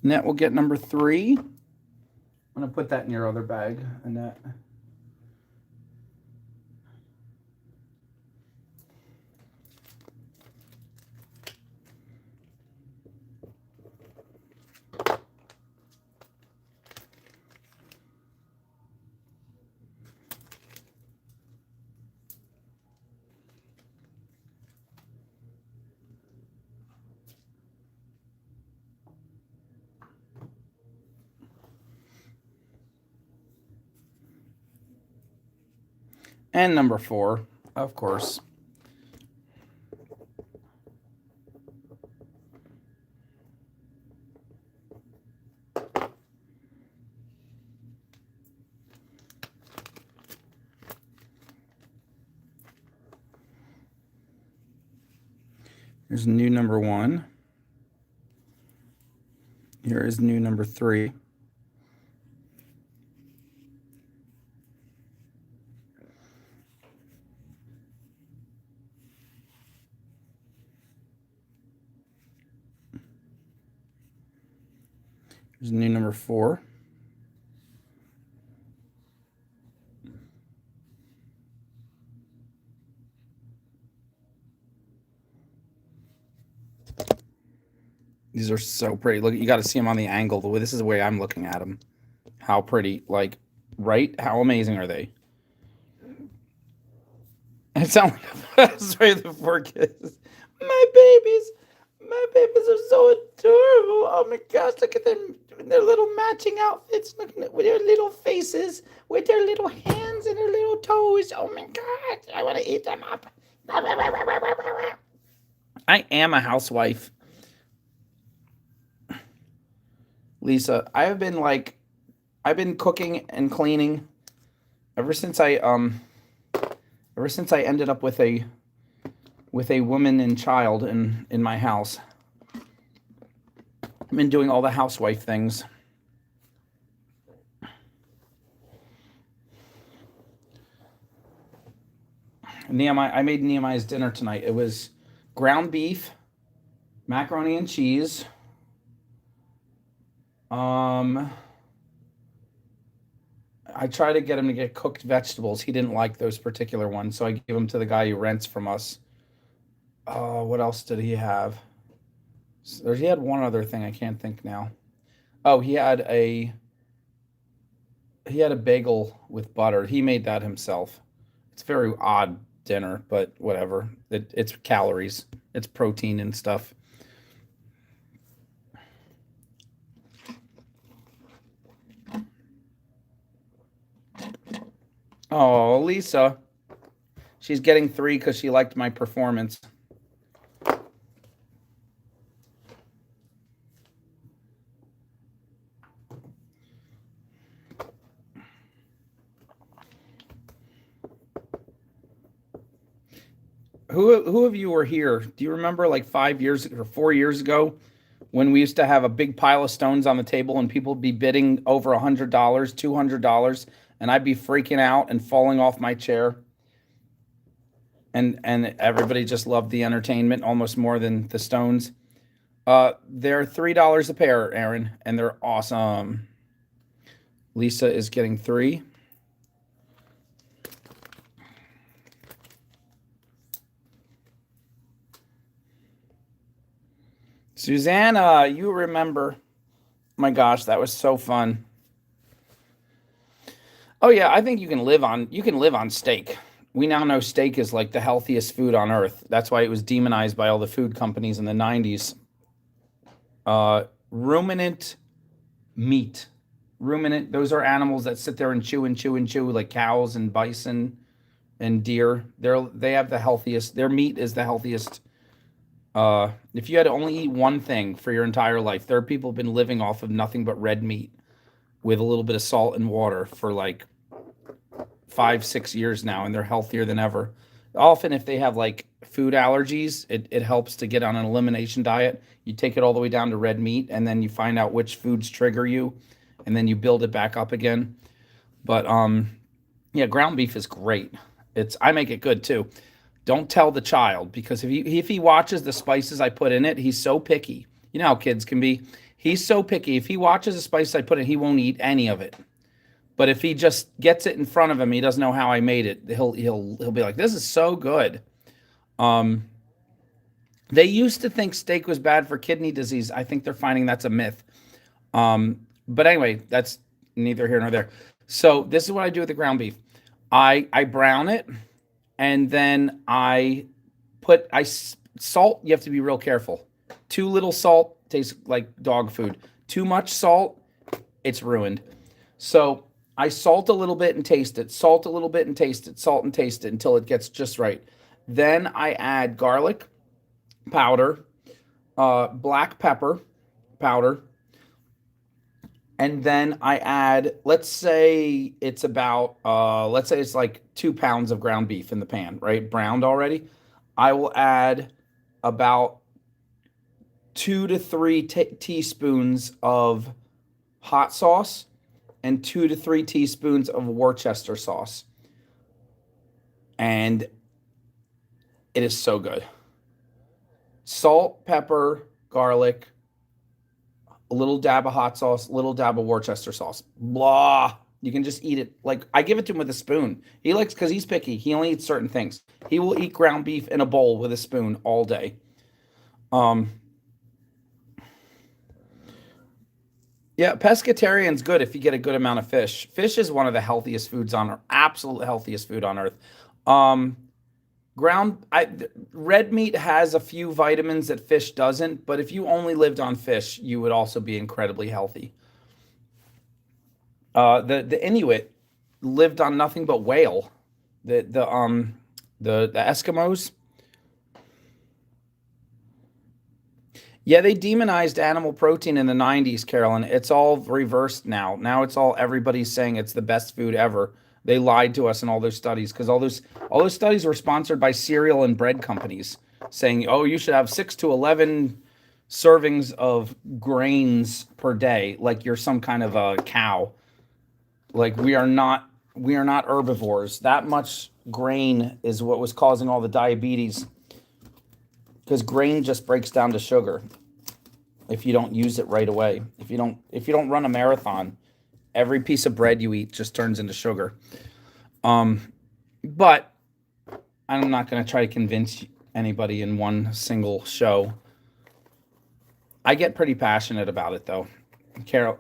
Annette will get number 3. I'm going to put that in your other bag, Annette. And number 4, of course. Here's new number 1. Here is new number 3. Here's new number 4. These are so pretty. Look, you got to see them on the angle. This is the way I'm looking at them. How pretty. Like, right? How amazing are they? It sounds like sorry, the 4 kids. My babies. My babies are so adorable. Oh my gosh, look at them. Their little matching outfits. Looking at their little faces with their little hands and their little toes. Oh my god. I want to eat them up. I am a housewife. Lisa, I've been cooking and cleaning ever since I ended up with a woman and child in my house. I've been doing all the housewife things. Nehemiah, I made Nehemiah's dinner tonight. It was ground beef, macaroni and cheese. I try to get him to get cooked vegetables. He didn't like those particular ones, so I gave them to the guy who rents from us. What else did he have? He had one other thing I can't think now. Oh, he had a bagel with butter. He made that himself. It's very odd dinner, but whatever. It's calories. It's protein and stuff. Oh, Lisa. She's getting 3 because she liked my performance. Who of you were here? Do you remember like 5 years or 4 years ago when we used to have a big pile of stones on the table and people would be bidding over $100, $200, and I'd be freaking out and falling off my chair, and everybody just loved the entertainment almost more than the stones. They're $3 a pair, Aaron, and they're awesome. Lisa is getting 3. Susanna, you remember. My gosh, that was so fun. Oh yeah, I think you can live on steak. We now know steak is like the healthiest food on earth. That's why it was demonized by all the food companies in the 90s. Ruminant meat. Ruminant, those are animals that sit there and chew and chew and chew like cows and bison and deer. They have the healthiest. Their meat is the healthiest. If you had to only eat one thing for your entire life, there are people who've been living off of nothing but red meat with a little bit of salt and water for like 5, 6 years now, and they're healthier than ever. Often, if they have like food allergies, it helps to get on an elimination diet. You take it all the way down to red meat, and then you find out which foods trigger you, and then you build it back up again. But yeah, ground beef is great. I make it good too. Don't tell the child because if he watches the spices I put in it, he's so picky. You know how kids can be. He's so picky. If he watches the spices I put in, he won't eat any of it. But if he just gets it in front of him, he doesn't know how I made it. He'll be like, "This is so good." Um, they used to think steak was bad for kidney disease. I think they're finding that's a myth. But anyway, that's neither here nor there. So this is what I do with the ground beef. I brown it, and then salt. You have to be real careful. Too little salt tastes like dog food. Too much salt, it's ruined. So I salt a little bit and taste it. Salt a little bit and taste it. Salt and taste it until it gets just right. Then I add garlic powder, black pepper powder, and then I add. Let's say it's like 2 pounds of ground beef in the pan, right? Browned already. I will add about 2 to 3 teaspoons of hot sauce and 2 to 3 teaspoons of Worcester sauce. And it is so good. Salt, pepper, garlic, a little dab of hot sauce, a little dab of Worcester sauce. Blah. You can just eat it. Like I give it to him with a spoon. He likes because he's picky. He only eats certain things. He will eat ground beef in a bowl with a spoon all day. Um, Yeah, pescatarian's good if you get a good amount of fish. Fish is one of the healthiest foods on earth, absolute healthiest food on earth. Um, red meat has a few vitamins that fish doesn't, but if you only lived on fish, you would also be incredibly healthy. The Inuit lived on nothing but whale. The Eskimos. Yeah, they demonized animal protein in the 90s, Carolyn. It's all reversed now. Now it's all everybody's saying it's the best food ever. They lied to us in all those studies because all those studies were sponsored by cereal and bread companies saying, "Oh, you should have 6 to 11 servings of grains per day like you're some kind of a cow." Like we are not herbivores. That much grain is what was causing all the diabetes because grain just breaks down to sugar if you don't use it right away. If you don't run a marathon, every piece of bread you eat just turns into sugar. Um, but I'm not going to try to convince anybody in one single show. I get pretty passionate about it though. Carol,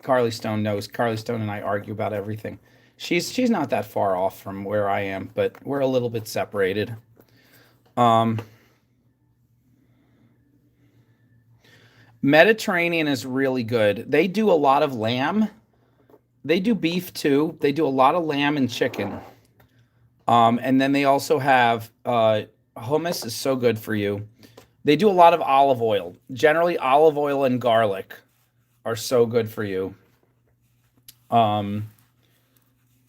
Carly Stone knows. Carly Stone and I argue about everything. She's not that far off from where I am, but we're a little bit separated. Um, Mediterranean is really good. They do a lot of lamb. They do beef too. They do a lot of lamb and chicken. And then they also have hummus is so good for you. They do a lot of olive oil. Generally, olive oil and garlic are so good for you. Um,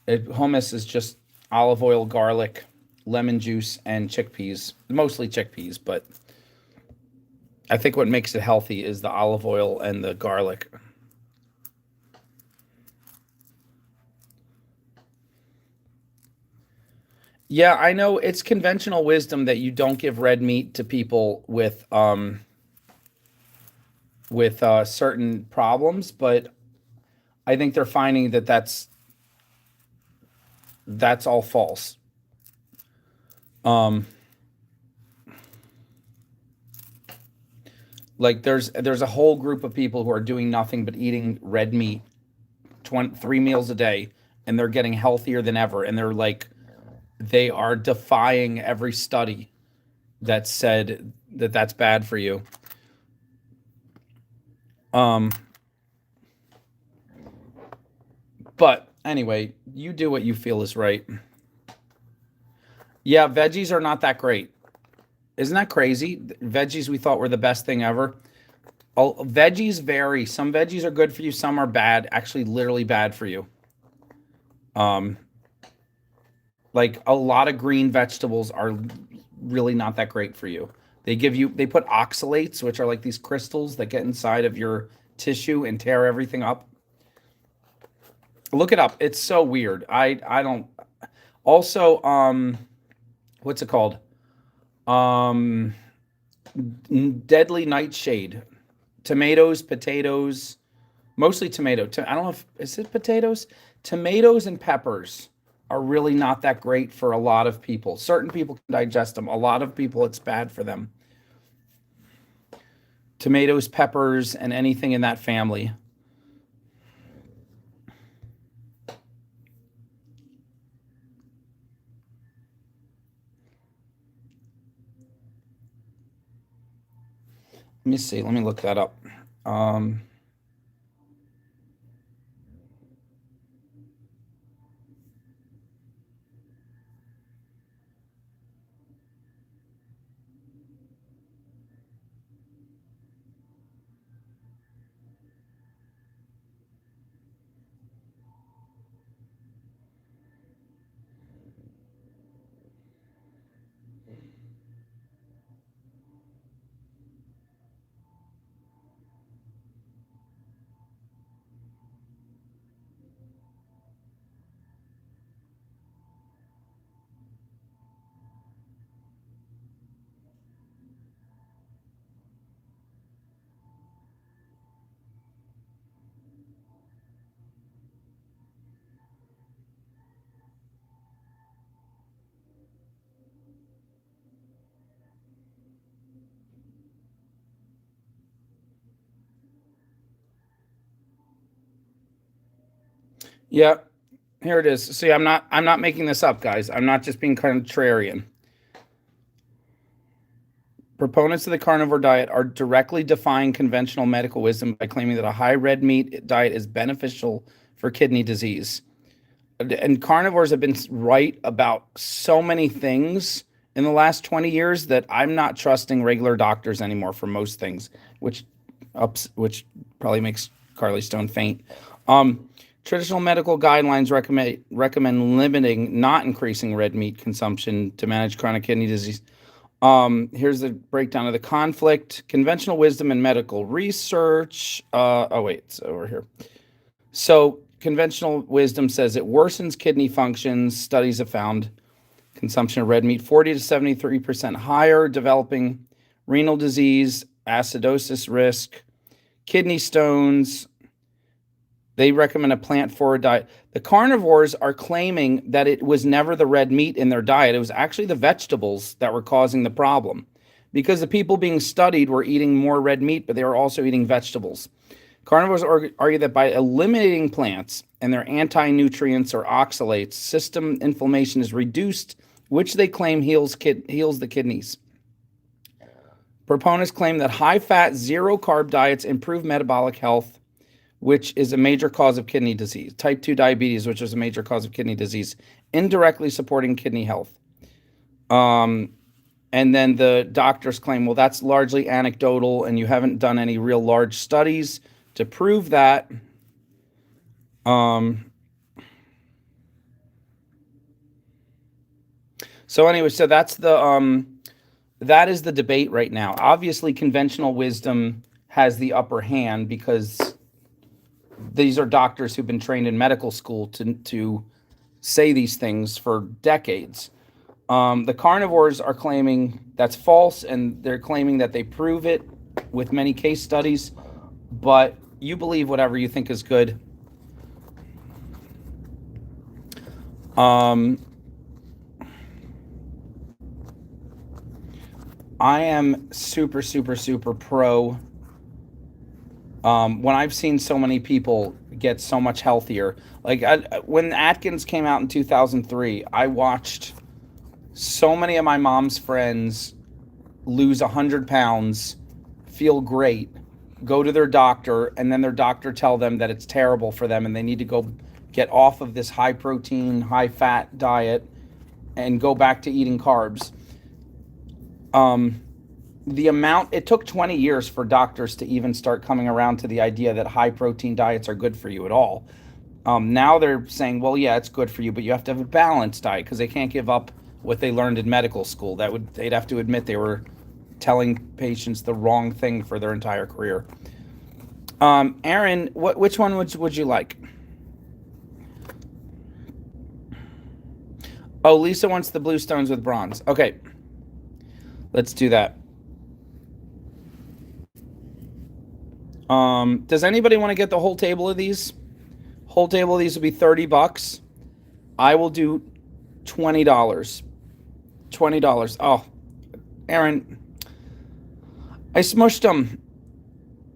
Hummus is just olive oil, garlic, lemon juice, and chickpeas. Mostly chickpeas, but I think what makes it healthy is the olive oil and the garlic. Yeah, I know it's conventional wisdom that you don't give red meat to people with certain problems, but I think they're finding that that's all false. Um, like there's a whole group of people who are doing nothing but eating red meat 3 meals a day, and they're getting healthier than ever, and they're like they are defying every study that said that that's bad for you. Um, but anyway, you do what you feel is right. Yeah, veggies are not that great. Isn't that crazy? Veggies we thought were the best thing ever. Oh, veggies vary. Some veggies are good for you, some are bad, actually literally bad for you. Um, like a lot of green vegetables are really not that great for you. They put oxalates, which are like these crystals that get inside of your tissue and tear everything up. Look it up. It's so weird. I don't also what's it called? Um Deadly nightshade. Tomatoes, potatoes, mostly tomato. I don't know if is it potatoes? Tomatoes and peppers are really not that great for a lot of people. Certain people can digest them. A lot of people it's bad for them. Tomatoes, peppers, and anything in that family. Let me see. Let me look that up. Um, yeah, here it is. See, I'm not making this up, guys. I'm not just being contrarian. Proponents of the carnivore diet are directly defying conventional medical wisdom by claiming that a high red meat diet is beneficial for kidney disease. And carnivores have been right about so many things in the last 20 years that I'm not trusting regular doctors anymore for most things, which probably makes Carly Stone faint. Um, Traditional medical guidelines recommend limiting, not increasing red meat consumption to manage chronic kidney disease. Here's the breakdown of the conflict. Conventional wisdom and medical research. Oh wait, it's over here. So conventional wisdom says it worsens kidney functions. Studies have found consumption of red meat 40 to 73% higher, developing renal disease, acidosis risk, kidney stones. They recommend a plant-forward diet. The carnivores are claiming that it was never the red meat in their diet. It was actually the vegetables that were causing the problem because the people being studied were eating more red meat, but they were also eating vegetables. Carnivores argue that by eliminating plants and their anti-nutrients or oxalates, system inflammation is reduced, which they claim heals the kidneys. Proponents claim that high-fat, zero-carb diets improve metabolic health, which is a major cause of kidney disease. Type 2 diabetes, which is a major cause of kidney disease, indirectly supporting kidney health. And then the doctors claim, well, that's largely anecdotal, and you haven't done any real large studies to prove that. So anyway, so that's that is the debate right now. Obviously, conventional wisdom has the upper hand because these are doctors who've been trained in medical school to say these things for decades. The carnivores are claiming that's false, and they're claiming that they prove it with many case studies, but you believe whatever you think is good. I am super, super, super pro. When I've seen so many people get so much healthier, like when Atkins came out in 2003, I watched so many of my mom's friends lose 100 pounds, feel great, go to their doctor, and then their doctor tell them that it's terrible for them and they need to go get off of this high protein, high fat diet and go back to eating carbs. It took 20 years for doctors to even start coming around to the idea that high protein diets are good for you at all. Now they're saying, well, yeah, it's good for you, but you have to have a balanced diet because they can't give up what they learned in medical school. They'd have to admit they were telling patients the wrong thing for their entire career. Aaron, which one would you like? Oh, Lisa wants the blue stones with bronze. Okay, let's do that. Does anybody want to get the whole table of these? Whole table of these will be $30. I will do $20. $20. Oh, Aaron, I smushed them.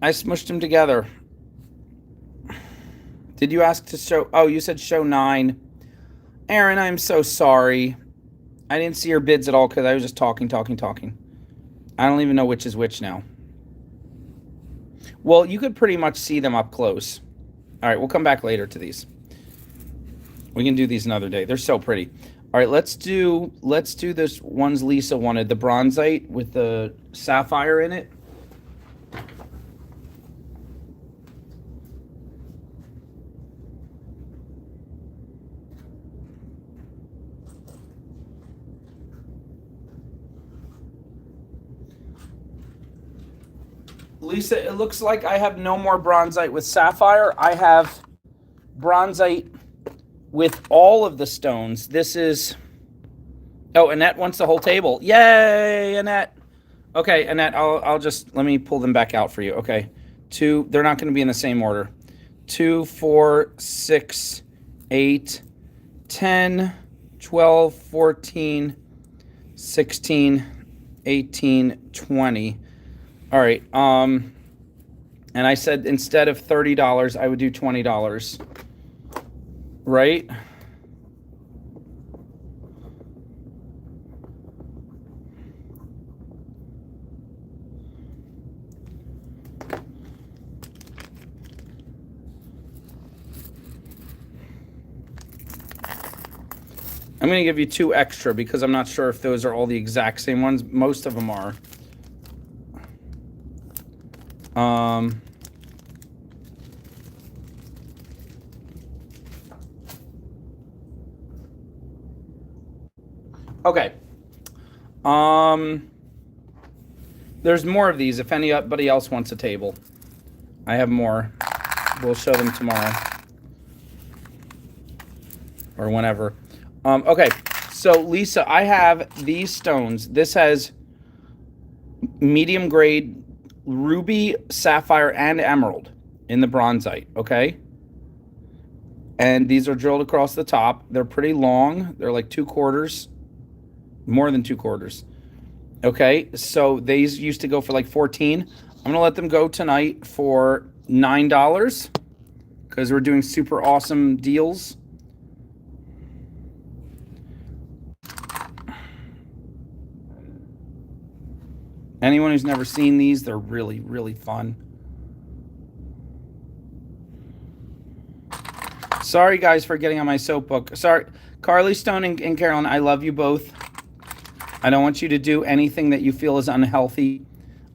I smushed them together. Did you ask to show? Oh, you said show 9. Aaron, I'm so sorry. I didn't see your bids at all because I was just talking. I don't even know which is which now. Well, you could pretty much see them up close. All right, we'll come back later to these. We can do these another day. They're so pretty. All right, let's do this ones Lisa wanted, the bronzite with the sapphire in it. Lisa, it looks like I have no more bronzite with sapphire. I have bronzite with all of the stones. This is... Oh, Annette wants the whole table. Yay, Annette. Okay, Annette, I'll just... Let me pull them back out for you. Okay. 2... They're not going to be in the same order. 2, 4, 6, 8, 10, 12, 14, 16, 18, 20... All right, and I said instead of $30, I would do $20, right? I'm going to give you 2 extra because I'm not sure if those are all the exact same ones. Most of them are. Okay. There's more of these if anybody else wants a table. I have more. We'll show them tomorrow. Or whenever. Okay. So, Lisa, I have these stones. This has medium grade ruby, sapphire, and emerald in the bronzite, okay? And these are drilled across the top. They're pretty long. They're like 2/4, more than 2/4. Okay, so these used to go for like 14. I'm gonna let them go tonight for $9 because we're doing super awesome deals. Anyone who's never seen these, they're really, really fun. Sorry, guys, for getting on my soapbook. Sorry, Carly Stone and Carolyn, I love you both. I don't want you to do anything that you feel is unhealthy.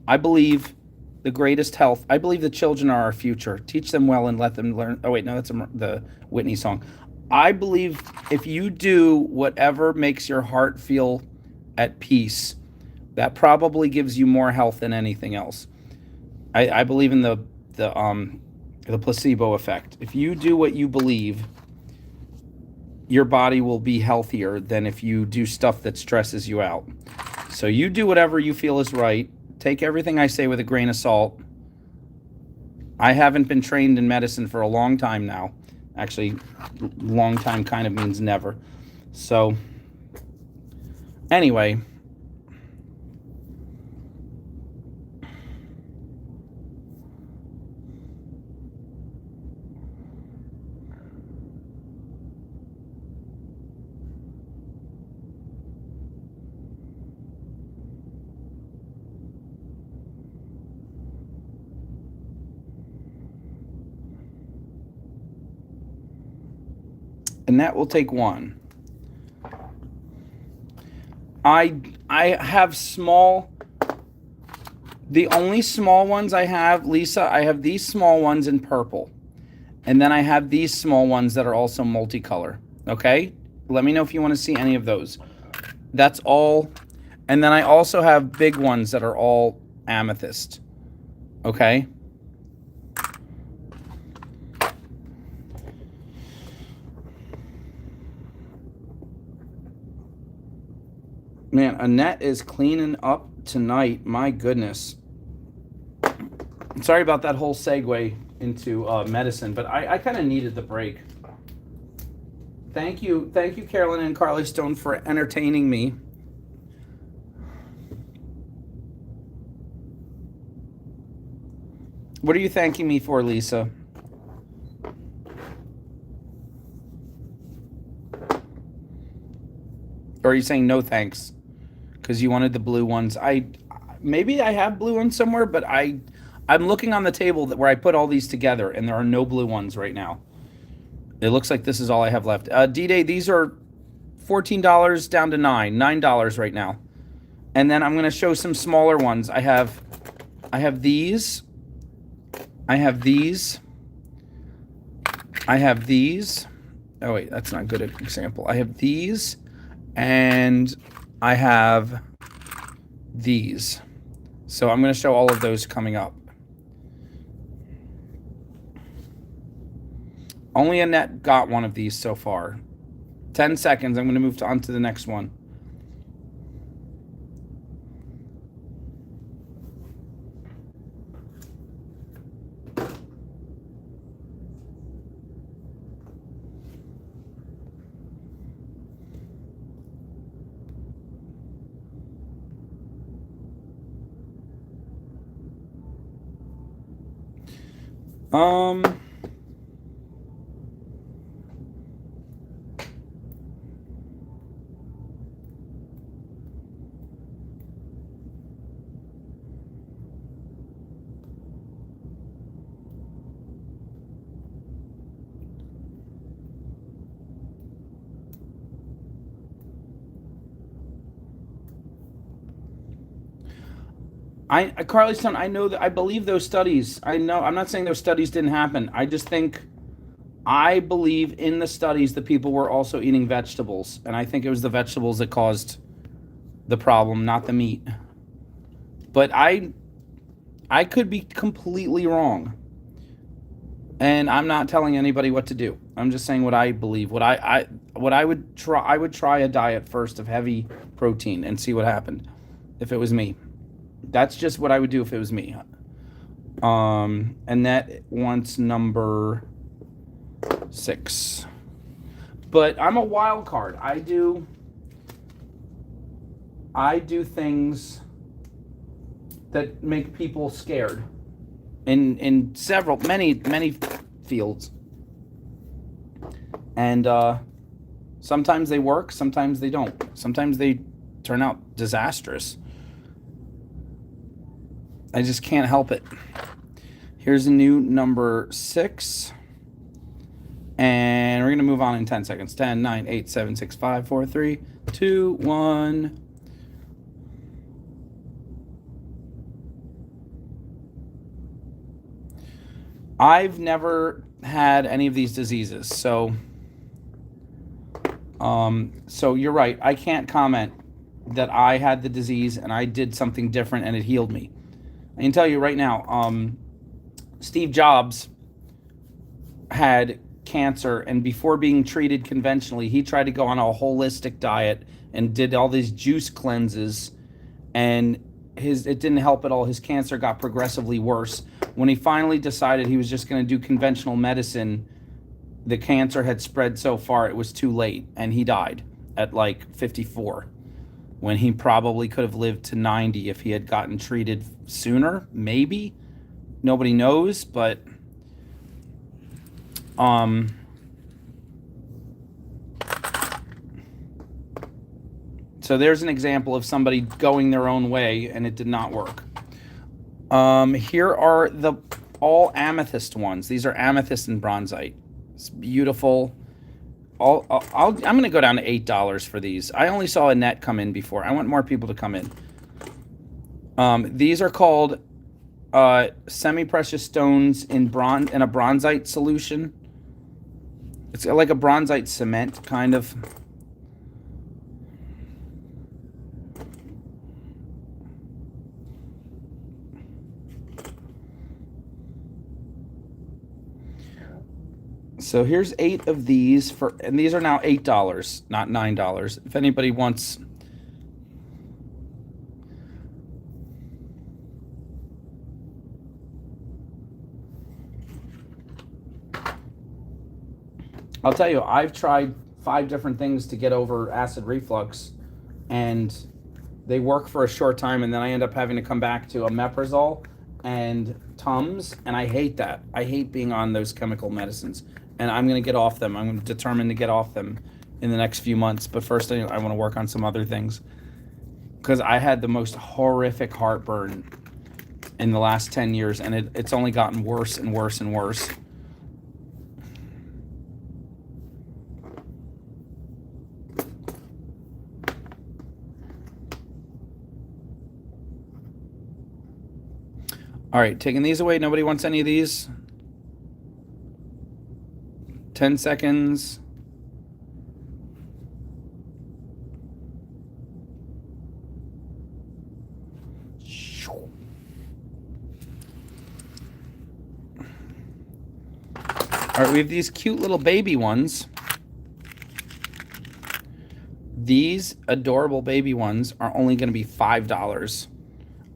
I believe the greatest health. I believe the children are our future. Teach them well and let them learn. Oh, wait, no, that's the Whitney song. I believe if you do whatever makes your heart feel at peace, that probably gives you more health than anything else. I believe in the placebo effect. If you do what you believe, your body will be healthier than if you do stuff that stresses you out. So you do whatever you feel is right. Take everything I say with a grain of salt. I haven't been trained in medicine for a long time now. Actually, long time kind of means never. So, anyway. And that will take one. I have small, the only small ones I have, Lisa, I have these small ones in purple. And then I have these small ones that are also multicolor. Okay? Let me know if you want to see any of those. That's all. And then I also have big ones that are all amethyst. Okay? Man, Annette is cleaning up tonight. My goodness. Sorry about that whole segue into medicine, but I kind of needed the break. Thank you, Carolyn and Carly Stone, for entertaining me. What are you thanking me for, Lisa? Or are you saying no thanks? Because you wanted the blue ones. Maybe I have blue ones somewhere, but I'm looking on the table where I put all these together, and there are no blue ones right now. It looks like this is all I have left. D-Day, these are $14 down to $9 right now. And then I'm going to show some smaller ones. I have these. I have these. I have these. Oh, wait, that's not a good example. I have these, and I have these. So I'm going to show all of those coming up. Only Annette got one of these so far. 10 seconds. I'm going to move on to the next one. Carly Stone, I know that I believe those studies. I know, I'm not saying those studies didn't happen. I just think, I believe in the studies that people were also eating vegetables. And I think it was the vegetables that caused the problem, not the meat. But I could be completely wrong. And I'm not telling anybody what to do. I'm just saying what I believe. What I would try, I would try a diet first of heavy protein and see what happened if it was me. That's just what I would do if it was me. And that wants number 6. But I'm a wild card. I do things that make people scared. in many fields. And sometimes they work, sometimes they don't. Sometimes they turn out disastrous. I just can't help it. Here's a new number 6. And we're going to move on in 10 seconds. 10, 9, 8, 7, 6, 5, 4, 3, 2, 1. I've never had any of these diseases, so you're right. I can't comment that I had the disease and I did something different and it healed me. I can tell you right now, Steve Jobs had cancer, and before being treated conventionally, he tried to go on a holistic diet and did all these juice cleanses, and it didn't help at all. His cancer got progressively worse. When he finally decided he was just going to do conventional medicine, the cancer had spread so far it was too late, and he died at like 54, when he probably could have lived to 90 if he had gotten treated sooner. Maybe. Nobody knows, but so there's an example of somebody going their own way and it did not work. Here are the all amethyst ones. These are amethyst and bronzite. It's beautiful. I'm going to go down to $8 for these. I only saw Annette come in before. I want more people to come in. These are called semi-precious stones in a bronzite solution. It's like a bronzite cement, kind of. So here's 8 of these and these are now $8, not $9. If anybody wants. I'll tell you, I've tried 5 different things to get over acid reflux, and they work for a short time, and then I end up having to come back to omeprazole and Tums, and I hate that. I hate being on those chemical medicines, and I'm going to get off them. I'm determined to get off them in the next few months, but first I want to work on some other things, because I had the most horrific heartburn in the last 10 years, and it's only gotten worse and worse and worse. All right, taking these away. Nobody wants any of these. 10 seconds. All right, we have these cute little baby ones. These adorable baby ones are only going to be $5.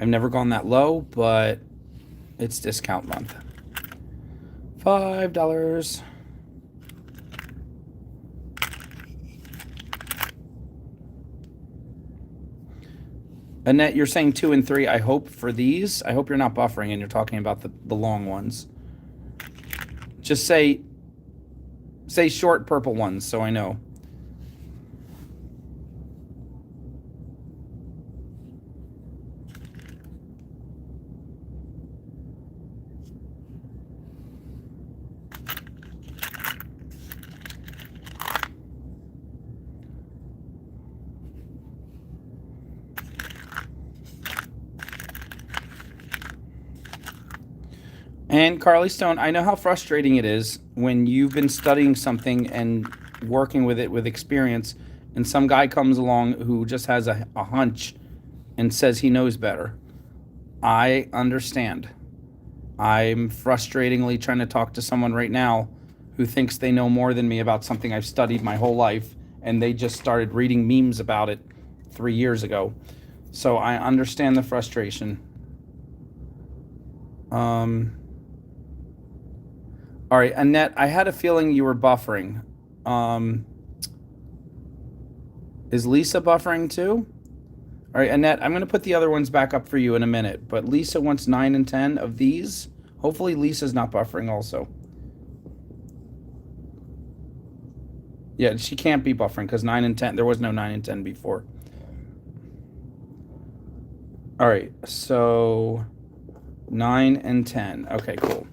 I've never gone that low, but it's discount month. $5. Annette, you're saying 2 and 3. I hope for these. I hope you're not buffering and you're talking about the long ones. Just say short purple ones so I know. And Carly Stone, I know how frustrating it is when you've been studying something and working with it with experience, and some guy comes along who just has a hunch and says he knows better. I understand. I'm frustratingly trying to talk to someone right now who thinks they know more than me about something I've studied my whole life, and they just started reading memes about it 3 years ago. So I understand the frustration. All right, Annette, I had a feeling you were buffering. Is Lisa buffering too? All right, Annette, I'm going to put the other ones back up for you in a minute, but Lisa wants 9 and 10 of these. Hopefully Lisa's not buffering also. Yeah, she can't be buffering because 9 and 10, there was no 9 and 10 before. All right, so 9 and 10. Okay, cool.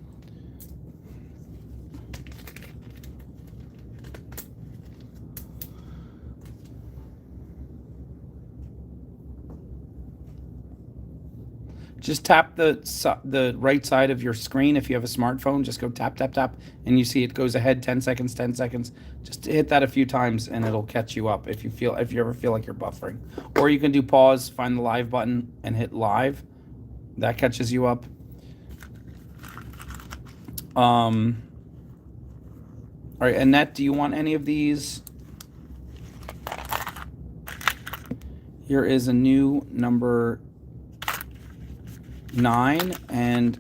Just tap the right side of your screen. If you have a smartphone, just go tap, tap, tap, and you see it goes ahead 10 seconds, 10 seconds. Just hit that a few times and it'll catch you up if you ever feel like you're buffering. Or you can do pause, find the live button and hit live. That catches you up. All right, Annette, do you want any of these? Here is a new number 9 and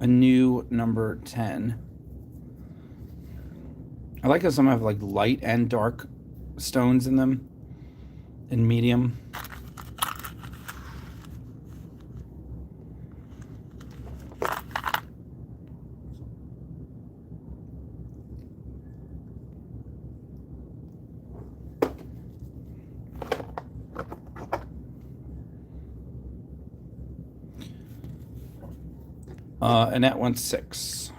a new number 10. I like how some have like light and dark stones in them, in medium. Annette wants 6.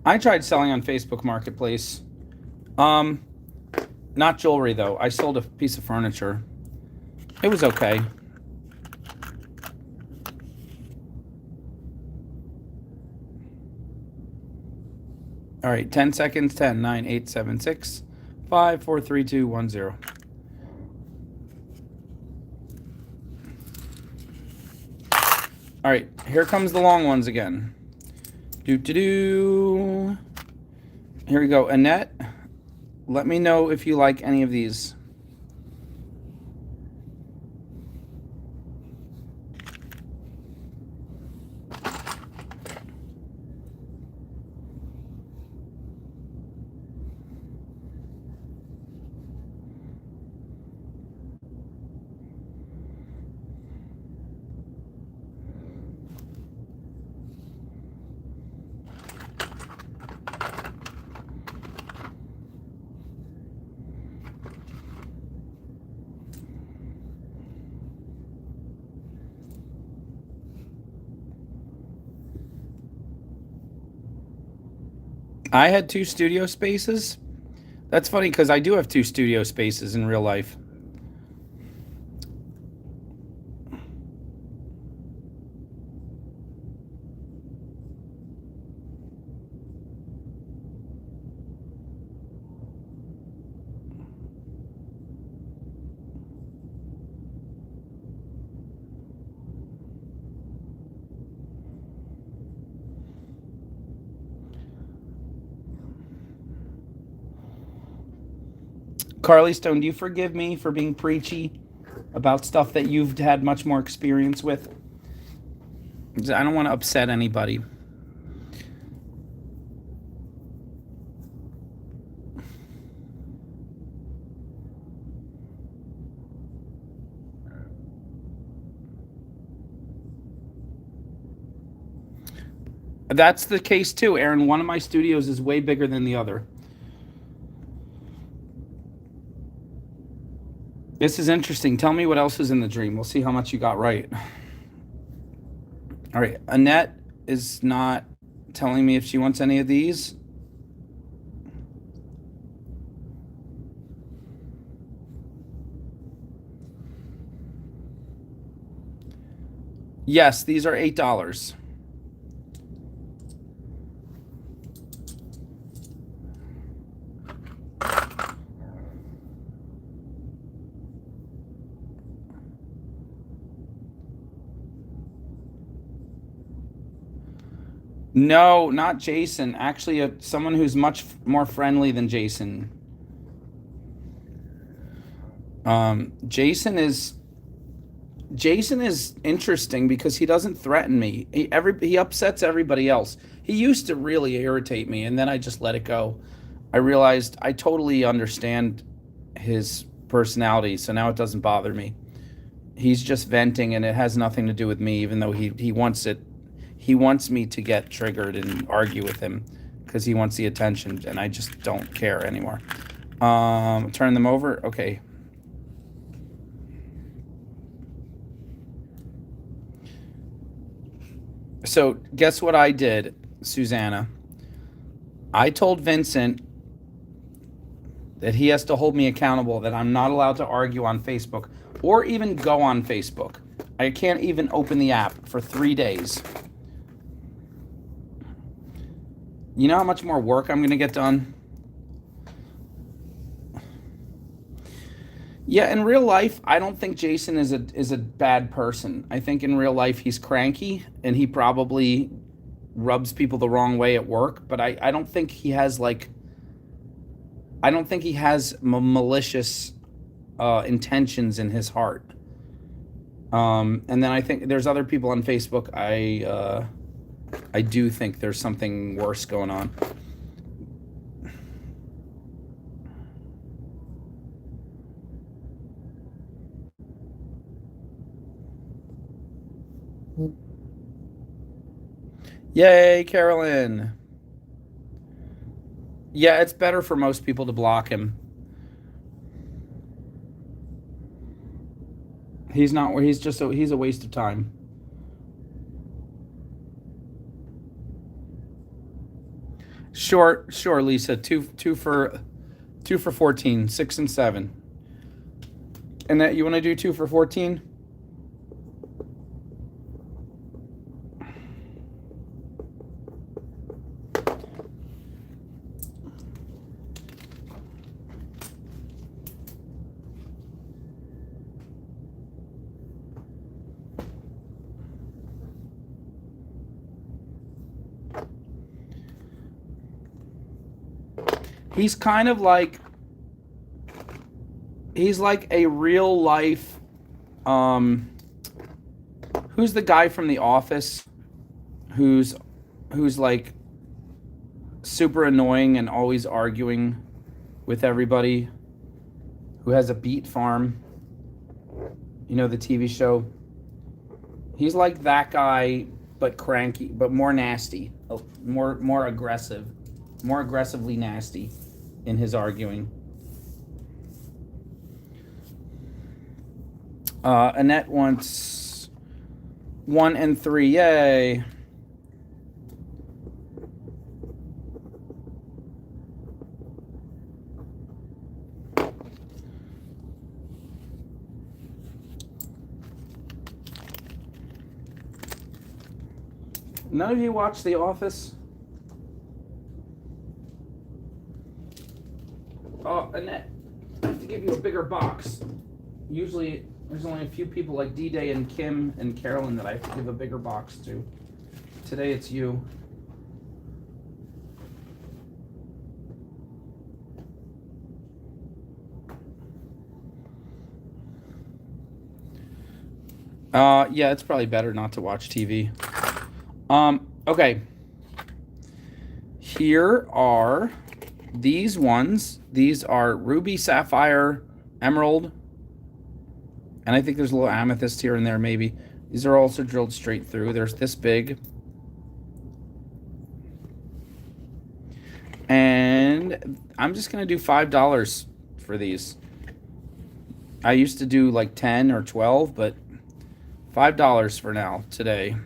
I tried selling on Facebook Marketplace. Not jewelry, though. I sold a piece of furniture. It was okay. All right, 10 seconds. 10, 9, 8, 7, 6, 5, 4, 3, 2, 1, 0. All right, here comes the long ones again. Here we go. Annette, let me know if you like any of these. I had 2 studio spaces. That's funny because I do have 2 studio spaces in real life. Carly Stone, do you forgive me for being preachy about stuff that you've had much more experience with? I don't want to upset anybody. That's the case too, Aaron. One of my studios is way bigger than the other. This is interesting. Tell me what else is in the dream. We'll see how much you got right. All right. Annette is not telling me if she wants any of these. Yes, these are $8. No, not Jason. Actually, someone who's much more friendly than Jason. Jason is interesting because he doesn't threaten me. He upsets everybody else. He used to really irritate me, and then I just let it go. I realized I totally understand his personality, so now it doesn't bother me. He's just venting, and it has nothing to do with me. Even though he wants it, he wants me to get triggered and argue with him because he wants the attention, and I just don't care anymore. Turn them over. Okay. So guess what I did, Susanna? I told Vincent that he has to hold me accountable, that I'm not allowed to argue on Facebook or even go on Facebook. I can't even open the app for 3 days. You know how much more work I'm going to get done? Yeah, in real life, I don't think Jason is a bad person. I think in real life he's cranky and he probably rubs people the wrong way at work, but I don't think he has malicious intentions in his heart. And then I think there's other people on Facebook. I do think there's something worse going on. Yay, Carolyn. Yeah, it's better for most people to block him. He's not. He's a waste of time. Sure, Lisa. Two for 14, 6 and 7. And that you want to do 2 for 14? He's kind of like a real life who's the guy from The Office who's like super annoying and always arguing with everybody, who has a beet farm, you know, the TV show. He's like that guy, but cranky, but more nasty, more aggressive, more aggressively nasty in his arguing. Annette wants 1 and 3. Yay. None of you watch The Office? Oh, Annette, I have to give you a bigger box. Usually there's only a few people like D-Day and Kim and Carolyn that I have to give a bigger box to. Today it's you. Yeah, it's probably better not to watch TV. Okay. Here are these ones. These are ruby, sapphire, emerald, and I think there's a little amethyst here and there maybe. These are also drilled straight through. There's this big. And I'm just going to do $5 for these. I used to do like 10 or 12, but $5 for now, today.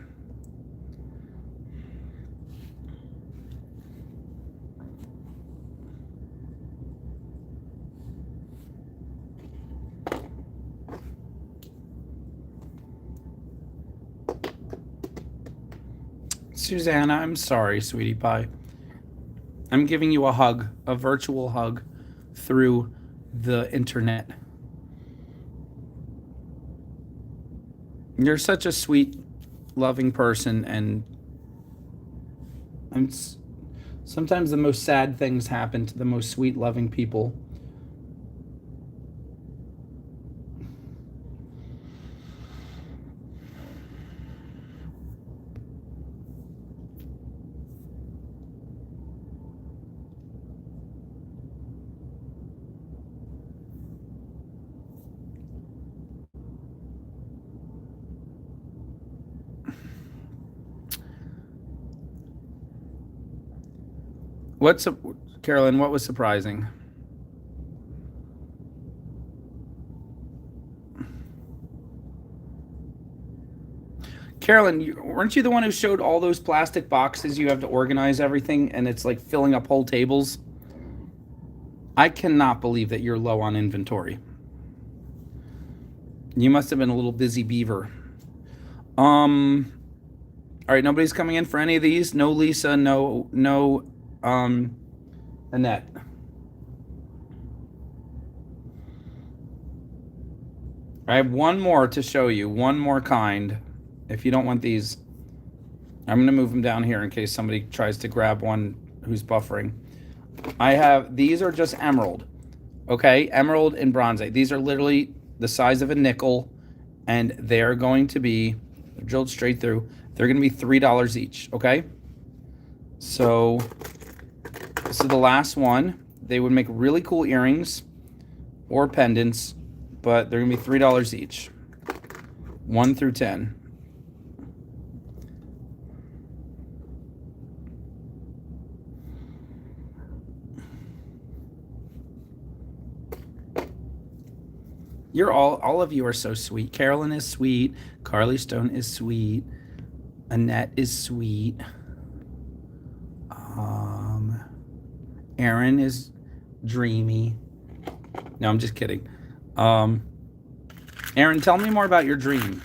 Susanna, I'm sorry, sweetie pie. I'm giving you a hug, a virtual hug through the internet. You're such a sweet, loving person, and sometimes the most sad things happen to the most sweet, loving people. Carolyn, what was surprising? Carolyn, weren't you the one who showed all those plastic boxes you have to organize everything and it's like filling up whole tables? I cannot believe that you're low on inventory. You must have been a little busy beaver. All right, nobody's coming in for any of these. No Lisa, no Annette. I have one more to show you, one more kind. If you don't want these, I'm going to move them down here in case somebody tries to grab one who's buffering. I have, these are just emerald, okay? Emerald and bronzite. These are literally the size of a nickel, and they're going to be drilled straight through. They're going to be $3 each, okay? So this is the last one. They would make really cool earrings or pendants, but they're going to be $3 each, 1 through 10. You're all of you are so sweet. Carolyn is sweet. Carly Stone is sweet. Annette is sweet. Aaron is dreamy. No, I'm just kidding. Aaron, tell me more about your dream.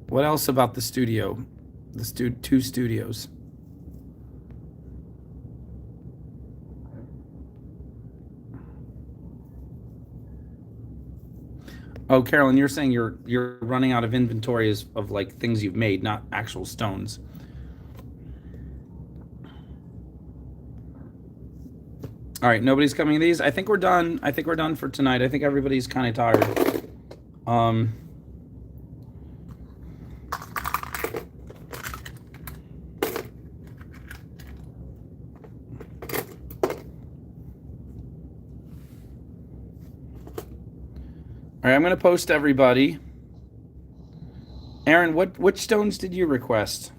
What else about the studio? The two studios. Oh, Carolyn, you're saying you're running out of inventory of like things you've made, not actual stones. All right, nobody's coming to these. I think we're done. I think we're done for tonight. I think everybody's kind of tired. All right, I'm going to post everybody. Aaron, which stones did you request?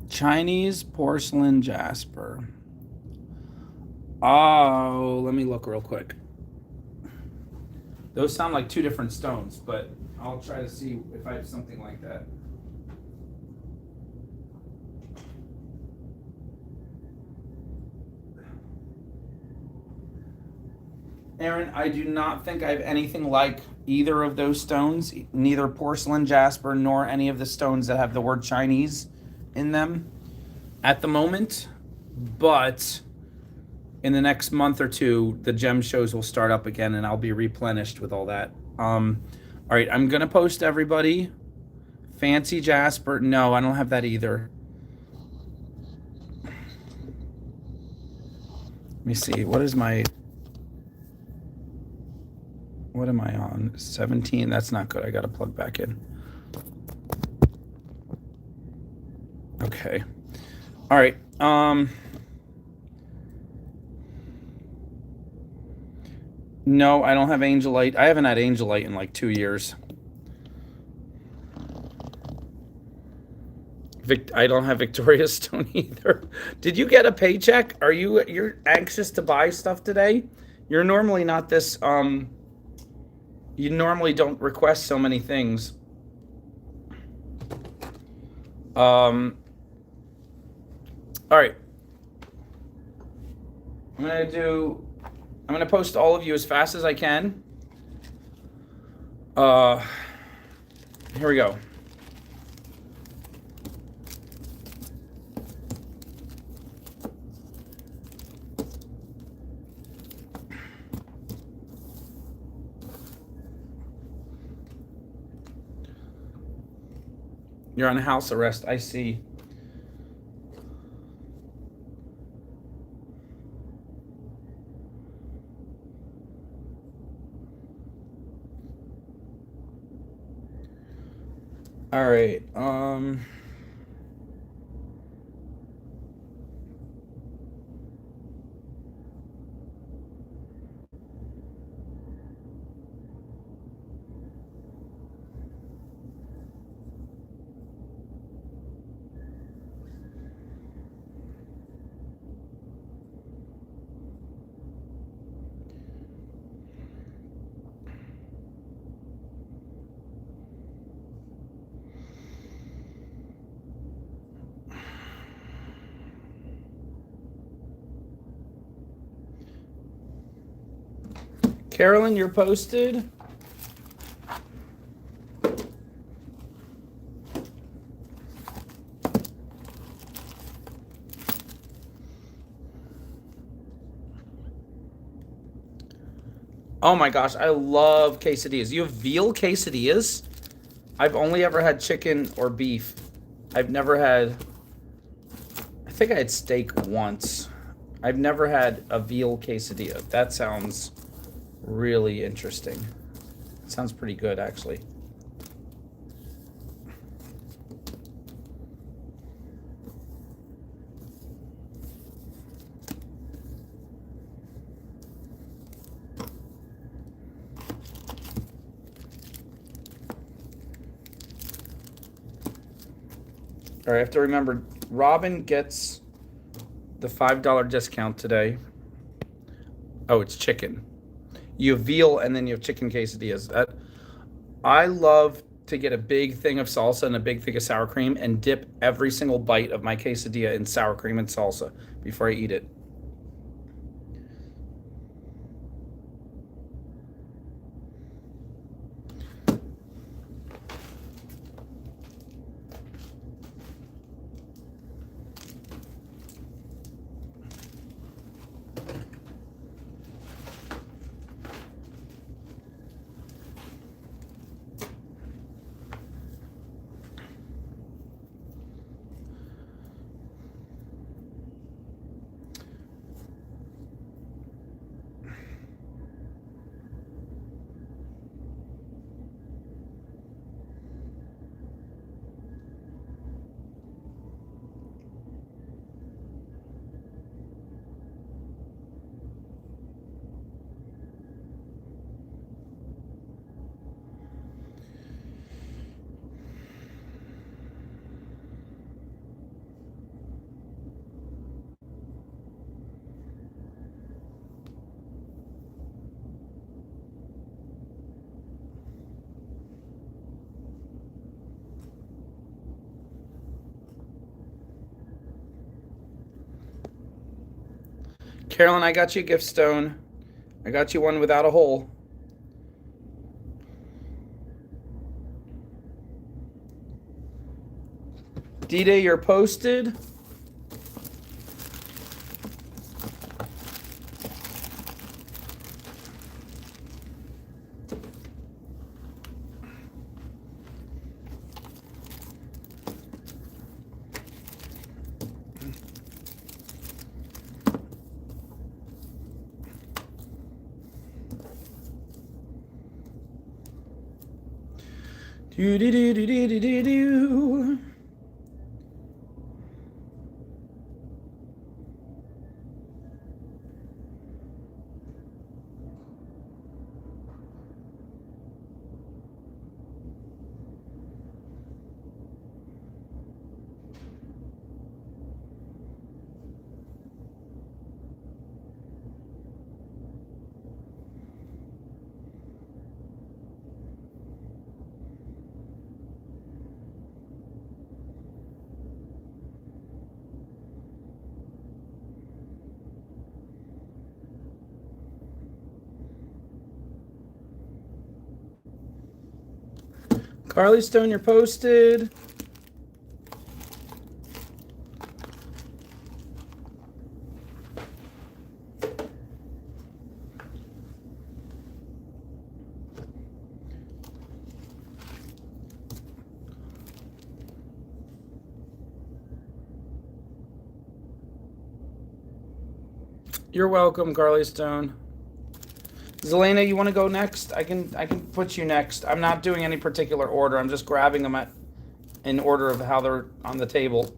Chinese porcelain jasper. Oh, let me look real quick. Those sound like two different stones, but I'll try to see if I have something like that. Aaron, I do not think I have anything like either of those stones, neither porcelain jasper nor any of the stones that have the word Chinese in them at the moment, but in the next month or two, the gem shows will start up again and I'll be replenished with all that. All right, I'm gonna post everybody. Fancy jasper, no, I don't have that either. Let me see, what am I on? 17, that's not good, I gotta plug back in. Okay. All right. No, I don't have angelite. I haven't had angelite in like 2 years. I don't have Victoria Stone either. Did you get a paycheck? You're anxious to buy stuff today? You're normally not this you normally don't request so many things. All right. I'm gonna post all of you as fast as I can. Here we go. You're on house arrest, I see. All right. Carolyn, you're posted. Oh my gosh, I love quesadillas. You have veal quesadillas? I've only ever had chicken or beef. I've never had, I think I had steak once. I've never had a veal quesadilla. That sounds really interesting. It sounds pretty good, actually. All right, I have to remember, Robin gets the $5 discount today. Oh, it's chicken. You have veal and then you have chicken quesadillas. I love to get a big thing of salsa and a big thing of sour cream and dip every single bite of my quesadilla in sour cream and salsa before I eat it. Carolyn, I got you a gift stone. I got you one without a hole. D-Day, you're posted. Do do do do do do do. Carly Stone, you're posted. You're welcome, Carly Stone. Zelena, you want to go next? I can put you next. I'm not doing any particular order. I'm just grabbing them at in order of how they're on the table.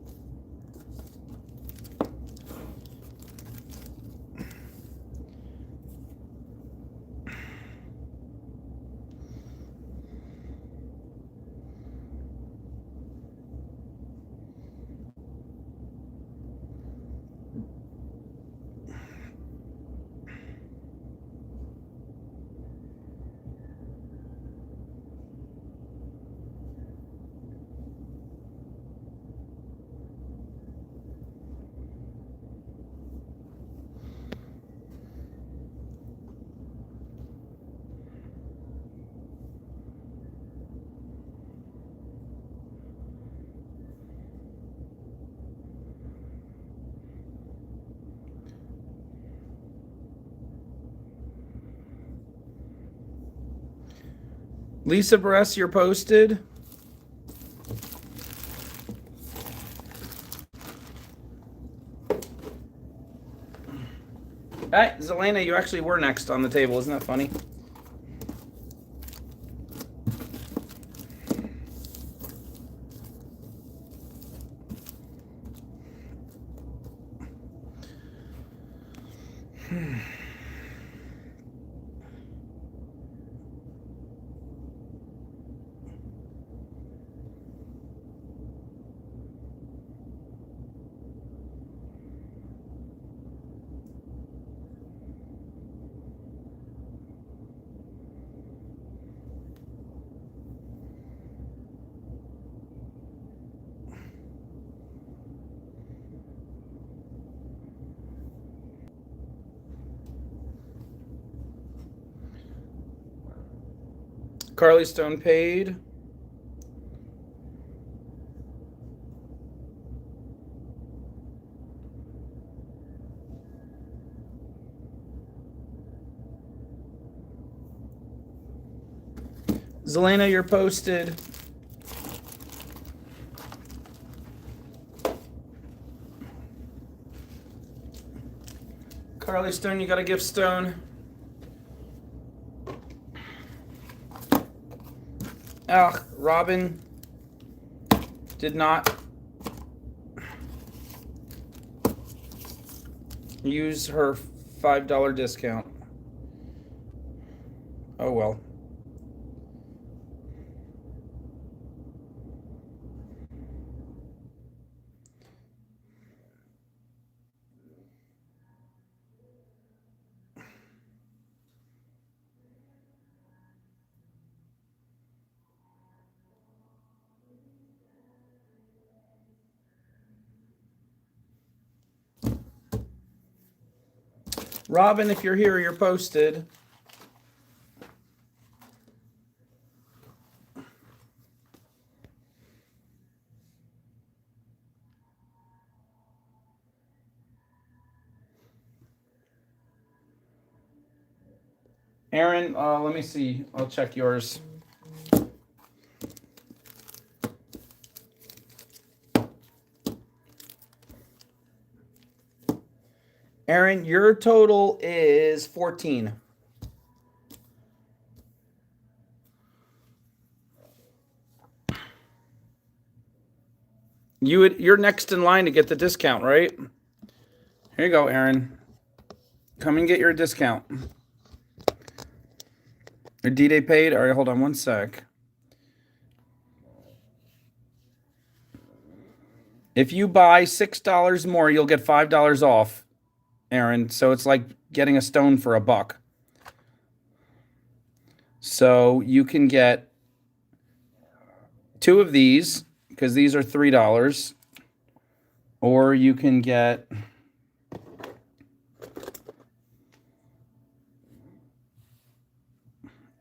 Lisa Bress, you're posted. Hey, Zelena, you actually were next on the table. Isn't that funny? Carly Stone paid. Zelena, you're posted. Carly Stone, you got a gift stone. Ah, Robin did not use her $5 discount. Oh well. Robin, if you're here, you're posted. Aaron, let me see. I'll check yours. Aaron, your total is 14. You're next in line to get the discount, right? Here you go, Aaron. Come and get your discount. Your D-Day paid? All right, hold on one sec. If you buy $6 more, you'll get $5 off, Aaron. So it's like getting a stone for $1. So you can get 2 of these, because these are $3. Or you can get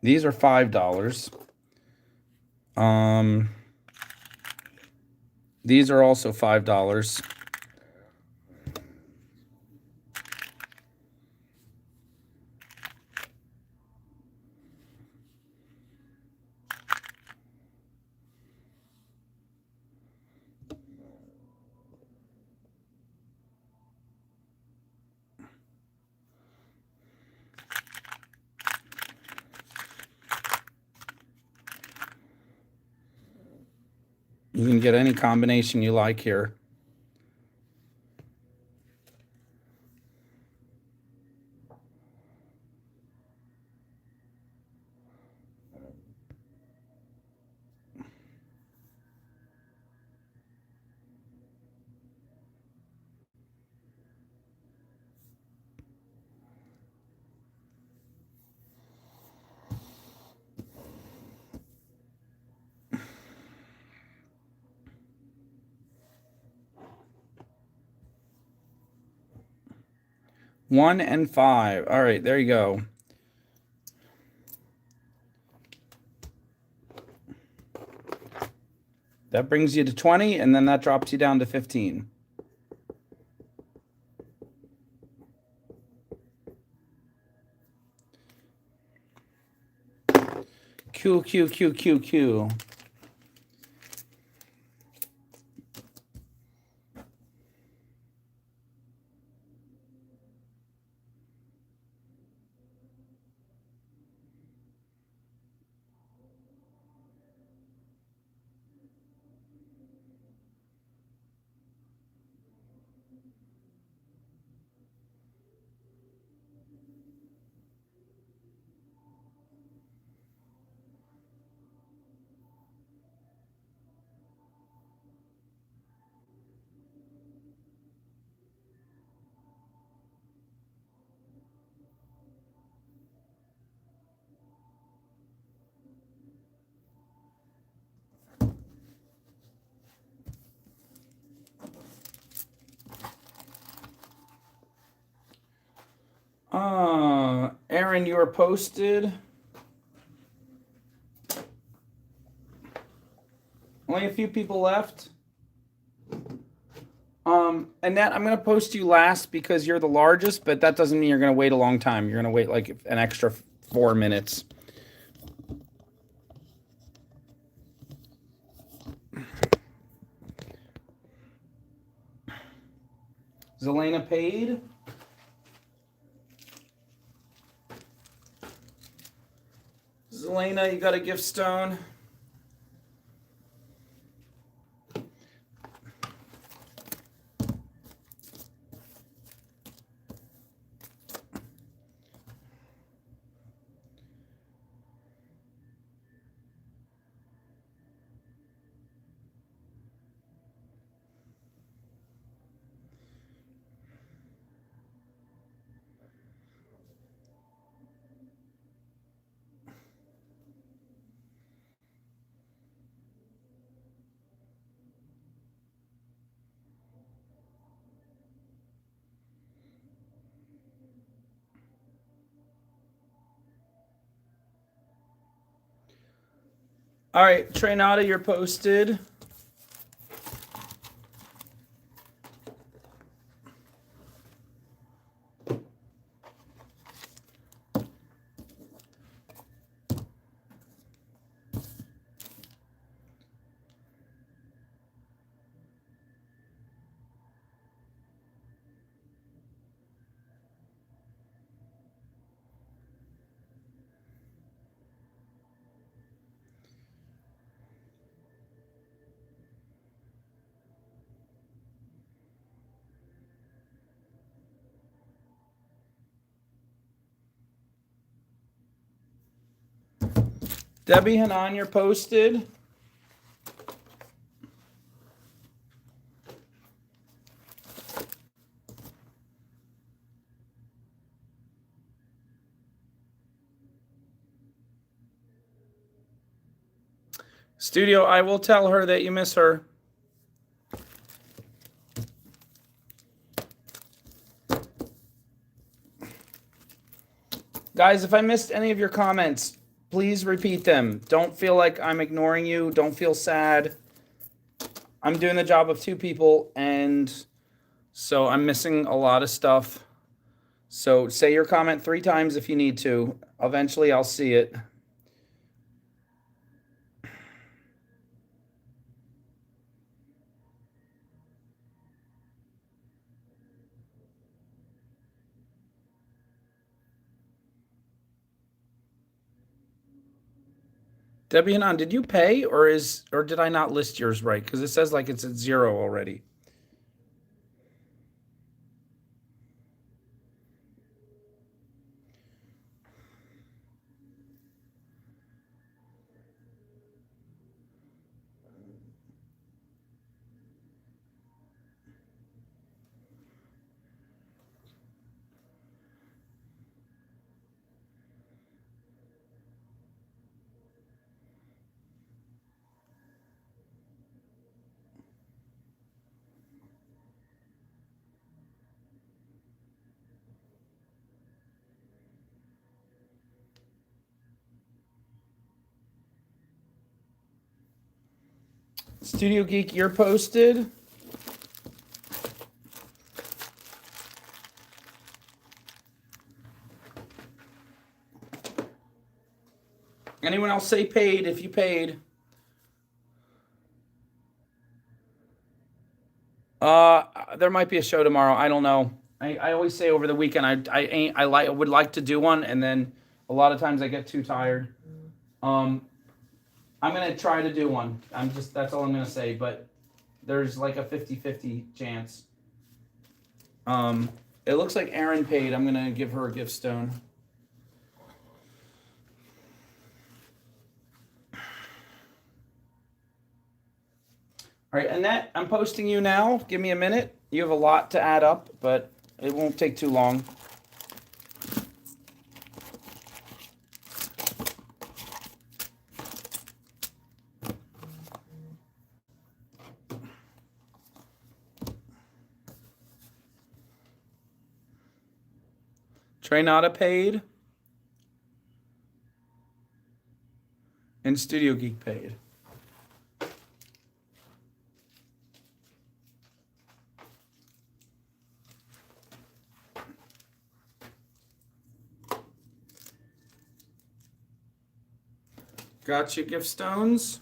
these are $5. These are also $5. You can get any combination you like here. One and five. All right, there you go. That brings you to 20, and then that drops you down to 15. Q, Q, Q, Q, Q. Aaron, you are posted. Only a few people left. Annette, I'm going to post you last because you're the largest, but that doesn't mean you're going to wait a long time. You're going to wait like an extra 4 minutes. Zelena paid. Zelena, you got a gift stone. All right, Trainata, you're posted. Debbie Hanan, you're posted. Studio, I will tell her that you miss her. Guys, if I missed any of your comments, please repeat them. Don't feel like I'm ignoring you. Don't feel sad. I'm doing the job of two people, and so I'm missing a lot of stuff. So say your comment 3 times if you need to. Eventually, I'll see it. Debbie and did you pay or did I not list yours right? Because it says like it's at 0 already. Studio Geek, you're posted. Anyone else say paid if you paid? There might be a show tomorrow. I don't know. I always say over the weekend I would like to do one, and then a lot of times I get too tired. Um, I'm gonna try to do one. That's all I'm gonna say. But there's like a 50-50 chance. It looks like Erin paid. I'm gonna give her a gift stone. All right, Annette, I'm posting you now. Give me a minute. You have a lot to add up, but it won't take too long. Trainata paid. And Studio Geek paid. Got your gift stones.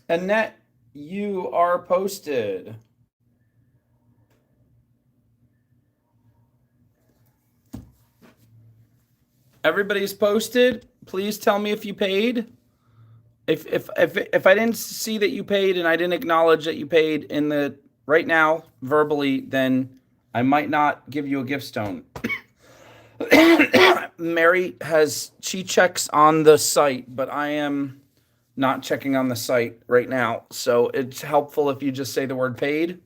Annette, You are posted. Everybody's posted. Please tell me if you paid. If I didn't see that you paid and I didn't acknowledge that you paid in the right now verbally, then I might not give you a gift stone. Mary she checks on the site, but I am not checking on the site right now. So it's helpful if you just say the word paid.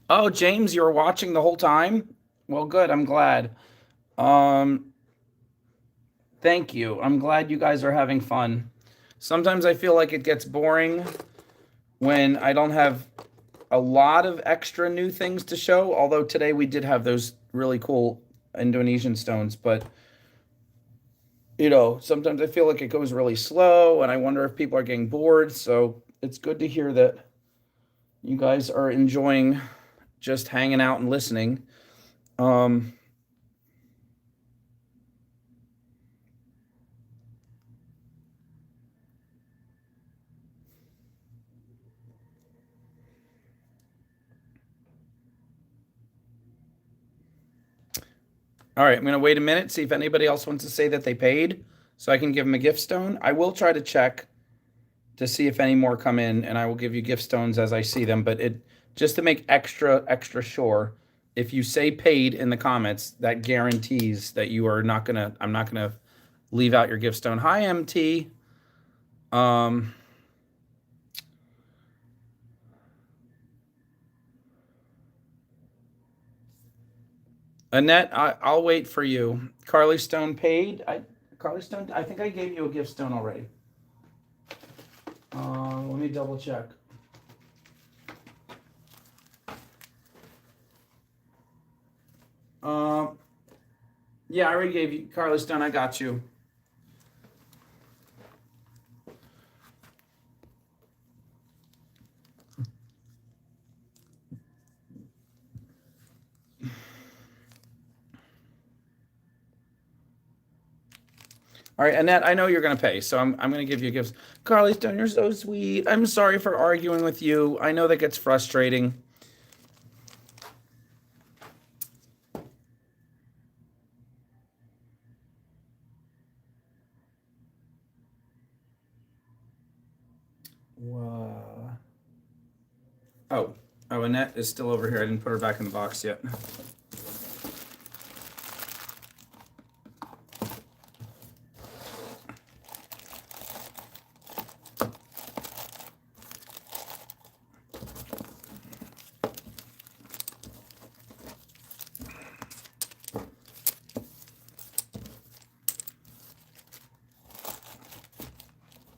Oh, James, you were watching the whole time? Well, good. I'm glad. Um, Thank you. I'm glad you guys are having fun. Sometimes I feel like it gets boring when I don't have a lot of extra new things to show. Although today we did have those really cool Indonesian stones, but sometimes I feel like it goes really slow and I wonder if people are getting bored. So it's good to hear that you guys are enjoying just hanging out and listening. Um, all right, I'm going to wait a minute, see if anybody else wants to say that they paid so I can give them a gift stone. I will try to check to see if any more come in, and I will give you gift stones as I see them. But it just to make extra sure, if you say paid in the comments, that guarantees that you are not gonna. I'm not gonna leave out your gift stone. Hi, MT. Um, Annette, I'll wait for you. Carly Stone paid. Carly Stone. I think I gave you a gift stone already. Let me double check. Um, yeah, I already gave you Carly Stone. I got you. All right, Annette, I know you're going to pay, so I'm going to give you gifts. Carly Stone, you're so sweet. I'm sorry for arguing with you. I know that gets frustrating. Wow. Oh, Annette is still over here. I didn't put her back in the box yet.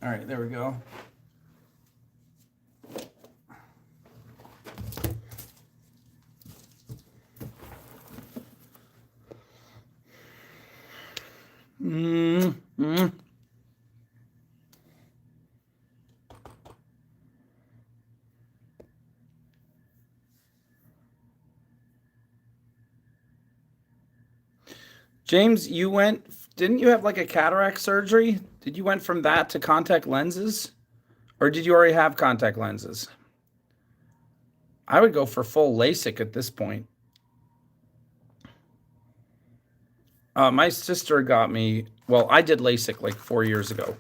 All right, there we go. Mm-hmm. James, didn't you have like a cataract surgery? Did you went from that to contact lenses? Or did you already have contact lenses? I would go for full LASIK at this point. My sister got me, well, I did LASIK like 4 years ago.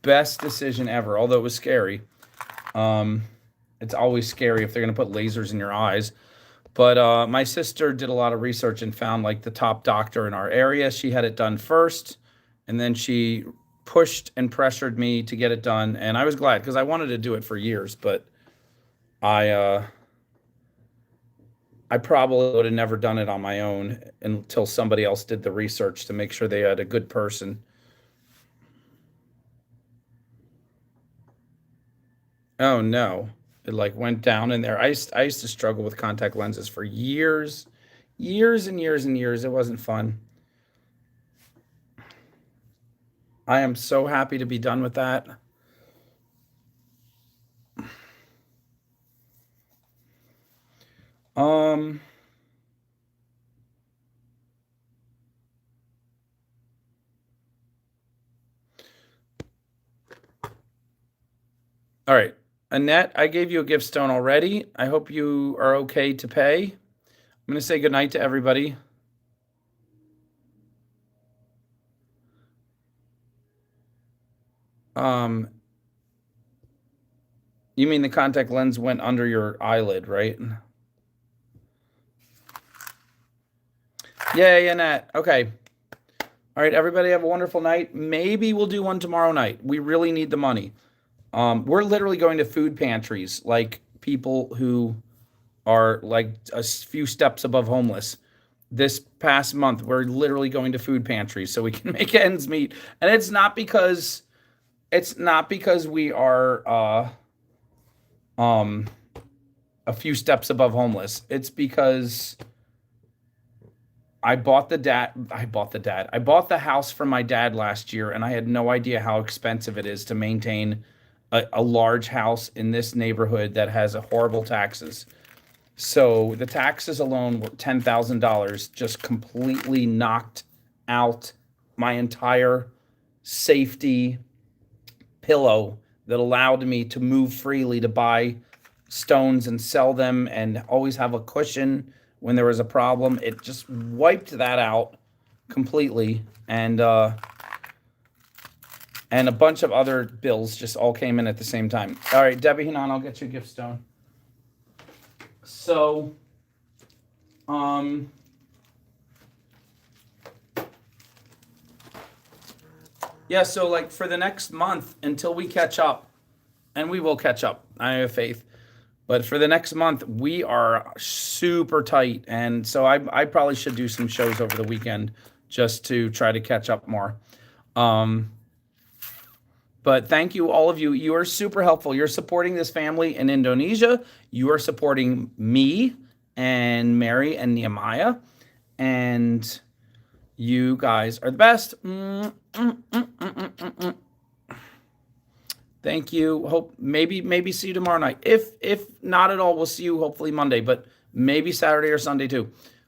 Best decision ever, although it was scary. Um, it's always scary if they're going to put lasers in your eyes. But my sister did a lot of research and found like the top doctor in our area. She had it done first, and then she pushed and pressured me to get it done. And I was glad because I wanted to do it for years, but I uh, I probably would have never done it on my own until somebody else did the research to make sure they had a good person. Oh no. It like went down in there. I used to struggle with contact lenses for years, years and years and years. It wasn't fun. I am so happy to be done with that. Um, all right. Annette, I gave you a gift stone already. I hope you are okay to pay. I'm going to say goodnight to everybody. You mean the contact lens went under your eyelid, right? Yay, Annette. Okay. All right, everybody have a wonderful night. Maybe we'll do one tomorrow night. We really need the money. We're literally going to food pantries, like people who are like a few steps above homeless. This past month, we're literally going to food pantries so we can make ends meet. And it's not because we are a few steps above homeless. It's because I bought the house from my dad last year, and I had no idea how expensive it is to maintain a large house in this neighborhood that has a horrible taxes. So the taxes alone were $10,000, just completely knocked out my entire safety pillow that allowed me to move freely to buy stones and sell them and always have a cushion when there was a problem. It just wiped that out completely, and a bunch of other bills just all came in at the same time. All right, Debbie Hanan, I'll get you a gift stone. So, yeah, so like for the next month until we catch up, and we will catch up, I have faith. But for the next month, we are super tight. And so I probably should do some shows over the weekend just to try to catch up more. But thank you, all of you. You are super helpful. You're supporting this family in Indonesia. You are supporting me and Mary and Nehemiah. And you guys are the best. Thank you. Hope maybe see you tomorrow night. If not at all, we'll see you hopefully Monday, but maybe Saturday or Sunday too.